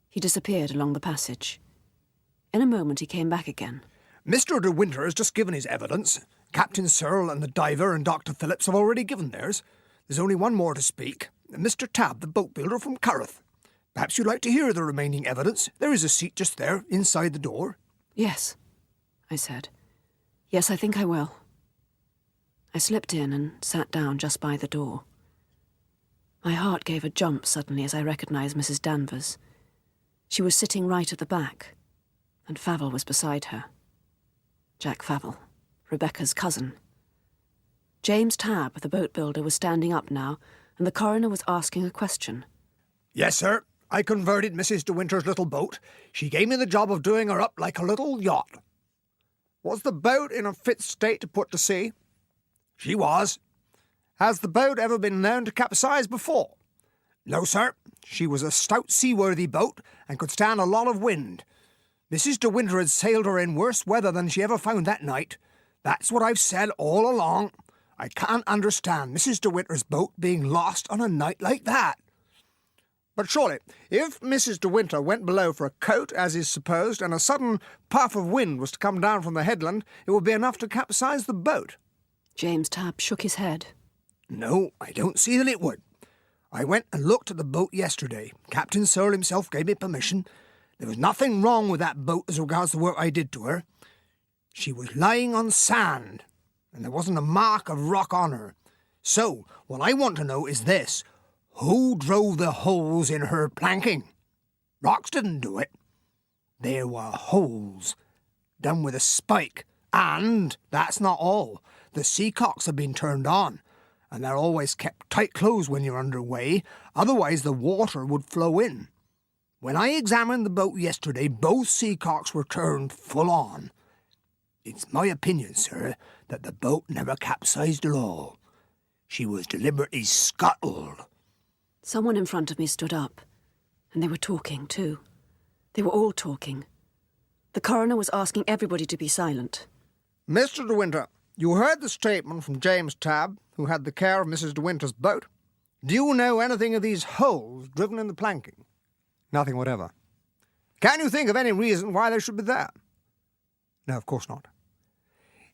[SPEAKER 1] He disappeared along the passage. In a moment he came back again.
[SPEAKER 2] Mr. De Winter has just given his evidence. Captain Searle and the diver and Dr. Phillips have already given theirs. There's only one more to speak. Mr. Tabb, the boat builder from Kerrith. Perhaps you'd like to hear the remaining evidence. There is a seat just there, inside the door.
[SPEAKER 1] Yes, I said. Yes, I think I will. I slipped in and sat down just by the door. My heart gave a jump suddenly as I recognised Mrs. Danvers. She was sitting right at the back, and Favell was beside her. Jack Favell, Rebecca's cousin. James Tabb, the boat builder, was standing up now, and the coroner was asking a question.
[SPEAKER 2] Yes, sir. I converted Mrs. De Winter's little boat. She gave me the job of doing her up like a little yacht. Was the boat in a fit state to put to sea? She was. Has the boat ever been known to capsize before? No, sir. She was a stout seaworthy boat and could stand a lot of wind. Mrs. De Winter had sailed her in worse weather than she ever found that night. That's what I've said all along. I can't understand Mrs. De Winter's boat being lost on a night like that. But surely, if Mrs. De Winter went below for a coat, as is supposed, and a sudden puff of wind was to come down from the headland, it would be enough to capsize the boat.
[SPEAKER 1] James Tabb shook his head.
[SPEAKER 2] No, I don't see that it would. I went and looked at the boat yesterday. Captain Searle himself gave me permission. There was nothing wrong with that boat as regards the work I did to her. She was lying on sand, and there wasn't a mark of rock on her. So, what I want to know is this. Who drove the holes in her planking? Rocks didn't do it. There were holes, done with a spike. And that's not all. The seacocks have been turned on, and they're always kept tight closed when you're under way, otherwise the water would flow in. When I examined the boat yesterday, both seacocks were turned full on. It's my opinion, sir, that the boat never capsized at all. She was deliberately scuttled.
[SPEAKER 1] Someone in front of me stood up, and they were talking, too. They were all talking. The coroner was asking everybody to be silent.
[SPEAKER 2] Mr. De Winter, you heard the statement from James Tabb, who had the care of Mrs. De Winter's boat. Do you know anything of these holes driven in the planking? Nothing whatever. Can you think of any reason why they should be there? No, of course not.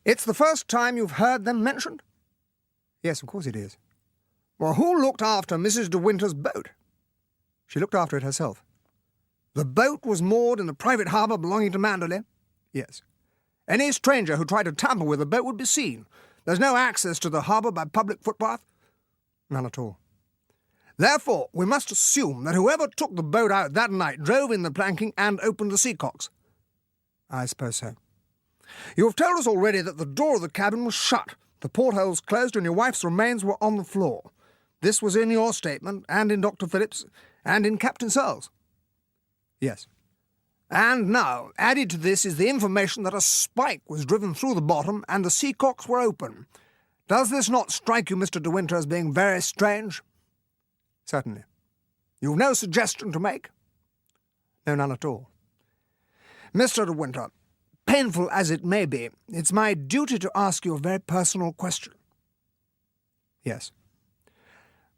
[SPEAKER 2] It's the first time you've heard them mentioned? Yes, of course it is. Well, who looked after Mrs. De Winter's boat? She looked after it herself. The boat was moored in the private harbour belonging to Manderley? Yes. Any stranger who tried to tamper with the boat would be seen. There's no access to the harbour by public footpath? None at all. Therefore, we must assume that whoever took the boat out that night drove in the planking and opened the seacocks. I suppose so. You have told us already that the door of the cabin was shut, the portholes closed, and your wife's remains were on the floor. This was in your statement, and in Dr. Phillips', and in Captain Searle's. Yes. And now, added to this is the information that a spike was driven through the bottom and the seacocks were open. Does this not strike you, Mr. De Winter, as being very strange? Certainly. You've no suggestion to make? No, none at all. Mr. De Winter, painful as it may be, it's my duty to ask you a very personal question. Yes.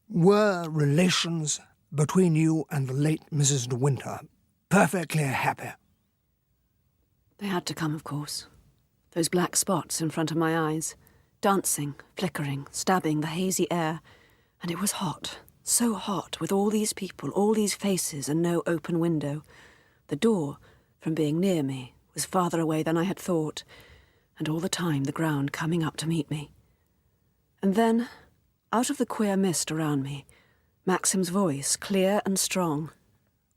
[SPEAKER 2] Were relations between you and the late Mrs. De Winter perfectly happy?
[SPEAKER 1] They had to come, of course. Those black spots in front of my eyes, dancing, flickering, stabbing the hazy air, and it was hot. So hot, with all these people, all these faces, and no open window. The door, from being near me, was farther away than I had thought, and all the time the ground coming up to meet me. And then, out of the queer mist around me, Maxim's voice, clear and strong.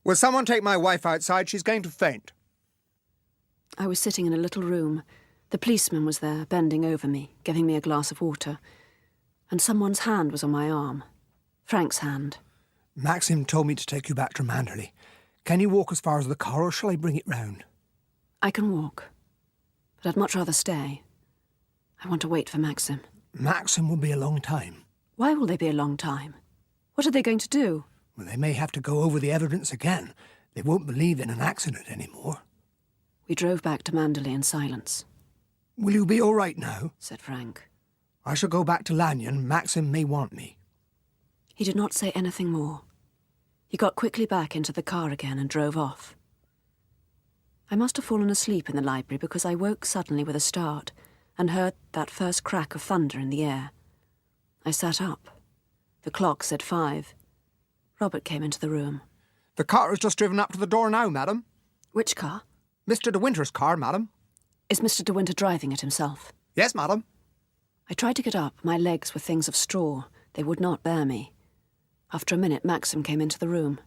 [SPEAKER 2] Will someone take my wife outside? She's going to faint.
[SPEAKER 1] I was sitting in a little room. The policeman was there, bending over me, giving me a glass of water. And someone's hand was on my arm. Frank's hand.
[SPEAKER 2] Maxim told me to take you back to Manderley. Can you walk as far as the car, or shall I bring it round?
[SPEAKER 1] I can walk, but I'd much rather stay. I want to wait for Maxim.
[SPEAKER 2] Maxim will be a long time.
[SPEAKER 1] Why will they be a long time? What are they going to do?
[SPEAKER 2] Well, they may have to go over the evidence again. They won't believe in an accident anymore.
[SPEAKER 1] We drove back to Manderley in silence.
[SPEAKER 2] Will you be all right now?
[SPEAKER 1] Said Frank.
[SPEAKER 2] I shall go back to Lanyon. Maxim may want me.
[SPEAKER 1] He did not say anything more. He got quickly back into the car again and drove off. I must have fallen asleep in the library because I woke suddenly with a start and heard that first crack of thunder in the air. I sat up. The clock said 5. Robert came into the room.
[SPEAKER 2] The car has just driven up to the door now, madam.
[SPEAKER 1] Which car?
[SPEAKER 2] Mr. De Winter's car, madam.
[SPEAKER 1] Is Mr. De Winter driving it himself?
[SPEAKER 2] Yes, madam.
[SPEAKER 1] I tried to get up. My legs were things of straw. They would not bear me. After a minute, Maxim came into the room.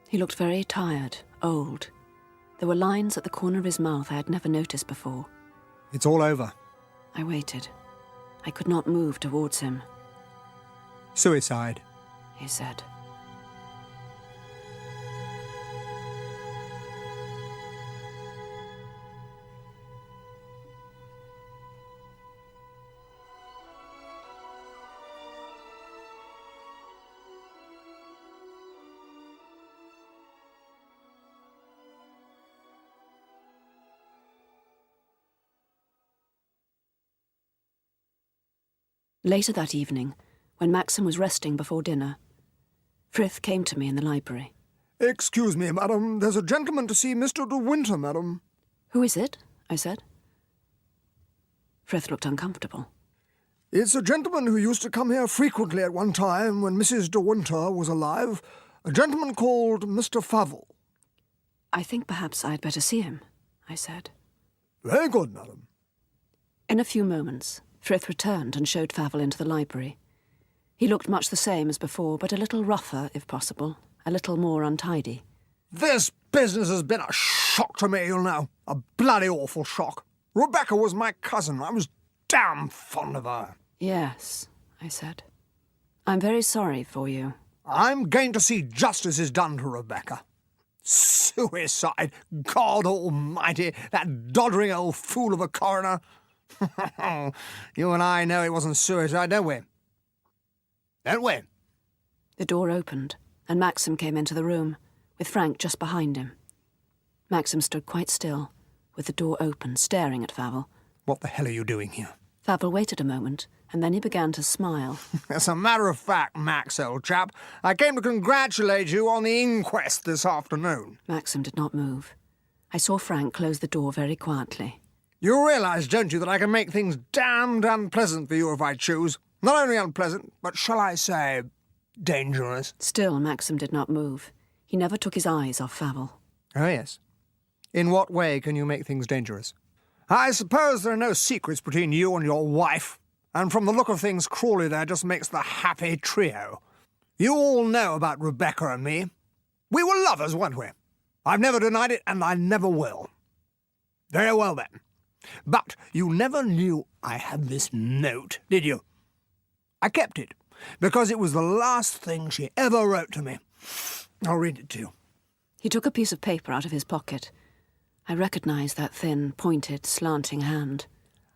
[SPEAKER 1] He looked very tired, old. There were lines at the corner of his mouth I had never noticed before.
[SPEAKER 2] It's all over.
[SPEAKER 1] I waited. I could not move towards him.
[SPEAKER 2] Suicide,
[SPEAKER 1] he said. Later that evening, when Maxim was resting before dinner, Frith came to me in the library.
[SPEAKER 2] Excuse me, madam. There's a gentleman to see Mr. De Winter, madam.
[SPEAKER 1] Who is it? I said. Frith looked uncomfortable.
[SPEAKER 2] It's a gentleman who used to come here frequently at one time when Mrs. De Winter was alive. A gentleman called Mr. Favell.
[SPEAKER 1] I think perhaps I'd better see him, I said.
[SPEAKER 2] Very good, madam.
[SPEAKER 1] In a few moments, Frith returned and showed Favell into the library. He looked much the same as before, but a little rougher, if possible, a little more untidy.
[SPEAKER 2] This business has been a shock to me, you know. A bloody awful shock. Rebecca was my cousin. I was damn fond of her.
[SPEAKER 1] Yes, I said. I'm very sorry for you.
[SPEAKER 2] I'm going to see justice is done to Rebecca. Suicide! God almighty! That doddering old fool of a coroner! You and I know it wasn't suicide, don't we? Don't we?
[SPEAKER 1] The door opened, and Maxim came into the room, with Frank just behind him. Maxim stood quite still, with the door open, staring at Favell.
[SPEAKER 2] What the hell are you doing here?
[SPEAKER 1] Favell waited a moment, and then he began to smile.
[SPEAKER 2] As a matter of fact, Max, old chap, I came to congratulate you on the inquest this afternoon.
[SPEAKER 1] Maxim did not move. I saw Frank close the door very quietly.
[SPEAKER 2] You realise, don't you, that I can make things damned unpleasant for you if I choose? Not only unpleasant, but shall I say, dangerous.
[SPEAKER 1] Still, Maxim did not move. He never took his eyes off Favell.
[SPEAKER 2] Oh, yes. In what way can you make things dangerous? I suppose there are no secrets between you and your wife, and from the look of things, Crawley there just makes the happy trio. You all know about Rebecca and me. We were lovers, weren't we? I've never denied it, and I never will. Very well, then. But you never knew I had this note, did you? I kept it, because it was the last thing she ever wrote to me. I'll read it to you.
[SPEAKER 1] He took a piece of paper out of his pocket. I recognised that thin, pointed, slanting hand.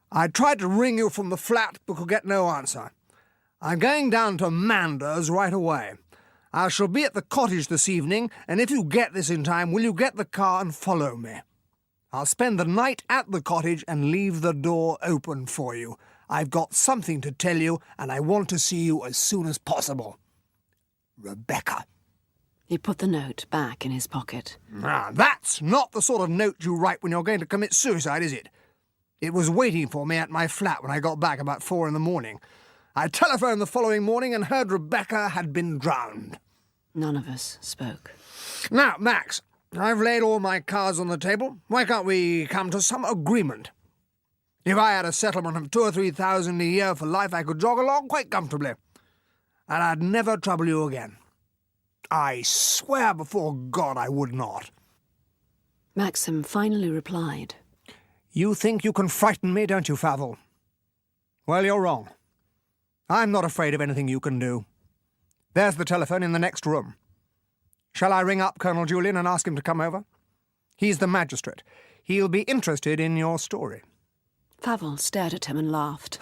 [SPEAKER 2] I tried to ring you from the flat, but could get no answer. I'm going down to Manders right away. I shall be at the cottage this evening, and if you get this in time, will you get the car and follow me? I'll spend the night at the cottage and leave the door open for you. I've got something to tell you, and I want to see you as soon as possible. Rebecca.
[SPEAKER 1] He put the note back in his pocket.
[SPEAKER 2] Now, that's not the sort of note you write when you're going to commit suicide, is it? It was waiting for me at my flat when I got back about 4 in the morning. I telephoned the following morning and heard Rebecca had been drowned.
[SPEAKER 1] None of us spoke.
[SPEAKER 2] Now, Max, I've laid all my cards on the table. Why can't we come to some agreement? If I had a settlement of 2,000 or 3,000 a year for life, I could jog along quite comfortably. And I'd never trouble you again. I swear before God I would not.
[SPEAKER 1] Maxim finally replied.
[SPEAKER 2] You think you can frighten me, don't you, Favell? Well, you're wrong. I'm not afraid of anything you can do. There's the telephone in the next room. Shall I ring up Colonel Julian and ask him to come over? He's the magistrate. He'll be interested in your story.
[SPEAKER 1] Favell stared at him and laughed.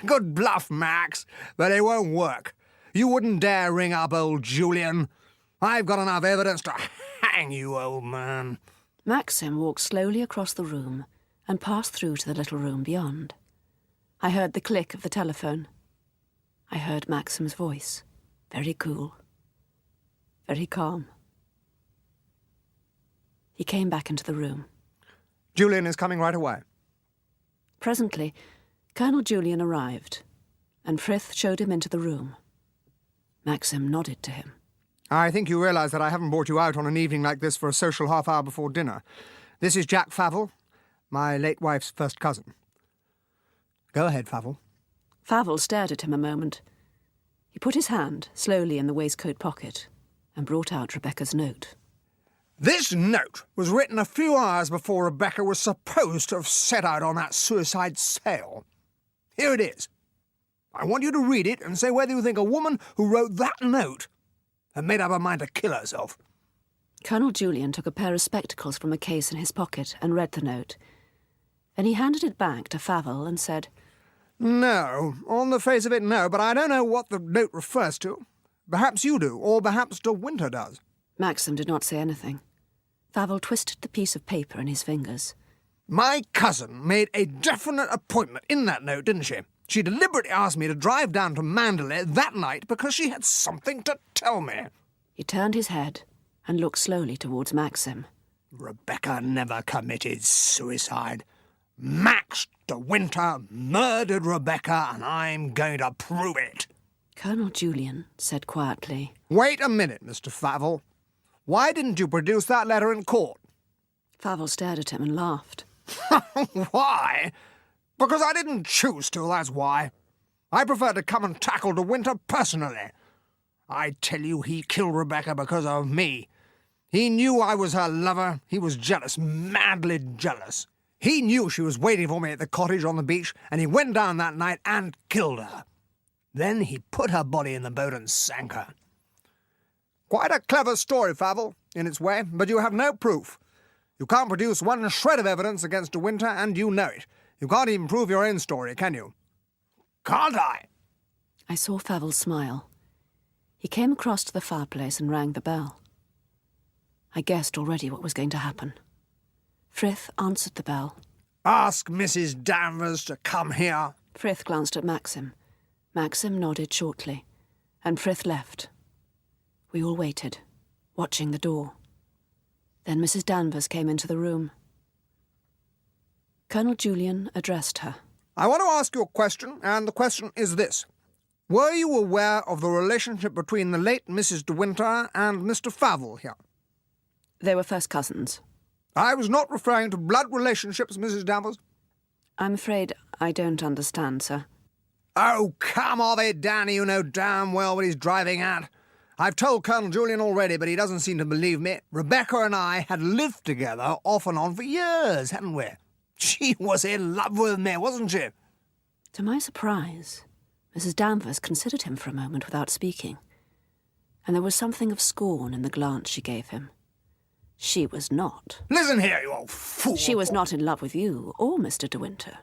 [SPEAKER 2] Good bluff, Max, but it won't work. You wouldn't dare ring up old Julian. I've got enough evidence to hang you, old man.
[SPEAKER 1] Maxim walked slowly across the room and passed through to the little room beyond. I heard the click of the telephone. I heard Maxim's voice, very cool, very calm. He came back into the room.
[SPEAKER 2] Julian is coming right away.
[SPEAKER 1] Presently, Colonel Julian arrived, and Frith showed him into the room. Maxim nodded to him.
[SPEAKER 2] I think you realise that I haven't brought you out on an evening like this for a social half-hour before dinner. This is Jack Favell, my late wife's first cousin. Go ahead, Favell.
[SPEAKER 1] Favell stared at him a moment. He put his hand slowly in the waistcoat pocket and brought out Rebecca's note.
[SPEAKER 2] This note was written a few hours before Rebecca was supposed to have set out on that suicide sail. Here it is. I want you to read it and say whether you think a woman who wrote that note had made up her mind to kill herself.
[SPEAKER 1] Colonel Julian took a pair of spectacles from a case in his pocket and read the note. Then he handed it back to Favell and said,
[SPEAKER 2] No, on the face of it, no, but I don't know what the note refers to. Perhaps you do, or perhaps De Winter does.
[SPEAKER 1] Maxim did not say anything. Favell twisted the piece of paper in his fingers.
[SPEAKER 2] My cousin made a definite appointment in that note, didn't she? She deliberately asked me to drive down to Mandalay that night because she had something to tell me.
[SPEAKER 1] He turned his head and looked slowly towards Maxim.
[SPEAKER 2] Rebecca never committed suicide. Max de Winter murdered Rebecca, and I'm going to prove it.
[SPEAKER 1] Colonel Julian said quietly,
[SPEAKER 2] Wait a minute, Mr. Favell. Why didn't you produce that letter in court?
[SPEAKER 1] Favell stared at him and laughed.
[SPEAKER 2] Why? Because I didn't choose to, that's why. I prefer to come and tackle de Winter personally. I tell you, he killed Rebecca because of me. He knew I was her lover. He was jealous, madly jealous. He knew she was waiting for me at the cottage on the beach, and he went down that night and killed her. Then he put her body in the boat and sank her. Quite a clever story, Favell, in its way, but you have no proof. You can't produce one shred of evidence against de Winter, and you know it. You can't even prove your own story, can you? Can't I?
[SPEAKER 1] I saw Favell smile. He came across to the fireplace and rang the bell. I guessed already what was going to happen. Frith answered the bell.
[SPEAKER 2] Ask Mrs. Danvers to come here.
[SPEAKER 1] Frith glanced at Maxim. Maxim nodded shortly, and Frith left. We all waited, watching the door. Then Mrs. Danvers came into the room. Colonel Julian addressed her.
[SPEAKER 2] I want to ask you a question, and the question is this. Were you aware of the relationship between the late Mrs. de Winter and Mr. Favell here?
[SPEAKER 1] They were first cousins.
[SPEAKER 2] I was not referring to blood relationships, Mrs. Danvers.
[SPEAKER 1] I'm afraid I don't understand, sir.
[SPEAKER 2] Oh, come of it, Danny. You know damn well what he's driving at. I've told Colonel Julian already, but he doesn't seem to believe me. Rebecca and I had lived together off and on for years, hadn't we? She was in love with me, wasn't she?
[SPEAKER 1] To my surprise, Mrs. Danvers considered him for a moment without speaking, and there was something of scorn in the glance she gave him. She was not.
[SPEAKER 2] Listen here, you old fool.
[SPEAKER 1] She was not in love with you or Mr. de Winter.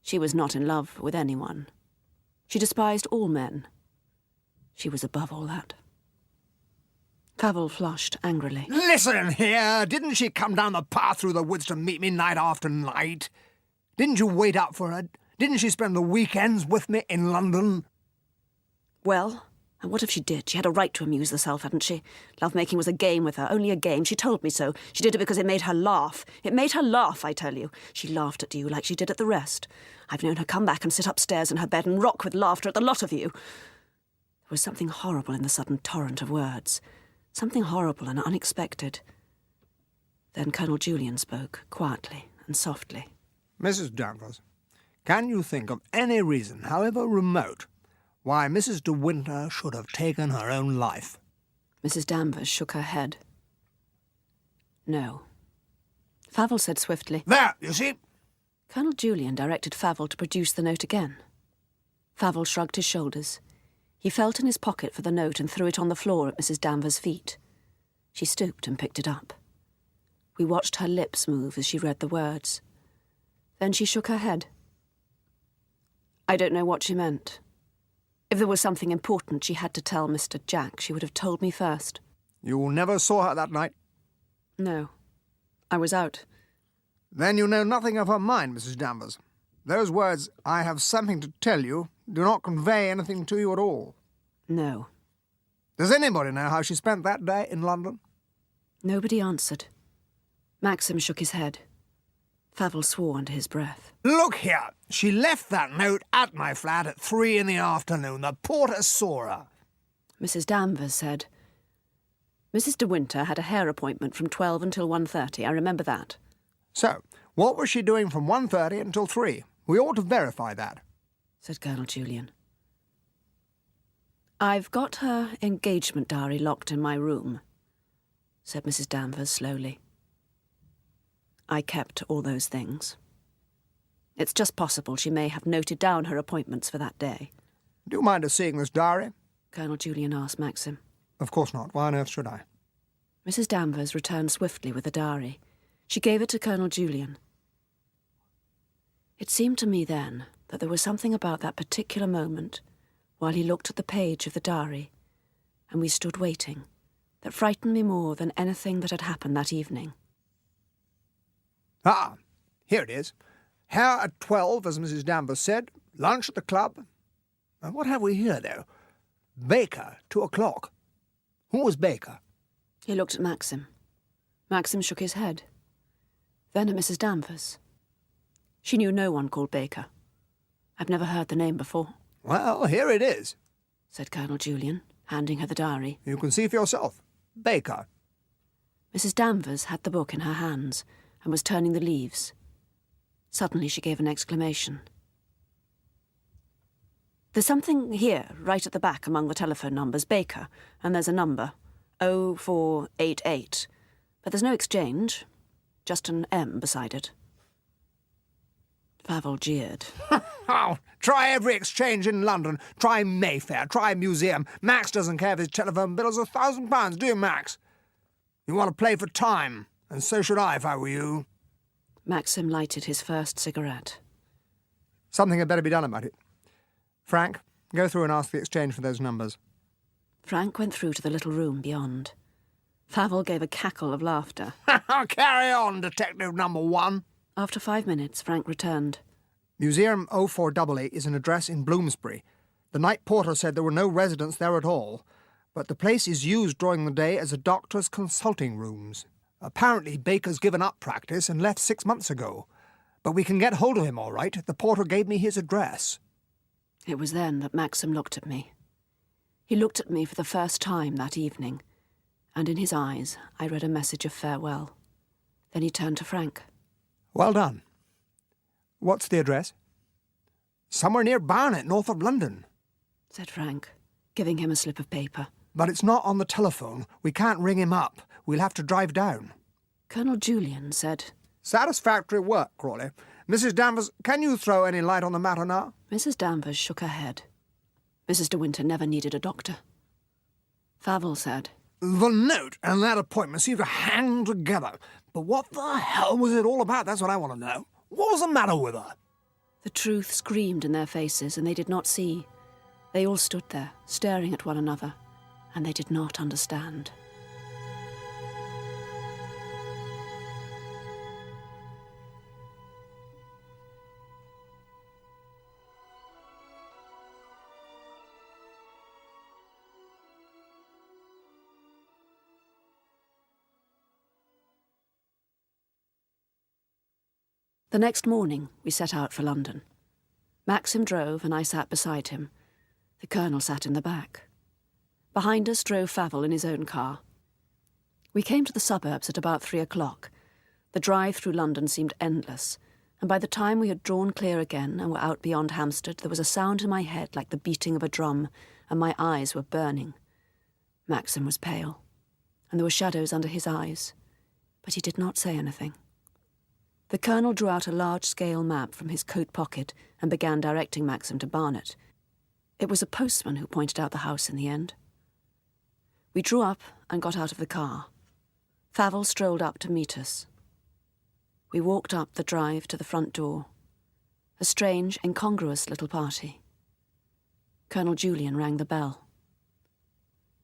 [SPEAKER 1] She was not in love with anyone. She despised all men. She was above all that. Favell flushed angrily.
[SPEAKER 2] Listen here, didn't she come down the path through the woods to meet me night after night? Didn't you wait up for her? Didn't she spend the weekends with me in London?
[SPEAKER 1] Well, and what if she did? She had a right to amuse herself, hadn't she? Love-making was a game with her, only a game. She told me so. She did it because it made her laugh. It made her laugh, I tell you. She laughed at you like she did at the rest. I've known her come back and sit upstairs in her bed and rock with laughter at the lot of you. There was something horrible in the sudden torrent of words. Something horrible and unexpected. Then Colonel Julian spoke, quietly and softly.
[SPEAKER 2] Mrs. Danvers, can you think of any reason, however remote, why Mrs. de Winter should have taken her own life?
[SPEAKER 1] Mrs. Danvers shook her head. No. Favell said swiftly,
[SPEAKER 2] There, you see.
[SPEAKER 1] Colonel Julian directed Favell to produce the note again. Favell shrugged his shoulders. He felt in his pocket for the note and threw it on the floor at Mrs. Danvers' feet. She stooped and picked it up. We watched her lips move as she read the words. Then she shook her head. I don't know what she meant. If there was something important she had to tell Mr. Jack, she would have told me first.
[SPEAKER 2] You never saw her that night?
[SPEAKER 1] No. I was out.
[SPEAKER 2] Then you know nothing of her mind, Mrs. Danvers. Those words, I have something to tell you, do not convey anything to you at all.
[SPEAKER 1] No.
[SPEAKER 2] Does anybody know how she spent that day in London?
[SPEAKER 1] Nobody answered. Maxim shook his head. Favell swore under his breath.
[SPEAKER 2] Look here. She left that note at my flat at 3 in the afternoon. The porter saw her.
[SPEAKER 1] Mrs. Danvers said, Mrs. de Winter had a hair appointment from 12 until 1:30. I remember that.
[SPEAKER 2] So, what was she doing from 1:30 until 3? We ought to verify that,
[SPEAKER 1] said Colonel Julian. I've got her engagement diary locked in my room, said Mrs. Danvers slowly. I kept all those things. It's just possible she may have noted down her appointments for that day.
[SPEAKER 2] Do you mind us seeing this diary?
[SPEAKER 1] Colonel Julian asked Maxim.
[SPEAKER 2] Of course not. Why on earth should I?
[SPEAKER 1] Mrs. Danvers returned swiftly with the diary. She gave it to Colonel Julian. It seemed to me then that there was something about that particular moment, while he looked at the page of the diary, and we stood waiting, that frightened me more than anything that had happened that evening.
[SPEAKER 2] Ah, here it is. Hair at 12, as Mrs. Danvers said. Lunch at the club. And what have we here, though? Baker, 2 o'clock. Who was Baker?
[SPEAKER 1] He looked at Maxim. Maxim shook his head. Then at Mrs. Danvers. She knew no one called Baker. I've never heard the name before.
[SPEAKER 2] Well, here it is,
[SPEAKER 1] said Colonel Julian, handing her the diary.
[SPEAKER 2] You can see for yourself. Baker.
[SPEAKER 1] Mrs. Danvers had the book in her hands and was turning the leaves. Suddenly she gave an exclamation. There's something here, right at the back among the telephone numbers, Baker, and there's a number, 0488. But there's no exchange, just an M beside it. Favell jeered.
[SPEAKER 2] Oh, try every exchange in London. Try Mayfair. Try Museum. Max doesn't care if his telephone bill is £1,000, do you, Max? You want to play for time, and so should I if I were you.
[SPEAKER 1] Maxim lighted his first cigarette.
[SPEAKER 2] Something had better be done about it. Frank, go through and ask the exchange for those numbers.
[SPEAKER 1] Frank went through to the little room beyond. Favell gave a cackle of laughter.
[SPEAKER 2] Carry on, Detective Number 1.
[SPEAKER 1] After 5 minutes, Frank returned.
[SPEAKER 2] Museum 0488 is an address in Bloomsbury. The night porter said there were no residents there at all, but the place is used during the day as a doctor's consulting rooms. Apparently Baker's given up practice and left 6 months ago. But we can get hold of him all right. The porter gave me his address.
[SPEAKER 1] It was then that Maxim looked at me. He looked at me for the first time that evening, and in his eyes I read a message of farewell. Then he turned to Frank.
[SPEAKER 2] Well done. What's the address? Somewhere near Barnet, north of London,
[SPEAKER 1] said Frank, giving him a slip of paper.
[SPEAKER 2] But it's not on the telephone. We can't ring him up. We'll have to drive down.
[SPEAKER 1] Colonel Julian said,
[SPEAKER 2] Satisfactory work, Crawley. Mrs. Danvers, can you throw any light on the matter now?
[SPEAKER 1] Mrs. Danvers shook her head. Mrs. de Winter never needed a doctor. Favell said,
[SPEAKER 2] The note and that appointment seem to hang together. But what the hell was it all about? That's what I want to know. What was the matter with her?
[SPEAKER 1] The truth screamed in their faces, and they did not see. They all stood there, staring at one another, and they did not understand. The next morning, we set out for London. Maxim drove, and I sat beside him. The Colonel sat in the back. Behind us drove Favell in his own car. We came to the suburbs at about 3 o'clock. The drive through London seemed endless, and by the time we had drawn clear again and were out beyond Hampstead, there was a sound in my head like the beating of a drum, and my eyes were burning. Maxim was pale, and there were shadows under his eyes, but he did not say anything. The Colonel drew out a large-scale map from his coat pocket and began directing Maxim to Barnet. It was a postman who pointed out the house in the end. We drew up and got out of the car. Favell strolled up to meet us. We walked up the drive to the front door. A strange, incongruous little party. Colonel Julian rang the bell.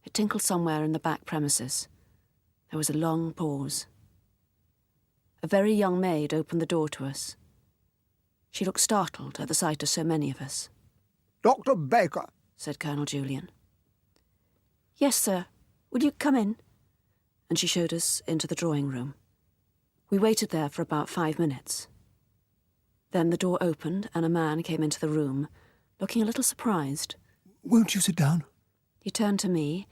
[SPEAKER 1] It tinkled somewhere in the back premises. There was a long pause. A very young maid opened the door to us. She looked startled at the sight of so many of us.
[SPEAKER 2] Dr. Baker,
[SPEAKER 1] said Colonel Julian. Yes, sir. Will you come in? And she showed us into the drawing room. We waited there for about 5 minutes. Then the door opened and a man came into the room, looking a little surprised.
[SPEAKER 2] Won't you sit down?
[SPEAKER 1] He turned to me.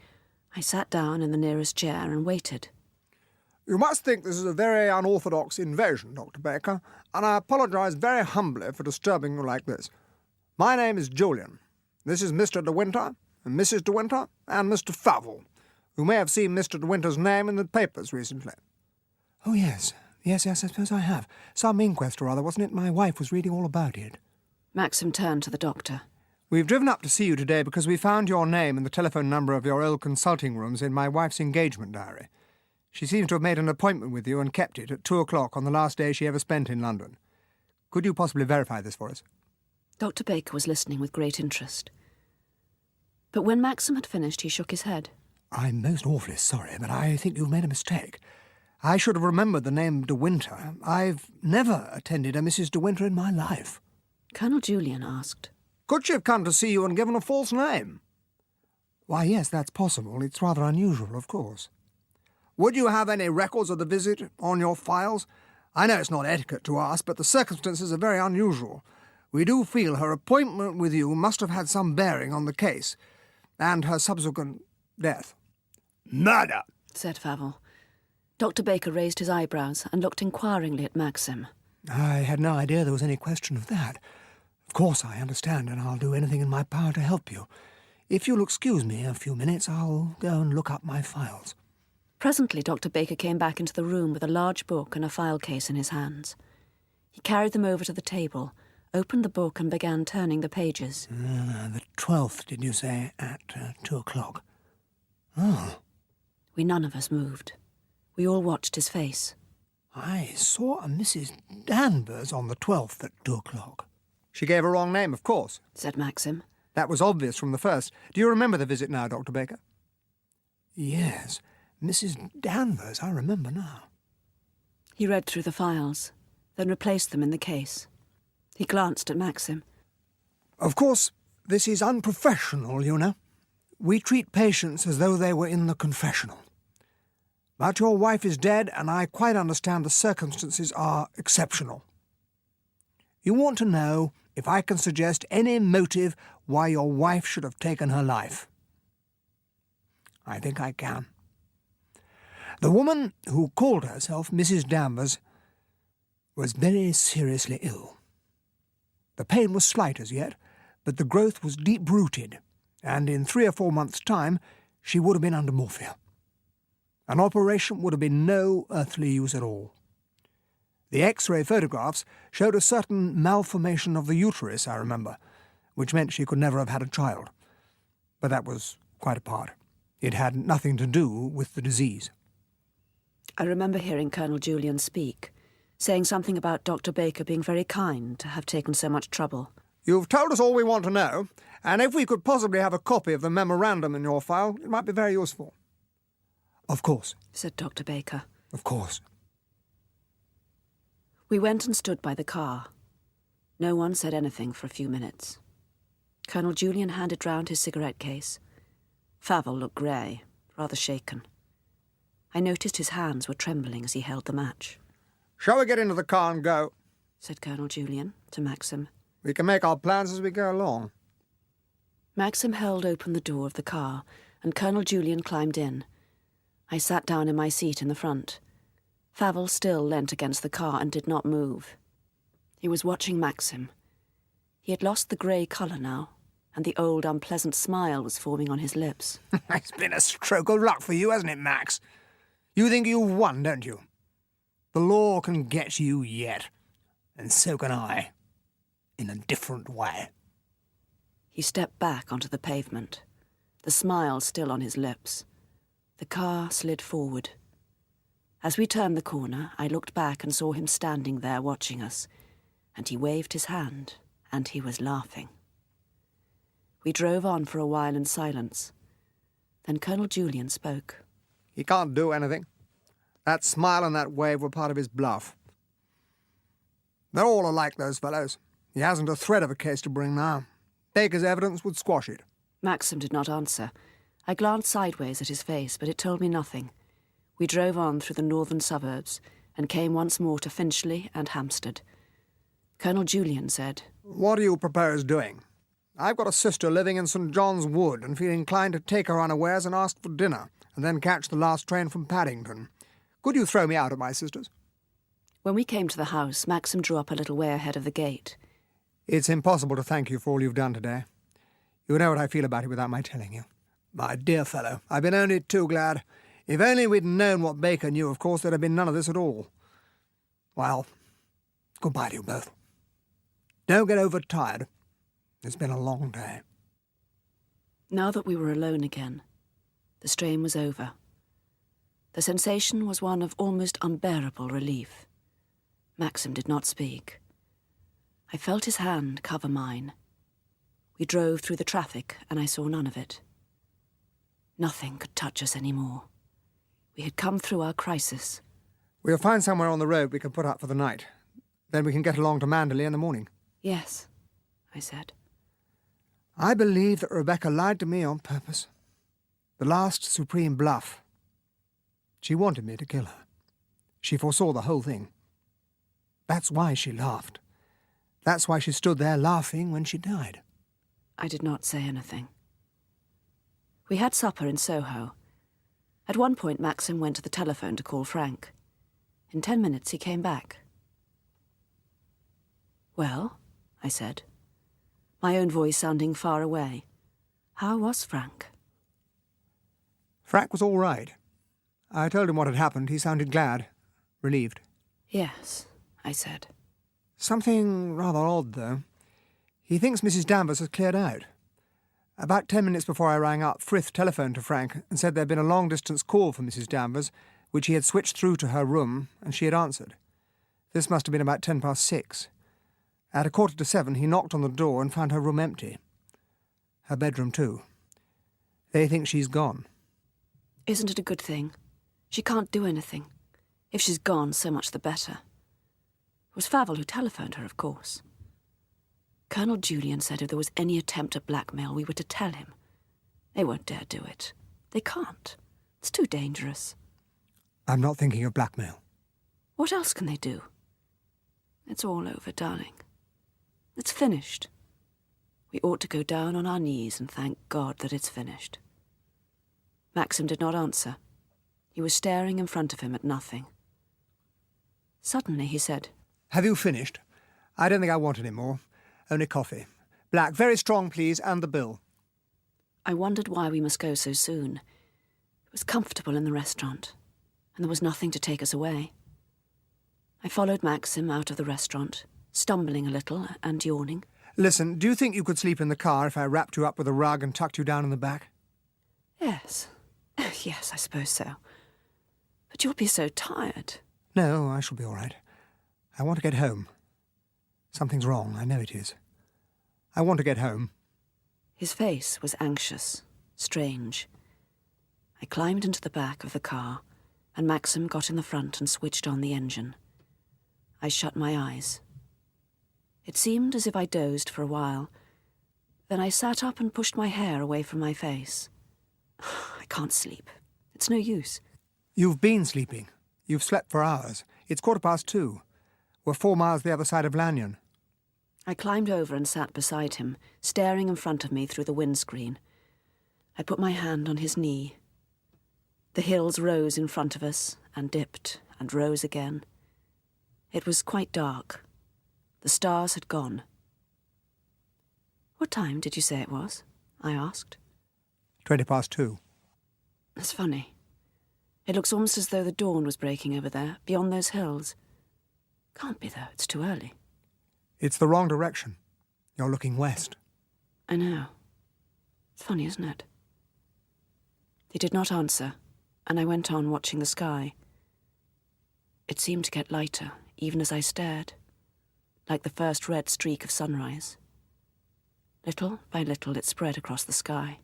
[SPEAKER 1] I sat down in the nearest chair and waited.
[SPEAKER 2] You must think this is a very unorthodox invasion, Dr. Baker, and I apologise very humbly for disturbing you like this. My name is Julian. This is Mr. de Winter, and Mrs. de Winter, and Mr. Favell. You may have seen Mr. de Winter's name in the papers recently. Oh, yes. Yes, I suppose I have. Some inquest or other, wasn't it? My wife was reading all about it.
[SPEAKER 1] Maxim turned to the doctor.
[SPEAKER 2] We've driven up to see you today because we found your name and the telephone number of your old consulting rooms in my wife's engagement diary. She seems to have made an appointment with you and kept it at 2 o'clock on the last day she ever spent in London. Could you possibly verify this for us?
[SPEAKER 1] Dr. Baker was listening with great interest. But when Maxim had finished, he shook his head.
[SPEAKER 2] I'm most awfully sorry, but I think you've made a mistake. I should have remembered the name de Winter. I've never attended a Mrs. de Winter in my life.
[SPEAKER 1] Colonel Julian asked,
[SPEAKER 2] Could she have come to see you and given a false name? Why, yes, that's possible. It's rather unusual, of course. Would you have any records of the visit on your files? I know it's not etiquette to ask, but the circumstances are very unusual. We do feel her appointment with you must have had some bearing on the case, and her subsequent death.
[SPEAKER 3] Murder,
[SPEAKER 1] said Favell. Dr. Baker raised his eyebrows and looked inquiringly at Maxim.
[SPEAKER 2] I had no idea there was any question of that. Of course I understand, and I'll do anything in my power to help you. If you'll excuse me a few minutes, I'll go and look up my files.
[SPEAKER 1] Presently, Dr. Baker came back into the room with a large book and a file case in his hands. He carried them over to the table, opened the book and began turning the pages.
[SPEAKER 2] The 12th, did you say, at 2 o'clock? Oh.
[SPEAKER 1] We none of us moved. We all watched his face.
[SPEAKER 2] I saw a Mrs. Danvers on the 12th at 2 o'clock. She gave a wrong name, of course,
[SPEAKER 1] said Maxim.
[SPEAKER 2] That was obvious from the first. Do you remember the visit now, Dr. Baker? Yes, Mrs. Danvers, I remember now.
[SPEAKER 1] He read through the files, then replaced them in the case. He glanced at Maxim.
[SPEAKER 2] Of course, this is unprofessional, you know. We treat patients as though they were in the confessional. But your wife is dead, and I quite understand the circumstances are exceptional. You want to know if I can suggest any motive why your wife should have taken her life. I think I can. The woman who called herself Mrs. Danvers was very seriously ill. The pain was slight as yet, but the growth was deep-rooted, and in 3 or 4 months' time she would have been under morphia. An operation would have been no earthly use at all. The X-ray photographs showed a certain malformation of the uterus, I remember, which meant she could never have had a child. But that was quite apart. It had nothing to do with the disease.
[SPEAKER 1] I remember hearing Colonel Julian speak, saying something about Dr. Baker being very kind to have taken so much trouble.
[SPEAKER 2] You've told us all we want to know, and if we could possibly have a copy of the memorandum in your file, it might be very useful. Of course,
[SPEAKER 1] said Dr. Baker.
[SPEAKER 2] Of course.
[SPEAKER 1] We went and stood by the car. No one said anything for a few minutes. Colonel Julian handed round his cigarette case. Favell looked grey, rather shaken. I noticed his hands were trembling as he held the match.
[SPEAKER 2] Shall we get into the car and go?
[SPEAKER 1] Said Colonel Julian to Maxim.
[SPEAKER 2] We can make our plans as we go along.
[SPEAKER 1] Maxim held open the door of the car, and Colonel Julian climbed in. I sat down in my seat in the front. Favell still leant against the car and did not move. He was watching Maxim. He had lost the grey colour now, and the old unpleasant smile was forming on his lips.
[SPEAKER 2] It's been a stroke of luck for you, hasn't it, Max? You think you've won, don't you? The law can get you yet, and so can I, in a different way.
[SPEAKER 1] He stepped back onto the pavement, the smile still on his lips. The car slid forward. As we turned the corner, I looked back and saw him standing there watching us, and he waved his hand, and he was laughing. We drove on for a while in silence. Then Colonel Julian spoke.
[SPEAKER 2] He can't do anything. That smile and that wave were part of his bluff. They're all alike, those fellows. He hasn't a thread of a case to bring now. Baker's evidence would squash it.
[SPEAKER 1] Maxim did not answer. I glanced sideways at his face, but it told me nothing. We drove on through the northern suburbs and came once more to Finchley and Hampstead. Colonel Julian said,
[SPEAKER 2] What do you propose doing? I've got a sister living in St. John's Wood and feel inclined to take her unawares and ask for dinner, and then catch the last train from Paddington. Could you throw me out at my sister's?
[SPEAKER 1] When we came to the house, Maxim drew up a little way ahead of the gate.
[SPEAKER 2] It's impossible to thank you for all you've done today. You know what I feel about it without my telling you. My dear fellow, I've been only too glad. If only we'd known what Baker knew, of course, there'd have been none of this at all. Well, goodbye to you both. Don't get overtired. It's been a long day.
[SPEAKER 1] Now that we were alone again, the strain was over. The sensation was one of almost unbearable relief. Maxim did not speak. I felt his hand cover mine. We drove through the traffic, and I saw none of it. Nothing could touch us any more. We had come through our crisis.
[SPEAKER 2] We'll find somewhere on the road we can put up for the night. Then we can get along to Manderley in the morning.
[SPEAKER 1] Yes, I said.
[SPEAKER 2] I believe that Rebecca lied to me on purpose. The last supreme bluff. She wanted me to kill her. She foresaw the whole thing. That's why she laughed. That's why she stood there laughing when she died.
[SPEAKER 1] I did not say anything. We had supper in Soho. At one point, Maxim went to the telephone to call Frank. In 10 minutes, he came back. "Well," I said, my own voice sounding far away. "How was Frank?"
[SPEAKER 2] Frank was all right. I told him what had happened. He sounded glad, relieved.
[SPEAKER 1] "Yes," I said.
[SPEAKER 2] Something rather odd, though. He thinks Mrs. Danvers has cleared out. About 10 minutes before I rang up, Frith telephoned to Frank and said there had been a long-distance call from Mrs. Danvers, which he had switched through to her room, and she had answered. This must have been about 6:10. At 6:45, he knocked on the door and found her room empty. Her bedroom, too. They think she's gone.
[SPEAKER 1] Isn't it a good thing? She can't do anything. If she's gone, so much the better. It was Favell who telephoned her, of course. Colonel Julian said if there was any attempt at blackmail, we were to tell him. They won't dare do it. They can't. It's too dangerous.
[SPEAKER 2] I'm not thinking of blackmail.
[SPEAKER 1] What else can they do? It's all over, darling. It's finished. We ought to go down on our knees and thank God that it's finished. Maxim did not answer. He was staring in front of him at nothing. Suddenly he said,
[SPEAKER 2] Have you finished? I don't think I want any more. Only coffee. Black, very strong, please, and the bill.
[SPEAKER 1] I wondered why we must go so soon. It was comfortable in the restaurant, and there was nothing to take us away. I followed Maxim out of the restaurant, stumbling a little and yawning.
[SPEAKER 2] Listen, do you think you could sleep in the car if I wrapped you up with a rug and tucked you down in the back?
[SPEAKER 1] Yes. Yes, I suppose so. But you'll be so tired.
[SPEAKER 2] No, I shall be all right. I want to get home. Something's wrong, I know it is. I want to get home.
[SPEAKER 1] His face was anxious, strange. I climbed into the back of the car, and Maxim got in the front and switched on the engine. I shut my eyes. It seemed as if I dozed for a while. Then I sat up and pushed my hair away from my face. I can't sleep. It's no use.
[SPEAKER 2] You've been sleeping. You've slept for hours. It's 2:15. We're 4 miles the other side of Lanyon.
[SPEAKER 1] I climbed over and sat beside him, staring in front of me through the windscreen. I put my hand on his knee. The hills rose in front of us, and dipped, and rose again. It was quite dark. The stars had gone. What time did you say it was? I asked.
[SPEAKER 2] 2:20.
[SPEAKER 1] That's funny. It looks almost as though the dawn was breaking over there, beyond those hills. Can't be, though. It's too early.
[SPEAKER 2] It's the wrong direction. You're looking west.
[SPEAKER 1] I know. It's funny, isn't it? He did not answer, and I went on watching the sky. It seemed to get lighter, even as I stared, like the first red streak of sunrise. Little by little it spread across the sky.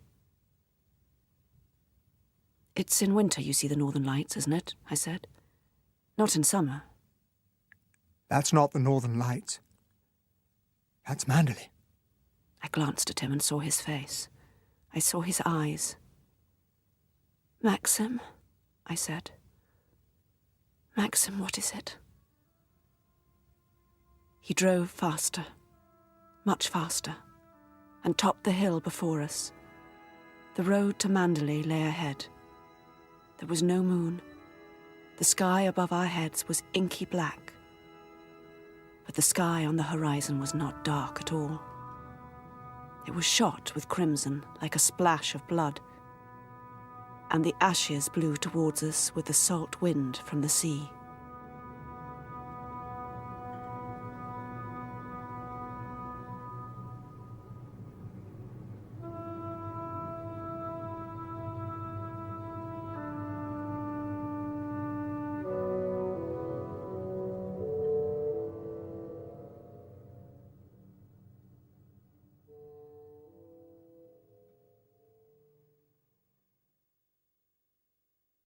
[SPEAKER 1] It's in winter you see the northern lights, isn't it? I said. Not in summer.
[SPEAKER 2] That's not the northern lights. That's Manderley.
[SPEAKER 1] I glanced at him and saw his face. I saw his eyes. Maxim, I said. Maxim, what is it? He drove faster, much faster, and topped the hill before us. The road to Manderley lay ahead. There was no moon. The sky above our heads was inky black. But the sky on the horizon was not dark at all. It was shot with crimson, like a splash of blood. And the ashes blew towards us with the salt wind from the sea.